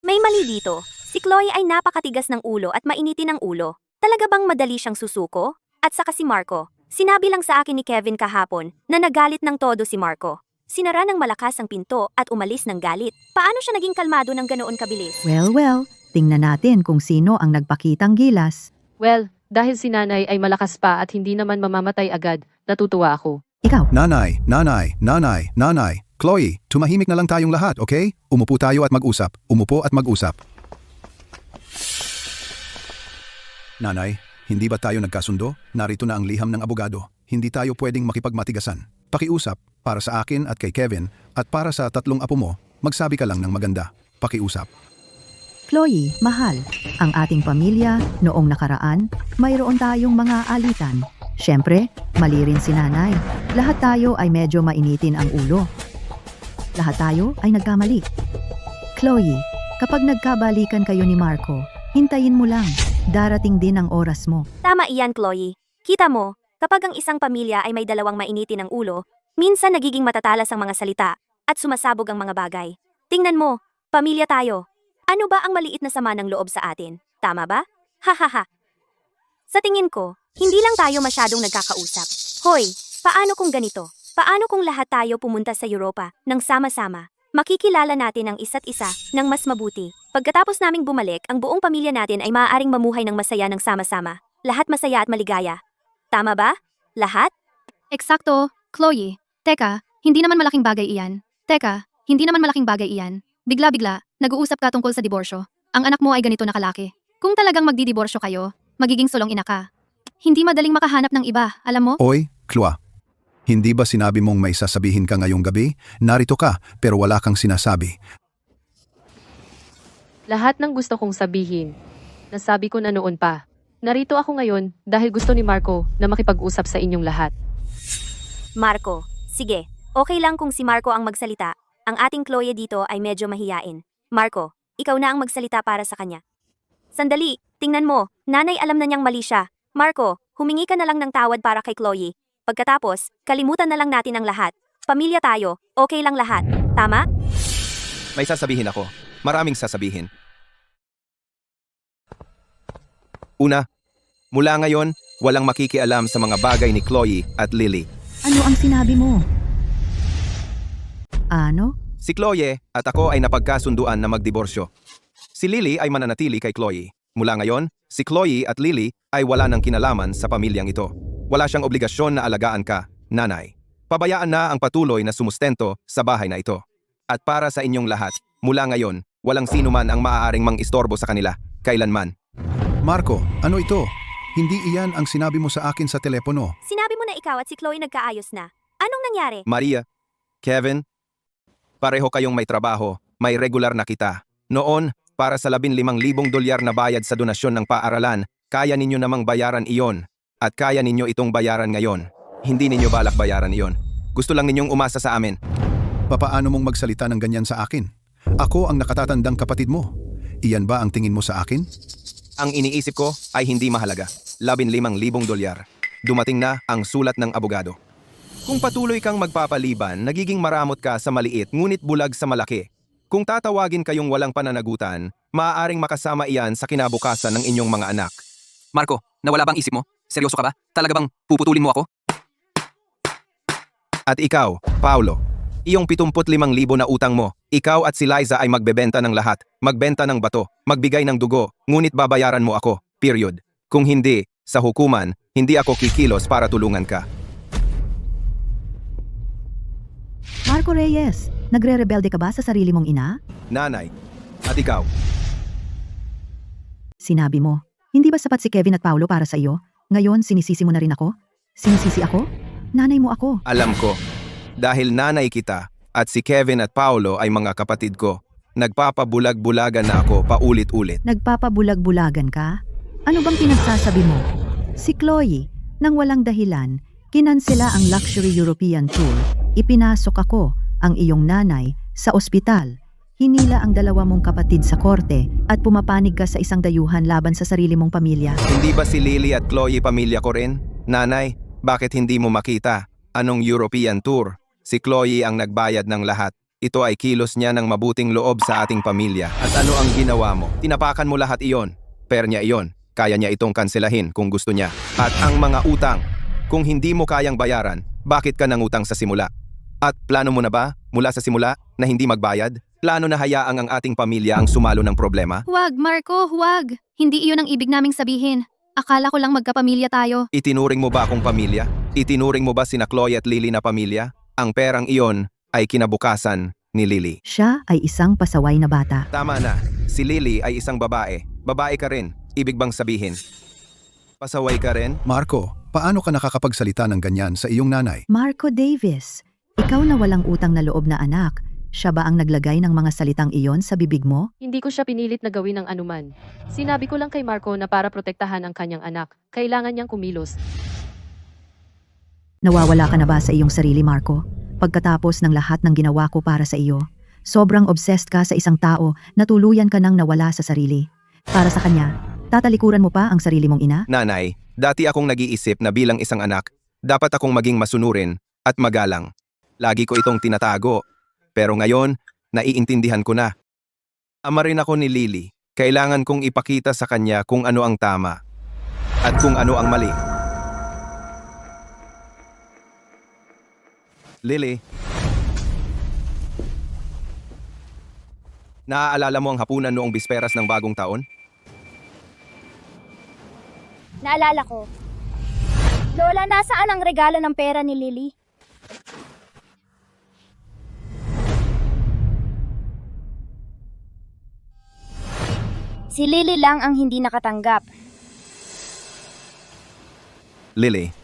May mali dito. Si Chloe ay napakatigas ng ulo at mainitin ng ulo. Talaga bang madali siyang susuko? At saka si Marco. Sinabi lang sa akin ni Kevin kahapon na nagalit ng todo si Marco. Sinara ng malakas ang pinto at umalis ng galit. Paano siya naging kalmado ng ganoon kabilis? Well, tingnan natin kung sino ang nagpakitang gilas. Well, dahil si nanay ay malakas pa at hindi naman mamamatay agad, natutuwa ako. Ikaw, Nanay. Chloe, tumahimik na lang tayong lahat, okay? Umupo tayo at mag-usap. Umupo at mag-usap. Nanay, hindi ba tayo nagkasundo? Narito na ang liham ng abogado. Hindi tayo pwedeng makipagmatigasan. Pakiusap, para sa akin at kay Kevin, at para sa 3 apo mo, magsabi ka lang ng maganda. Pakiusap. Chloe, mahal, ang ating pamilya, noong nakaraan, mayroon tayong mga alitan. Siyempre, mali rin si nanay. Lahat tayo ay medyo mainitin ang ulo. Lahat tayo ay nagkamali. Chloe, kapag nagkabalikan kayo ni Marco, hintayin mo lang. Darating din ang oras mo. Tama iyan, Chloe. Kita mo, kapag ang isang pamilya ay may dalawang mainitin ng ulo, minsan nagiging matatalas ang mga salita at sumasabog ang mga bagay. Tingnan mo, pamilya tayo. Ano ba ang maliit na sama ng loob sa atin? Tama ba? Hahaha. Sa tingin ko, hindi lang tayo masyadong nagkakausap. Hoy, paano kung ganito? Paano kung lahat tayo pumunta sa Europa nang sama-sama? Makikilala natin ang isa't isa ng mas mabuti. Pagkatapos naming bumalik, ang buong pamilya natin ay maaaring mamuhay ng masaya ng sama-sama. Lahat masaya at maligaya. Tama ba? Lahat? Eksakto, Chloe. Teka, hindi naman malaking bagay iyan. Bigla-bigla, nag-uusap ka tungkol sa diborsyo. Ang anak mo ay ganito na kalaki. Kung talagang magdidiborsyo kayo, magiging sulong ina ka. Hindi madaling makahanap ng iba, alam mo? Oy, Chloe. Hindi ba sinabi mong may sasabihin ka ngayong gabi? Narito ka, pero wala kang sinasabi. Lahat ng gusto kong sabihin, nasabi ko na noon pa. Narito ako ngayon dahil gusto ni Marco na makipag-usap sa inyong lahat. Marco, sige. Okay lang kung si Marco ang magsalita. Ang ating Chloe dito ay medyo mahiyain. Marco, ikaw na ang magsalita para sa kanya. Sandali, Tingnan mo, nanay alam na niyang mali siya. Marco, humingi ka na lang ng tawad para kay Chloe. Pagkatapos, kalimutan na lang natin ang lahat. Pamilya tayo, okay lang lahat. Tama? May sasabihin ako. Maraming sasabihin. Una, mula ngayon, walang makikialam sa mga bagay ni Chloe at Lily. Ano ang sinabi mo? Ano? Si Chloe at ako ay napagkasunduan na magdiborsyo. Si Lily ay mananatili kay Chloe. Mula ngayon, si Chloe at Lily ay wala ng kinalaman sa pamilyang ito. Wala siyang obligasyon na alagaan ka, nanay. Pabayaan na ang patuloy na sumustento sa bahay na ito. At para sa inyong lahat, mula ngayon, walang sino man ang maaaring mang-istorbo sa kanila, kailanman. Marco, ano ito? Hindi iyan ang sinabi mo sa akin sa telepono. Sinabi mo na ikaw at si Chloe nagkaayos na. Anong nangyari? Maria, Kevin, pareho kayong may trabaho, may regular na kita. Noon, para sa $15,000 na bayad sa donasyon ng paaralan, kaya ninyo namang bayaran iyon. At kaya ninyo itong bayaran ngayon. Hindi ninyo balak bayaran iyon. Gusto lang ninyong umasa sa amin. Papaano mong magsalita ng ganyan sa akin? Ako ang nakatatandang kapatid mo. Iyan ba ang tingin mo sa akin? Ang iniisip ko ay hindi mahalaga. $15,000. Dumating na ang sulat ng abogado. Kung patuloy kang magpapaliban, nagiging maramot ka sa maliit ngunit bulag sa malaki. Kung tatawagin kayong walang pananagutan, maaaring makasama iyan sa kinabukasan ng inyong mga anak. Marco, nawala bang isip mo? Seryoso ka ba? Talaga bang puputulin mo ako? At ikaw, Paulo, iyong 75,000 na utang mo, ikaw at si Liza ay magbebenta ng lahat, magbenta ng bato, magbigay ng dugo, ngunit babayaran mo ako, period. Kung hindi, sa hukuman, hindi ako kikilos para tulungan ka. Marco Reyes, nagre-rebelde ka ba sa sarili mong ina? Nanay, at ikaw, Sinabi mo, hindi ba sapat si Kevin at Paulo para sa iyo? Ngayon, sinisisi mo na rin ako? Sinisisi ako? Nanay mo ako. alam ko, dahil nanay kita at si Kevin at Paulo ay mga kapatid ko, nagpapabulag-bulagan na ako paulit-ulit. Nagpapabulag-bulagan ka? Ano bang pinagsasabi mo? Si Chloe, nang walang dahilan, kinansela ang luxury European tour. Ipinasok ako, ang iyong nanay, sa ospital. Hinila ang dalawa mong kapatid sa korte at pumapanig ka sa isang dayuhan laban sa sarili mong pamilya. Hindi ba si Lily at Chloe pamilya ko rin? Nanay, bakit hindi mo makita? Anong European tour? Si Chloe ang nagbayad ng lahat. Ito ay kilos niya ng mabuting loob sa ating pamilya. At ano ang ginawa mo? Tinapakan mo lahat iyon. Per niya iyon. Kaya niya itong kanselahin kung gusto niya. At ang mga utang, kung hindi mo kayang bayaran, bakit ka nangutang sa simula? At plano mo na ba, mula sa simula, na hindi magbayad? Plano na hayaang ang ating pamilya ang sumalo ng problema? Huwag, Marco, huwag. Hindi iyon ang ibig naming sabihin. Akala ko lang magkapamilya tayo. Itinuring mo ba akong pamilya? Itinuring mo ba sina Chloe at Lily na pamilya? Ang perang iyon ay kinabukasan ni Lily. Siya ay isang pasaway na bata. Tama na, si Lily ay isang babae. Babae ka rin, ibig bang sabihin? Pasaway ka rin? Marco, paano ka nakakapagsalita ng ganyan sa iyong nanay? Marco Davis, ikaw na walang utang na loob na anak. Siya ba ang naglagay ng mga salitang iyon sa bibig mo? Hindi ko siya pinilit na gawin ng anuman. Sinabi ko lang kay Marco na para protektahan ang kanyang anak, kailangan niyang kumilos. Nawawala ka na ba sa iyong sarili, Marco? Pagkatapos ng lahat ng ginawa ko para sa iyo, sobrang obsessed ka sa isang tao na tuluyan ka nang nawala sa sarili. Para sa kanya, tatalikuran mo pa ang sarili mong ina? Nanay, dati akong nag-iisip na bilang isang anak, dapat akong maging masunurin at magalang. Lagi ko itong tinatago. Pero ngayon, naiintindihan ko na. Ama rin ako ni Lily. Kailangan kong ipakita sa kanya kung ano ang tama at kung ano ang mali. Lily, naaalala mo ang hapunan noong bisperas ng bagong taon? Naalala ko. Lola, nasaan ang regalo ng pera ni Lily? Si Lily lang ang hindi nakatanggap. Lily,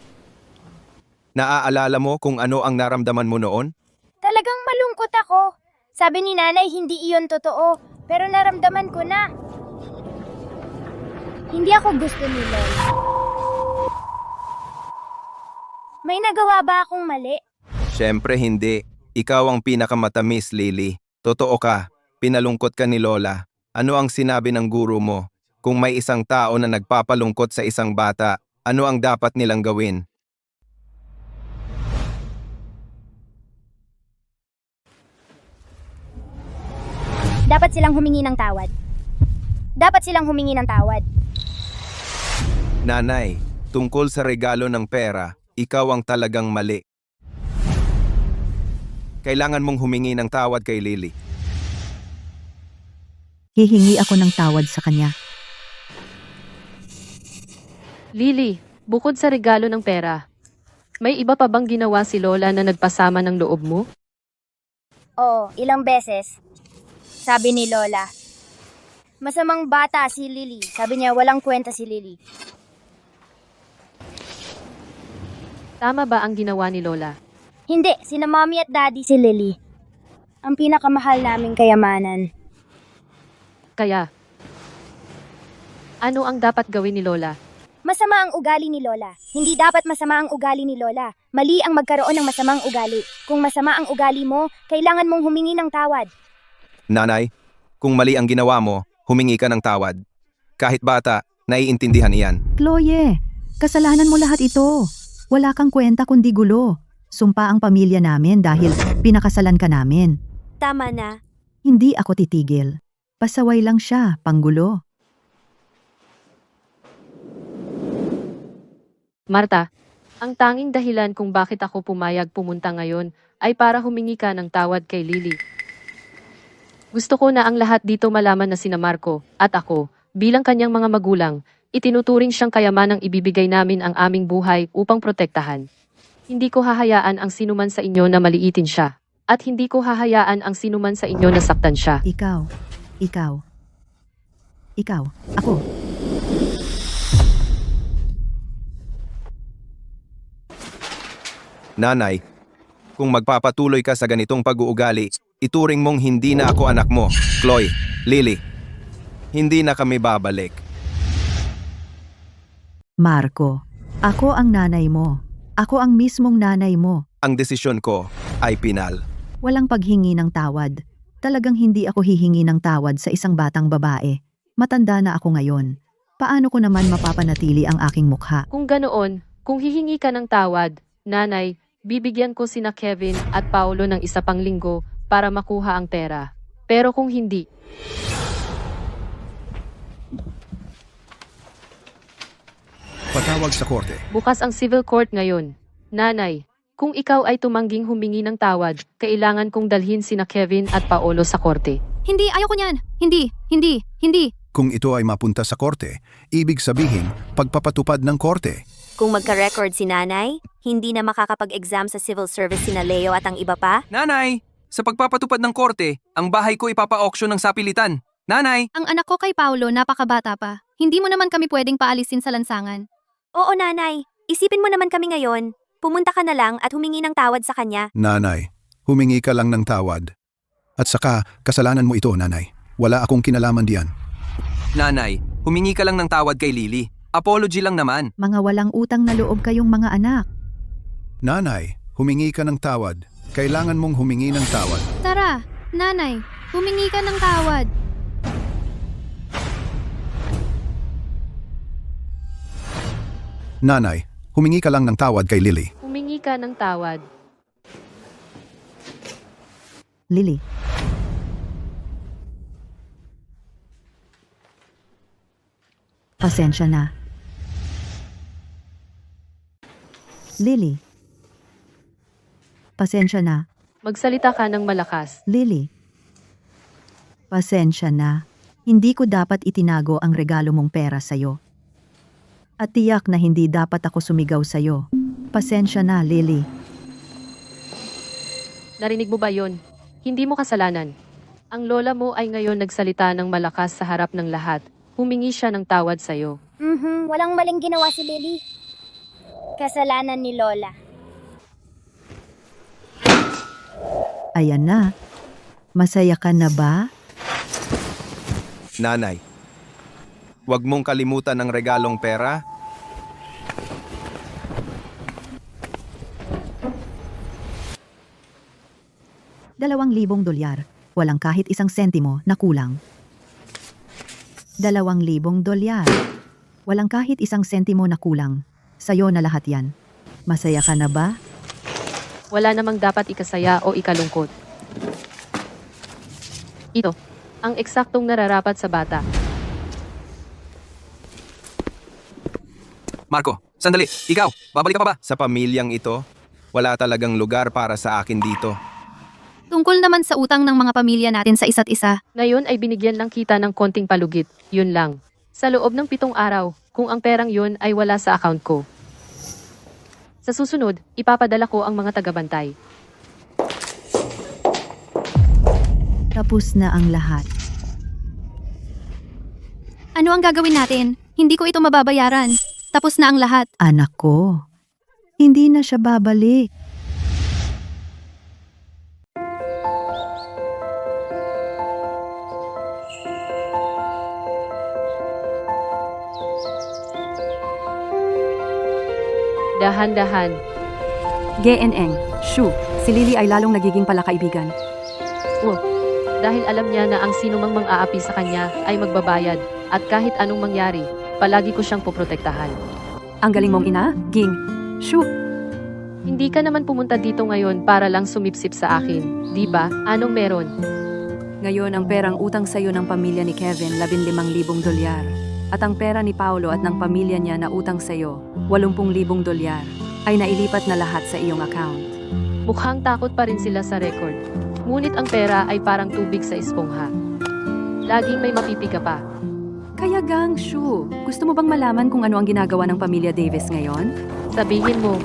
naaalala mo kung ano ang naramdaman mo noon? Talagang malungkot ako. Sabi ni nanay hindi iyon totoo, pero naramdaman ko na. Hindi ako gusto ni Lola. May nagawa ba akong mali? Siyempre hindi. Ikaw ang pinakamatamis, Lily. Totoo ka. Pinalungkot ka ni Lola. Ano ang sinabi ng guro mo? Kung may isang tao na nagpapalungkot sa isang bata, ano ang dapat nilang gawin? Dapat silang humingi ng tawad. Dapat silang humingi ng tawad. Nanay, tungkol sa regalo ng pera, ikaw ang talagang mali. Kailangan mong humingi ng tawad kay Lily. Hihingi ako ng tawad sa kanya. Lily, bukod sa regalo ng pera, may iba pa bang ginawa si Lola na nagpasama ng loob mo? Oo, ilang beses. Sabi ni Lola. Masamang bata si Lily. Sabi niya walang kwenta si Lily. Tama ba ang ginawa ni Lola? Hindi, sina Mommy at Daddy si Lily. Ang pinakamahal naming kayamanan. Kaya, ano ang dapat gawin ni Lola? Masama ang ugali ni Lola. Hindi dapat masama ang ugali ni Lola. Mali ang magkaroon ng masamang ugali. Kung masama ang ugali mo, kailangan mong humingi ng tawad. Nanay, kung mali ang ginawa mo, humingi ka ng tawad. Kahit bata, naiintindihan iyan. Chloe, kasalanan mo lahat ito. Wala kang kwenta kundi gulo. Sumpa ang pamilya namin dahil pinakasalan ka namin. Tama na. Hindi ako titigil. Pasaway lang siya, panggulo. Marta, ang tanging dahilan kung bakit ako pumayag pumunta ngayon ay para humingi ka ng tawad kay Lily. Gusto ko na ang lahat dito malaman na sina Marco at ako, bilang kanyang mga magulang, itinuturing siyang kayamanang ibibigay namin ang aming buhay upang protektahan. Hindi ko hahayaan ang sinuman sa inyo na maliitin siya. At hindi ko hahayaan ang sinuman sa inyo na saktan siya. Ikaw, ako. Nanay, kung magpapatuloy ka sa ganitong pag-uugali, ituring mong hindi na ako anak mo, Chloe, Lily. Hindi na kami babalik. Marco, ako ang nanay mo. Ako ang mismong nanay mo. Ang desisyon ko ay pinal. Walang paghingi ng tawad. Talagang hindi ako hihingi ng tawad sa isang batang babae. Matanda na ako ngayon. Paano ko naman mapapanatili ang aking mukha? Kung ganoon, kung hihingi ka ng tawad, nanay, bibigyan ko sina Kevin at Paolo ng isa pang linggo para makuha ang pera. Pero kung hindi, Patawag sa korte. bukas ang civil court ngayon. Nanay, kung ikaw ay tumangging humingi ng tawad, kailangan kong dalhin sina Kevin at Paolo sa korte. Hindi, ayoko niyan. Hindi. Kung ito ay mapunta sa korte, ibig sabihin pagpapatupad ng korte. Kung magka-record si nanay, hindi na makakapag-exam sa civil service sina Leo at ang iba pa. Nanay, sa pagpapatupad ng korte, ang bahay ko ipapa-auction ng sapilitan. Nanay, Ang anak ko kay Paolo napakabata pa. Hindi mo naman kami pwedeng paalisin sa lansangan. Oo nanay, isipin mo naman kami ngayon. Pumunta ka na lang at humingi ng tawad sa kanya. Nanay, humingi ka lang ng tawad. At saka, kasalanan mo ito, nanay. Wala akong kinalaman diyan. nanay, humingi ka lang ng tawad kay Lily. Apology lang naman. Mga walang utang na loob kayong mga anak. Nanay, humingi ka ng tawad. Kailangan mong humingi ng tawad. Tara, nanay, humingi ka ng tawad. Nanay, humingi ka lang ng tawad kay Lily. Humingi ka ng tawad. Lily. Pasensya na. Lily. Pasensya na. Magsalita ka ng malakas. Lily. Pasensya na. Hindi ko dapat itinago ang regalo mong pera sa'yo. At tiyak na hindi dapat ako sumigaw sa'yo. Pasensya na, Lily. Narinig mo ba yon? Hindi mo kasalanan. Ang lola mo ay ngayon nagsalita ng malakas sa harap ng lahat. Humingi siya ng tawad sa'yo. Walang maling ginawa si Lily. Kasalanan ni Lola. Ayan na. Masaya ka na ba? Nanay, huwag mong kalimutan ang regalong pera. $2,000. Walang kahit isang sentimo na kulang. 2,000 dolyar. Walang kahit isang sentimo na kulang. Sa'yo na lahat yan. Masaya ka na ba? Wala namang dapat ikasaya o ikalungkot. Ito, ang eksaktong nararapat sa bata. Marco, sandali. Ikaw, babalik ka pa ba? Sa pamilyang ito, wala talagang lugar para sa akin dito. Tungkol naman sa utang ng mga pamilya natin sa isa't isa. Ngayon ay binigyan lang kita ng konting palugit. Yun lang. Sa loob ng 7 araw, kung ang perang yun ay wala sa account ko. Sa susunod, ipapadala ko ang mga tagabantay. Tapos na ang lahat. Ano ang gagawin natin? Hindi ko ito mababayaran. Tapos na ang lahat. Anak ko, hindi na siya babalik. Dahan-dahan. GNN, Shu, si Lily ay lalong nagiging palakaibigan. Dahil alam niya na ang sinumang mang-aapi sa kanya ay magbabayad at kahit anong mangyari, palagi ko siyang poprotektahan. Ang galing mong ina, Ging. Shu, Hindi ka naman pumunta dito ngayon para lang sumipsip sa akin, di ba? Anong meron? ngayon ang perang utang sa'yo ng pamilya ni Kevin, 15,000 dolyar. At ang pera ni Paolo at ng pamilya niya na utang sa'yo, 80,000 dolyar, ay nailipat na lahat sa iyong account. Mukhang takot pa rin sila sa record. Ngunit ang pera ay parang tubig sa espongha. Laging may mapipiga pa. Kaya gang, Shu, gusto mo bang malaman kung ano ang ginagawa ng pamilya Davis ngayon? Sabihin mo,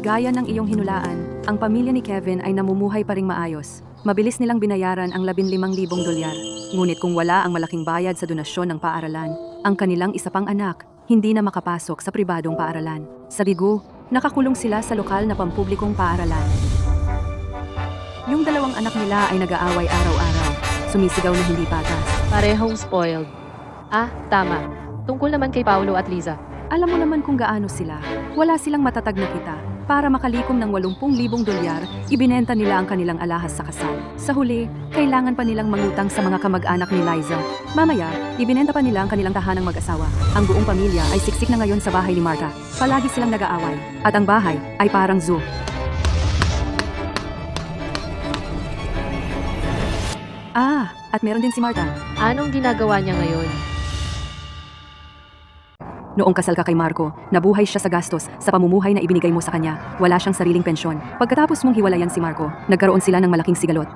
Gaya ng iyong hinulaan, ang pamilya ni Kevin ay namumuhay pa ring maayos. Mabilis nilang binayaran ang 15,000 dolyar. Ngunit kung wala ang malaking bayad sa donasyon ng paaralan, ang kanilang isa pang anak, hindi na makapasok sa pribadong paaralan. Sa bigo, nakakulong sila sa lokal na pampublikong paaralan. Yung 2 anak nila ay nag-aaway araw-araw, sumisigaw na hindi patas. parehong spoiled. Ah, tama. Tungkol naman kay Paolo at Liza. Alam mo naman kung gaano sila. Wala silang matatag na kita. Para makalikom ng 80,000 dolyar, ibinenta nila ang kanilang alahas sa kasal. Sa huli, kailangan pa nilang mangutang sa mga kamag-anak ni Liza. Mamaya, ibinenta pa nila ang kanilang tahanang mag-asawa. Ang buong pamilya ay siksik na ngayon sa bahay ni Martha. Palagi silang nag-aaway. At ang bahay ay parang zoo. At meron din si Martha. Anong ginagawa niya ngayon? Noong kasal ka kay Marco, nabuhay siya sa gastos sa pamumuhay na ibinigay mo sa kanya. Wala siyang sariling pensyon. Pagkatapos mong hiwalayan si Marco, nagkaroon sila ng malaking sigalot.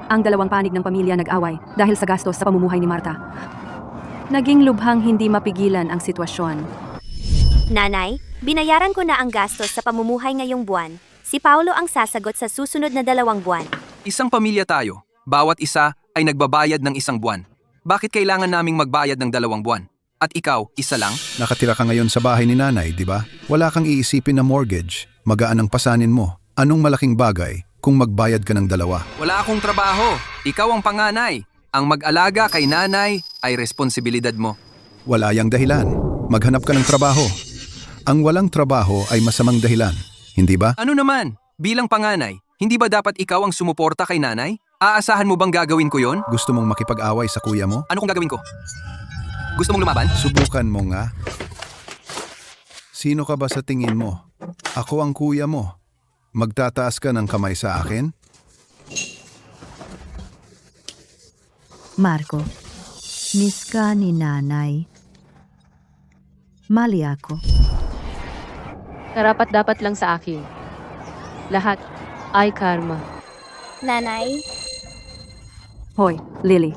Ang 2 panig ng pamilya nag-away dahil sa gastos sa pamumuhay ni Martha. Naging lubhang hindi mapigilan ang sitwasyon. Nanay, binayaran ko na ang gastos sa pamumuhay ngayong buwan. Si Paolo ang sasagot sa susunod na 2 buwan. Isang pamilya tayo. Bawat isa ay nagbabayad ng 1 buwan. Bakit kailangan naming magbayad ng 2 buwan? At ikaw, isa lang? Nakatira ka ngayon sa bahay ni nanay, di ba? Wala kang iisipin na mortgage. Magaan ang pasanin mo. Anong malaking bagay kung magbayad ka ng 2? Wala akong trabaho. Ikaw ang panganay. Ang mag-alaga kay nanay ay responsibilidad mo. Wala yang dahilan. Maghanap ka ng trabaho. Ang walang trabaho ay masamang dahilan. Hindi ba? Ano naman? Bilang panganay, hindi ba dapat ikaw ang sumuporta kay nanay? Aasahan mo bang gagawin ko yon? Gusto mong makipag-away sa kuya mo? Ano kung gagawin ko? Gusto mong lumaban? Subukan mo nga. Sino ka ba sa tingin mo? Ako ang kuya mo. Magtataas ka ng kamay sa akin? Marco, miss ka ni nanay. Mali ako. Karapat-dapat lang sa akin. Lahat ay karma. Nanay, Hoy, Lily.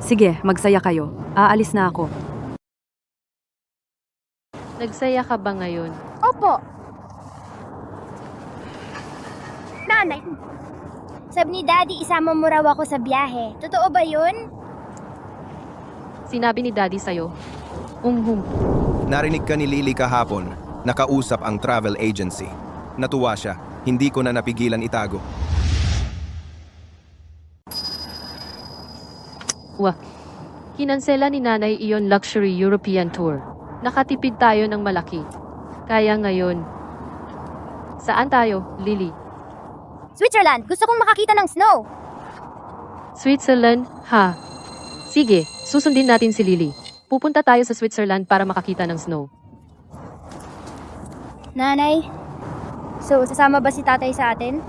Sige, magsaya kayo. Aalis na ako. Nagsaya ka ba ngayon? opo. Nanay, sabi ni Daddy isama mo raw ako sa biyahe. Totoo ba yun? Sinabi ni Daddy sa'yo. Narinig ka ni Lily kahapon, nakausap ang travel agency. Natuwa siya, hindi ko na napigilan itago. Kinansela ni nanay iyon luxury European tour. Nakatipid tayo ng malaki. Kaya ngayon, saan tayo, Lily? Switzerland, gusto kong makakita ng snow. Switzerland, ha? Sige, susundin natin si Lily. Pupunta tayo sa Switzerland para makakita ng snow. Nanay, so sasama ba si tatay sa atin?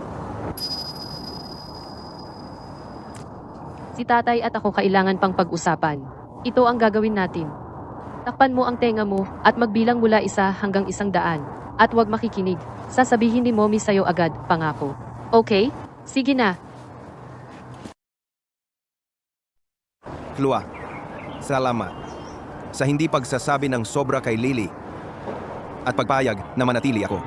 Si tatay at ako kailangan pang pag-usapan. Ito ang gagawin natin. Takpan mo ang tenga mo at magbilang mula 1 hanggang 100. At huwag makikinig. Sasabihin ni Mommy sa'yo agad, pangako. Okay? Sige na. Chloe, salamat. Sa hindi pagsasabi ng sobra kay Lily at pagpayag na manatili ako.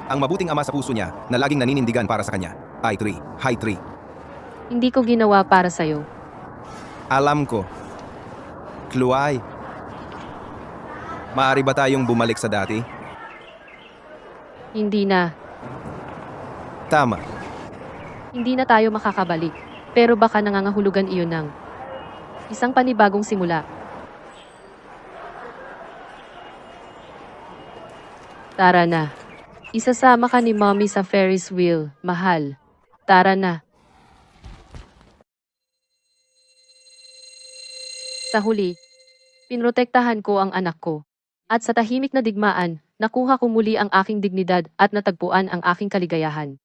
Ang mabuting ama sa puso niya na laging naninindigan para sa kanya. High 3. Hindi ko ginawa para sa'yo. Alam ko. Chloe, maaari ba tayong bumalik sa dati? Hindi na. Tama. Hindi na tayo makakabalik. Pero baka nangangahulugan iyon ng isang panibagong simula. Tara na. Isasama ka ni Mommy sa Ferris wheel, mahal. Tara na. Sa huli, pinrotektahan ko ang anak ko. At sa tahimik na digmaan, nakuha ko muli ang aking dignidad at natagpuan ang aking kaligayahan.